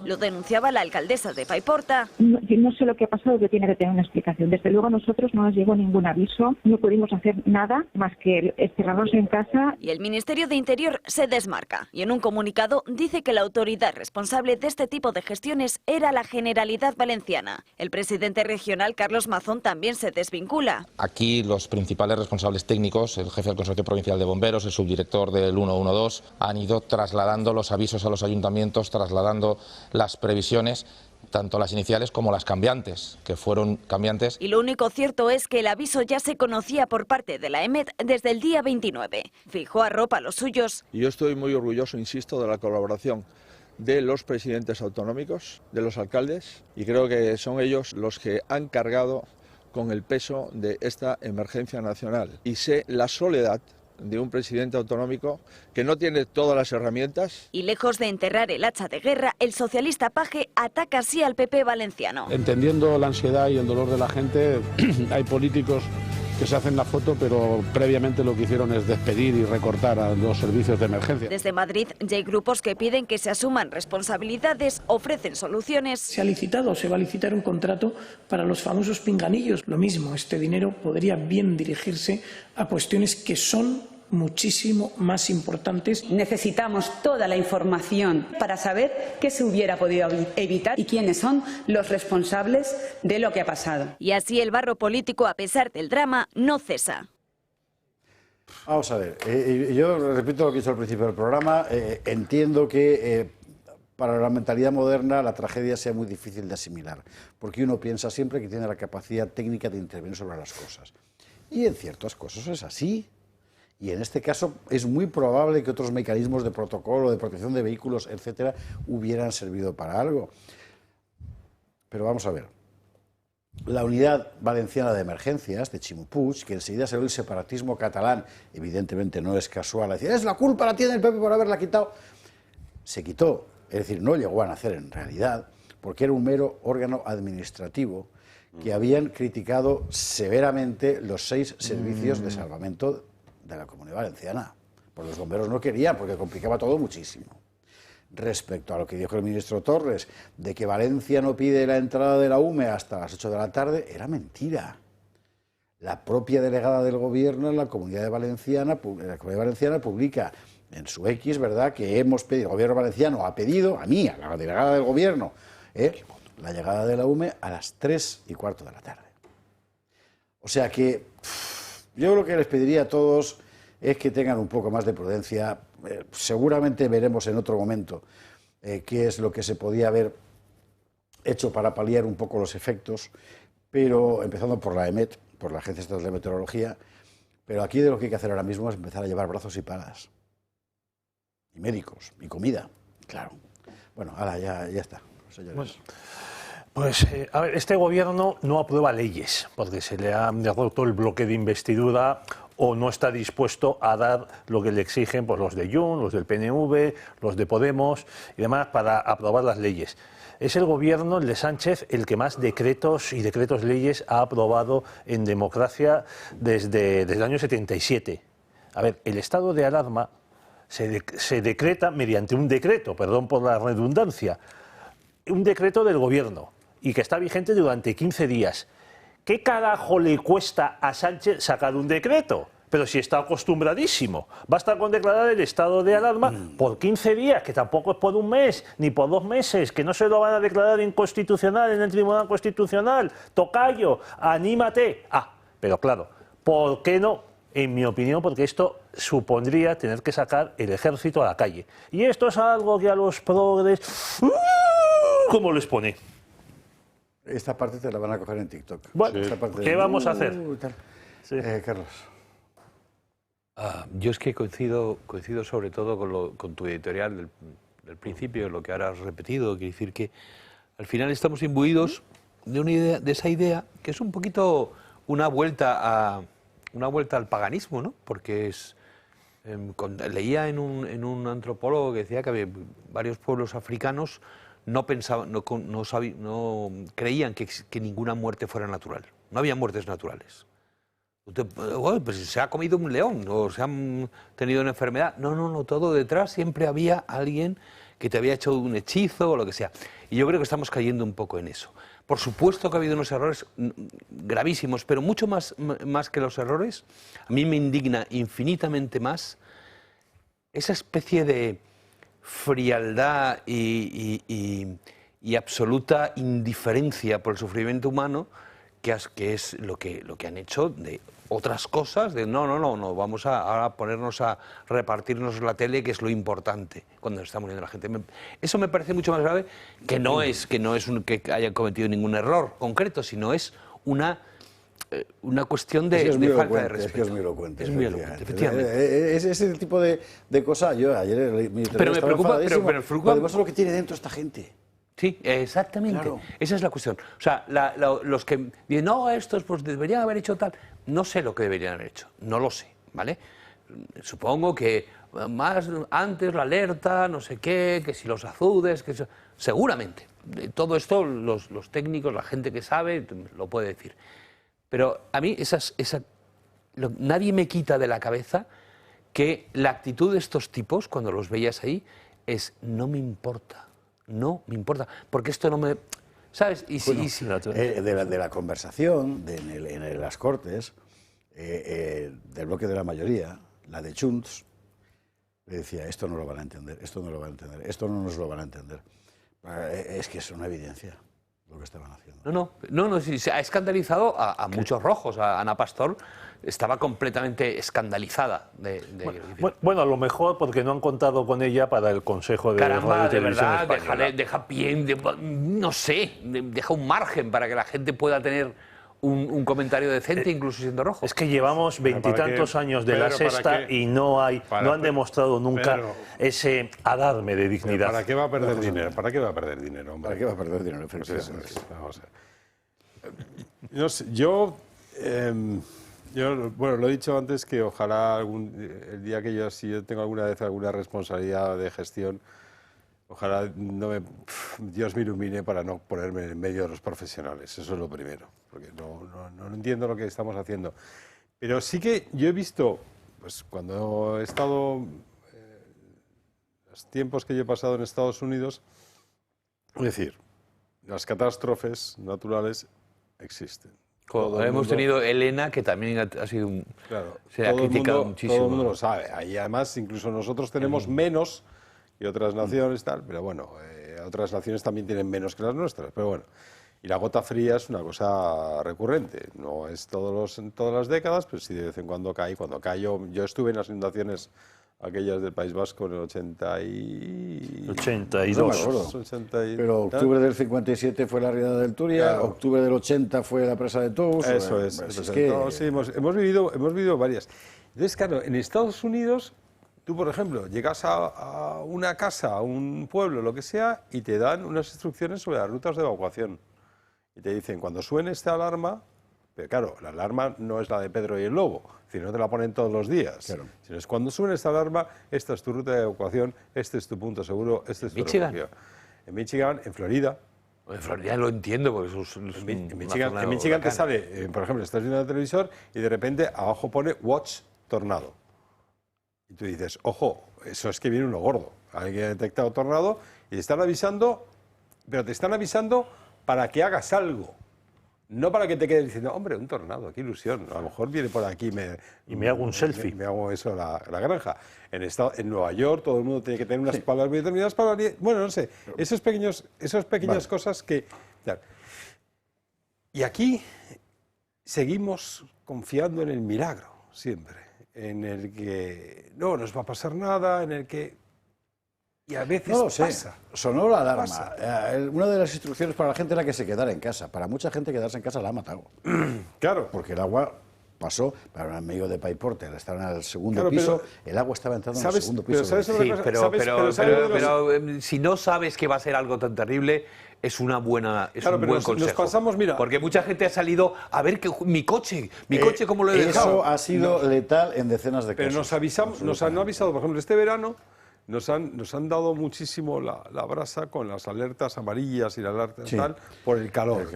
Lo denunciaba la alcaldesa de Paiporta. No sé lo que ha pasado, que tiene que tener una explicación. Desde luego a nosotros no nos llegó ningún aviso, no pudimos hacer nada más que encerrarnos en casa. Y el Ministerio de Interior se desmarca y en un comunicado dice que la autoridad responsable de este tipo de gestiones era la Generalidad Valenciana. El presidente regional, Carlos Mazón, también se desvincula. Aquí los principales responsables técnicos, el jefe del Consorcio Provincial de Bomberos, el subdirector del 112, han ido trasladando los avisos a los ayuntamientos, trasladando las previsiones, tanto las iniciales como las cambiantes, que fueron cambiantes. Y lo único cierto es que el aviso ya se conocía por parte de la EMET desde el día 29. Feijóo arropa a los suyos. Yo estoy muy orgulloso, insisto, de la colaboración de los presidentes autonómicos, de los alcaldes, y creo que son ellos los que han cargado con el peso de esta emergencia nacional. Y sé la soledad de un presidente autonómico que no tiene todas las herramientas. Y lejos de enterrar el hacha de guerra, el socialista Paje ataca así al PP valenciano. Entendiendo la ansiedad y el dolor de la gente, hay políticos que se hacen la foto, pero previamente lo que hicieron es despedir y recortar a los servicios de emergencia. Desde Madrid ya hay grupos que piden que se asuman responsabilidades, ofrecen soluciones. Se ha licitado, se va a licitar un contrato para los famosos pinganillos. Lo mismo, este dinero podría bien dirigirse a cuestiones que son muchísimo más importantes. Necesitamos toda la información para saber qué se hubiera podido evitar y quiénes son los responsables de lo que ha pasado. Y así el barro político, a pesar del drama, no cesa. Vamos a ver, yo repito lo que he dicho al principio del programa, entiendo que para la mentalidad moderna la tragedia sea muy difícil de asimilar, porque uno piensa siempre que tiene la capacidad técnica de intervenir sobre las cosas. Y en ciertas cosas es así. Y en este caso es muy probable que otros mecanismos de protocolo, de protección de vehículos, etcétera, hubieran servido para algo. Pero vamos a ver. La Unidad Valenciana de Emergencias, de Ximo Puig, que enseguida se ve el separatismo catalán, evidentemente no es casual, decir, es la culpa la tiene el PP por haberla quitado. Se quitó, es decir, no llegó a nacer en realidad, porque era un mero órgano administrativo que habían criticado severamente los 6 servicios de salvamento de la Comunidad Valenciana. Pues los bomberos no querían, porque complicaba todo muchísimo. Respecto a lo que dijo el ministro Torres, de que Valencia no pide la entrada de la UME hasta las 8 de la tarde, era mentira. La propia delegada del Gobierno en la Comunidad Valenciana publica en su X, ¿verdad?, que hemos pedido, el Gobierno valenciano ha pedido, a mí, a la delegada del Gobierno, la llegada de la UME a las 3:15 de la tarde. O sea que yo lo que les pediría a todos es que tengan un poco más de prudencia. Seguramente veremos en otro momento qué es lo que se podía haber hecho para paliar un poco los efectos, pero empezando por la EMET, por la Agencia Estatal de Meteorología, pero aquí de lo que hay que hacer ahora mismo es empezar a llevar brazos y palas, y médicos, y comida, claro. Bueno, ahora ya está, señores. Bueno. Pues, a ver, este gobierno no aprueba leyes porque se le ha roto el bloque de investidura o no está dispuesto a dar lo que le exigen pues, los de Junts, los del PNV, los de Podemos y demás para aprobar las leyes. Es el gobierno, el de Sánchez, el que más decretos y decretos leyes ha aprobado en democracia desde el año 77. A ver, el estado de alarma se decreta mediante un decreto, perdón por la redundancia, un decreto del gobierno y que está vigente durante 15 días. ¿Qué carajo le cuesta a Sánchez sacar un decreto? Pero si está acostumbradísimo. Basta con declarar el estado de alarma por 15 días, que tampoco es por un mes, ni por 2 meses, que no se lo van a declarar inconstitucional en el Tribunal Constitucional. Tocayo, anímate. Pero claro, ¿por qué no? En mi opinión, porque esto supondría tener que sacar el ejército a la calle. Y esto es algo que a los progres... ¿Cómo les pone? Esta parte te la van a coger en TikTok. Bueno, ¿qué vamos a hacer? Sí. Carlos. Yo es que coincido sobre todo con tu editorial del principio, lo que ahora has repetido, quiere decir que al final estamos imbuidos de esa idea que es un poquito una vuelta una vuelta al paganismo, ¿no? Porque es... leía en un antropólogo que decía que había varios pueblos africanos no pensaban, no creían que ninguna muerte fuera natural. No había muertes naturales. Pues se ha comido un león o se han tenido una enfermedad. No, todo detrás siempre había alguien que te había hecho un hechizo o lo que sea. Y yo creo que estamos cayendo un poco en eso. Por supuesto que ha habido unos errores gravísimos, pero mucho más que los errores, a mí me indigna infinitamente más esa especie de frialdad y absoluta indiferencia por el sufrimiento humano que es lo que han hecho de otras cosas, de no, vamos a ponernos a repartirnos la tele, que es lo importante cuando está muriendo la gente. Eso me parece mucho más grave, que no es que hayan cometido ningún error concreto, sino es una cuestión de falta de respeto. Es que es muy elocuente. Es muy elocuente, efectivamente. Es ese tipo de cosas. Yo ayer pero me preocupa, además lo que tiene dentro esta gente. Sí, exactamente. Claro. Esa es la cuestión. O sea, los que dicen, no, estos pues deberían haber hecho tal, no sé lo que deberían haber hecho, no lo sé, ¿vale? Supongo que más antes la alerta, no sé qué, que si los azudes, que seguramente. Todo esto los técnicos, la gente que sabe, lo puede decir. Pero a mí nadie me quita de la cabeza que la actitud de estos tipos, cuando los veías ahí, es no me importa. No me importa, porque esto no me... ¿Sabes? De la conversación en las Cortes, del bloque de la mayoría, la de Junts, le decía, esto no lo van a entender, esto no lo van a entender, esto no nos lo van a entender. Es que es una evidencia lo que estaban haciendo. No, sí, se ha escandalizado a muchos rojos. A Ana Pastor estaba completamente escandalizada bueno, a lo mejor porque no han contado con ella para el Consejo de Radio y Televisión Española. Deja un margen para que la gente pueda tener un comentario decente, incluso siendo rojo. Es que llevamos veintitantos años de la Sexta y no han demostrado nunca ese alarme de dignidad. ¿Para qué va a perder dinero? ¿Para qué va a perder dinero, hombre? ¿Para qué va a perder dinero? Vamos a ver. No sé, yo, bueno, lo he dicho antes que ojalá el día que yo tengo alguna vez alguna responsabilidad de gestión, ojalá Dios me ilumine para no ponerme en medio de los profesionales. Eso es lo primero, porque no entiendo lo que estamos haciendo. Pero sí que yo he visto, pues cuando he estado, los tiempos que yo he pasado en Estados Unidos, es decir, las catástrofes naturales existen. Hemos tenido Elena, que también ha sido se ha criticado muchísimo. Todo el mundo lo sabe. Ahí además, incluso nosotros tenemos menos que otras naciones, pero bueno, otras naciones también tienen menos que las nuestras, pero bueno. Y la gota fría es una cosa recurrente, no es todas las décadas, pero sí de vez en cuando cae. Cuando cae, yo estuve en las inundaciones aquellas del País Vasco en el 82. No me acuerdo. Pero octubre del 57 fue la riada del Turia, claro. Octubre del 80 fue la presa de Tous. Eso es. Sí, hemos vivido varias. Entonces, claro, en Estados Unidos, tú, por ejemplo, llegas a una casa, a un pueblo, lo que sea, y te dan unas instrucciones sobre las rutas de evacuación. Y te dicen, cuando suene esta alarma, pero claro, la alarma no es la de Pedro y el Lobo, sino no te la ponen todos los días. Claro. Sino es cuando suene esta alarma, esta es tu ruta de evacuación, este es tu punto seguro, este es tu refugio. En Michigan, en Florida. En Florida lo entiendo, porque en Michigan te sale, por ejemplo, estás viendo el televisor y de repente abajo pone Watch Tornado. Y tú dices, ojo, eso es que viene uno gordo. Alguien ha detectado tornado y te están avisando, pero te están avisando para que hagas algo. No para que te quedes diciendo, hombre, un tornado, qué ilusión. A lo mejor viene por aquí y me hago un selfie. Me hago eso la granja. En Nueva York todo el mundo tiene que tener unas palabras muy determinadas para... Bueno, no sé, esas pequeñas cosas que... Y aquí seguimos confiando en el milagro, siempre. En el que no nos va a pasar nada, en el que... Y a veces pasa. Sonó la alarma. Una de las instrucciones para la gente era que se quedara en casa. Para mucha gente quedarse en casa la ha matado. Claro. Porque el agua pasó, para en medio de Paiporte, estaban al segundo piso, el agua estaba entrando en el segundo piso. Pero si no sabes que va a ser algo tan terrible, es un buen consejo. Nos pasamos, mira, porque mucha gente ha salido a ver que mi coche cómo lo he dejado. Eso ha sido letal en decenas de casos. Pero nos han avisado, por ejemplo, este verano nos han dado muchísimo la brasa con las alertas amarillas y las alertas tal por el calor.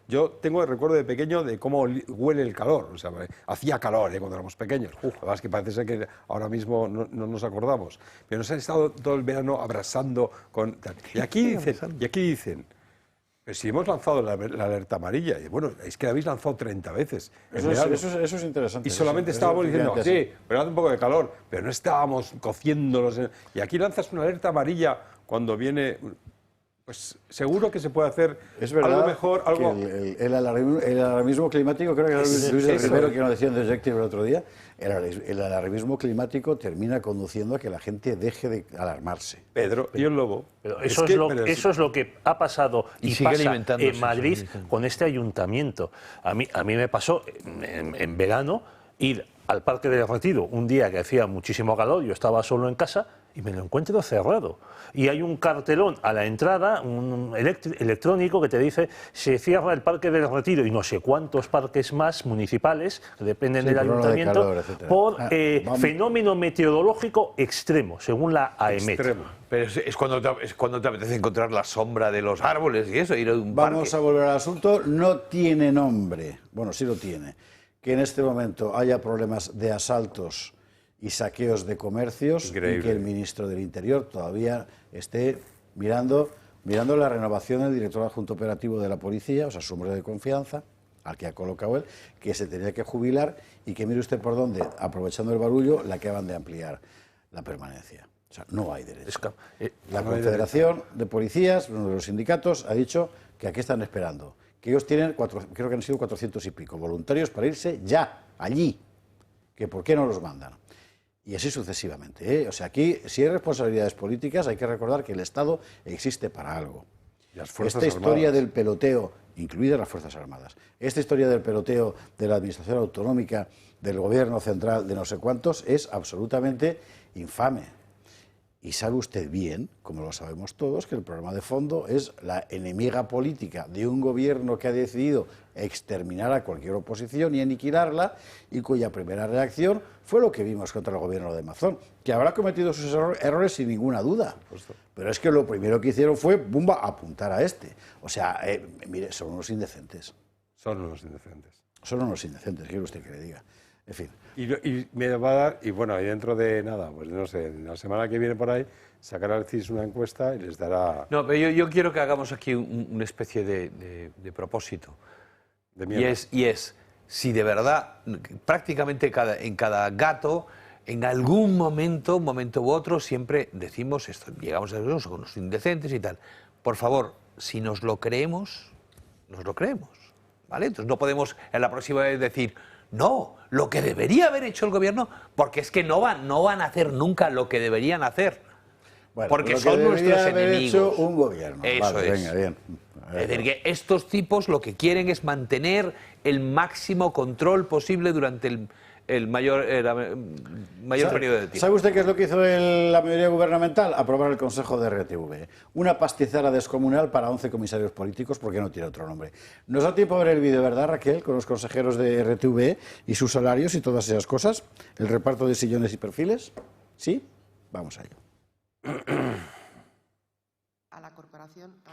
Yo tengo el recuerdo de pequeño de cómo huele el calor. O sea, hacía calor cuando éramos pequeños. Además que parece ser que ahora mismo no nos acordamos. Pero nos han estado todo el verano abrasando con... Y aquí dicen, pero si hemos lanzado la alerta amarilla, y bueno, es que la habéis lanzado 30 veces. Eso es interesante. Y solamente estábamos diciendo, sí, pero hace un poco de calor, pero no estábamos cociéndolos. Y aquí lanzas una alerta amarilla cuando viene... Pues seguro que se puede hacer algo mejor. Algo... El alarmismo climático, creo que era Luis del Rivero que nos decía en Detective el otro día, el alarmismo climático termina conduciendo a que la gente deje de alarmarse. Pedro y el Lobo. Pero eso es lo que ha pasado y pasa en Madrid con este ayuntamiento. A mí me pasó en verano ir al Parque del Retiro un día que hacía muchísimo calor, yo estaba solo en casa y me lo encuentro cerrado. Y hay un cartelón a la entrada, un electrónico que te dice se cierra el Parque del Retiro y no sé cuántos parques más municipales, que dependen del ayuntamiento, por fenómeno meteorológico extremo, según la AEMET. Pero es cuando te apetece encontrar la sombra de los árboles y eso, ir a un Vamos a volver al asunto. No tiene nombre, bueno, sí lo tiene, que en este momento haya problemas de asaltos y saqueos de comercios. Increíble. Y que el ministro del Interior todavía esté mirando la renovación del director adjunto operativo de la policía, o sea, su hombre de confianza, al que ha colocado él, que se tenía que jubilar y que mire usted por dónde, aprovechando el barullo, le acaban de ampliar la permanencia. O sea, no hay derecho. La Confederación de Policías, uno de los sindicatos, ha dicho que aquí están esperando, que ellos tienen, creo que han sido 400 y pico, voluntarios para irse ya, allí, que por qué no los mandan. Y así sucesivamente, ¿eh? O sea, aquí, si hay responsabilidades políticas, hay que recordar que el Estado existe para algo. Esta historia del peloteo, incluidas las Fuerzas Armadas, esta historia del peloteo de la Administración Autonómica, del Gobierno Central, de no sé cuántos, es absolutamente infame. Y sabe usted bien, como lo sabemos todos, que el problema de fondo es la enemiga política de un gobierno que ha decidido exterminar a cualquier oposición y aniquilarla, y cuya primera reacción fue lo que vimos contra el gobierno de Mazón, que habrá cometido sus errores sin ninguna duda. Pero es que lo primero que hicieron fue, ¡bumba!, apuntar a este. O sea, mire, son unos indecentes. Son unos indecentes. Son unos indecentes, quiere usted que le diga. En fin. Y me va a dar, y bueno, y dentro de nada, pues no sé, la semana que viene por ahí, sacará el CIS una encuesta y les dará... No, pero yo quiero que hagamos aquí una especie de propósito. Y es, si de verdad, prácticamente en cada gato, en algún momento, un momento u otro, siempre decimos esto, llegamos a eso, son unos indecentes y tal. Por favor, si nos lo creemos, nos lo creemos, ¿vale? Entonces no podemos en la próxima vez decir... No, lo que debería haber hecho el gobierno, porque es que no van a hacer nunca lo que deberían hacer, bueno, porque son nuestros enemigos. Hecho un gobierno. Eso vale, es. Venga, bien. Es decir, que estos tipos lo que quieren es mantener el máximo control posible durante el mayor periodo de tiempo. ¿Sabe usted qué es lo que hizo la mayoría gubernamental? Aprobar el Consejo de RTV. Una pastizada descomunal para 11 comisarios políticos, porque no tiene otro nombre. Nos da tiempo a ver el vídeo, ¿verdad, Raquel? Con los consejeros de RTV y sus salarios y todas esas cosas. El reparto de sillones y perfiles. ¿Sí? Vamos a ello.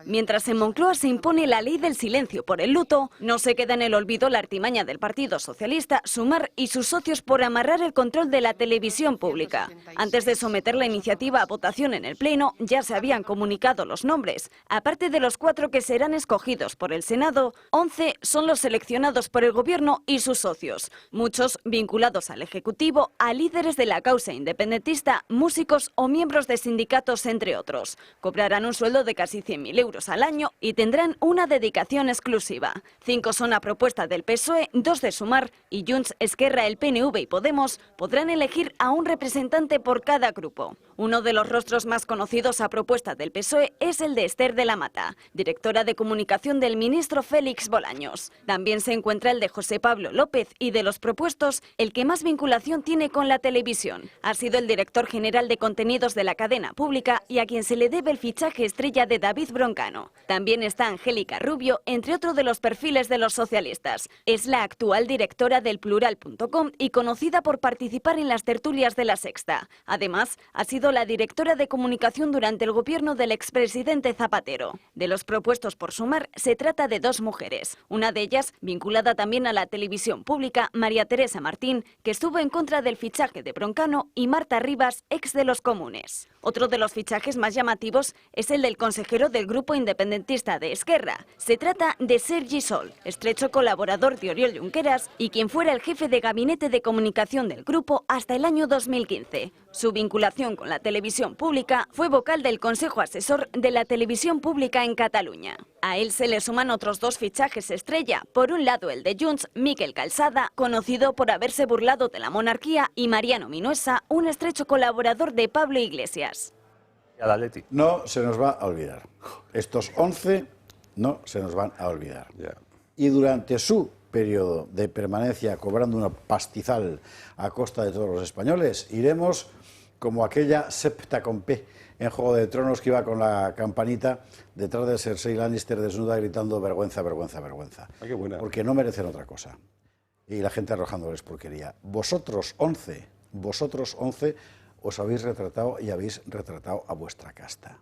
Mientras en Moncloa se impone la ley del silencio por el luto, no se queda en el olvido la artimaña del Partido Socialista, Sumar y sus socios por amarrar el control de la televisión pública. Antes de someter la iniciativa a votación en el Pleno, ya se habían comunicado los nombres. Aparte de los 4 que serán escogidos por el Senado, 11 son los seleccionados por el Gobierno y sus socios, muchos vinculados al Ejecutivo, a líderes de la causa independentista, músicos o miembros de sindicatos, entre otros. Cobrarán un sueldo de casi 100.000 euros al año y tendrán una dedicación exclusiva. 5 son a propuesta del PSOE, 2 de Sumar y Junts, Esquerra, el PNV y Podemos podrán elegir a un representante por cada grupo. Uno de los rostros más conocidos a propuesta del PSOE es el de Esther de la Mata, directora de comunicación del ministro Félix Bolaños. También se encuentra el de José Pablo López y, de los propuestos, el que más vinculación tiene con la televisión. Ha sido el director general de contenidos de la cadena pública y a quien se le debe el fichaje estrella de David Broncano. También está Angélica Rubio, entre otros de los perfiles de los socialistas. Es la actual directora del Plural.com y conocida por participar en las tertulias de La Sexta. Además, ha sido la directora de comunicación durante el gobierno del expresidente Zapatero. De los propuestos por Sumar, se trata de 2 mujeres. Una de ellas, vinculada también a la televisión pública, María Teresa Martín, que estuvo en contra del fichaje de Broncano, y Marta Rivas, ex de Los Comunes. Otro de los fichajes más llamativos es el del consejero del grupo independentista de Esquerra. Se trata de Sergi Sol, estrecho colaborador de Oriol Junqueras y quien fuera el jefe de gabinete de comunicación del grupo hasta el año 2015. Su vinculación con la televisión pública fue vocal del Consejo Asesor de la Televisión Pública en Cataluña. A él se le suman otros 2 fichajes estrella. Por un lado, el de Junts, Miquel Calçada, conocido por haberse burlado de la monarquía, y Mariano Minuesa, un estrecho colaborador de Pablo Iglesias. No se nos va a olvidar. Estos 11 no se nos van a olvidar. Y durante su periodo de permanencia cobrando una pastizal a costa de todos los españoles, iremos como aquella septa con P en Juego de Tronos que iba con la campanita detrás de Cersei Lannister desnuda gritando vergüenza, vergüenza, vergüenza. Qué buena. Porque no merecen otra cosa. Y la gente arrojándoles porquería. Vosotros 11 os habéis retratado y habéis retratado a vuestra casta.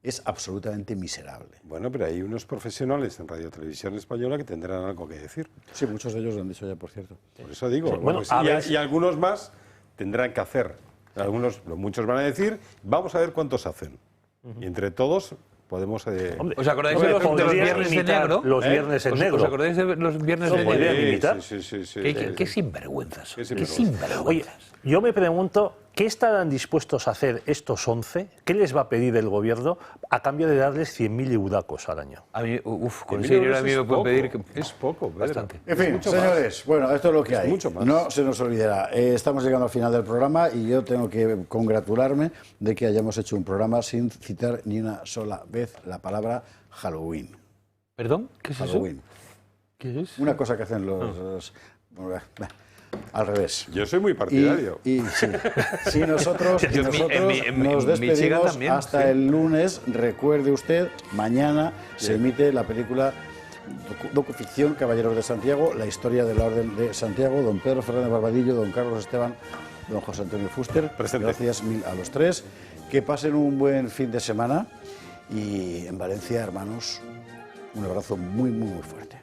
Es absolutamente miserable. Bueno, pero hay unos profesionales en Radio Televisión Española que tendrán algo que decir. Sí, muchos de ellos lo han dicho ya, por cierto. Por eso digo, Sí, bueno, y algunos más tendrán que hacer. Muchos van a decir, vamos a ver cuántos hacen. Y entre todos podemos... ¿Os acordáis de los viernes en negro? Los viernes en negro. ¿Os acordáis de los viernes en negro? Sí. ¿Qué sinvergüenzas? Qué sinvergüenzas. Oye, yo me pregunto, ¿qué estarán dispuestos a hacer estos 11? ¿Qué les va a pedir el gobierno a cambio de darles 100.000 euracos al año? A mí, con ese dinero a mí me pueden pedir... Es poco, bastante. En fin, señores, bueno, esto es lo que hay. Mucho más. No se nos olvidará. Estamos llegando al final del programa y yo tengo que congratularme de que hayamos hecho un programa sin citar ni una sola vez la palabra Halloween. ¿Perdón? ¿Qué es Halloween. eso? ¿Qué es? Una cosa que hacen los al revés. Yo soy muy partidario. Y sí, nosotros nos despedimos hasta el lunes. Recuerde usted, mañana se emite la película docuficción Caballeros de Santiago, la historia de la Orden de Santiago, don Pedro Fernández Barbadillo, don Carlos Esteban, don José Antonio Fuster. Gracias mil a los 3. Que pasen un buen fin de semana y en Valencia, hermanos, un abrazo muy, muy, muy fuerte.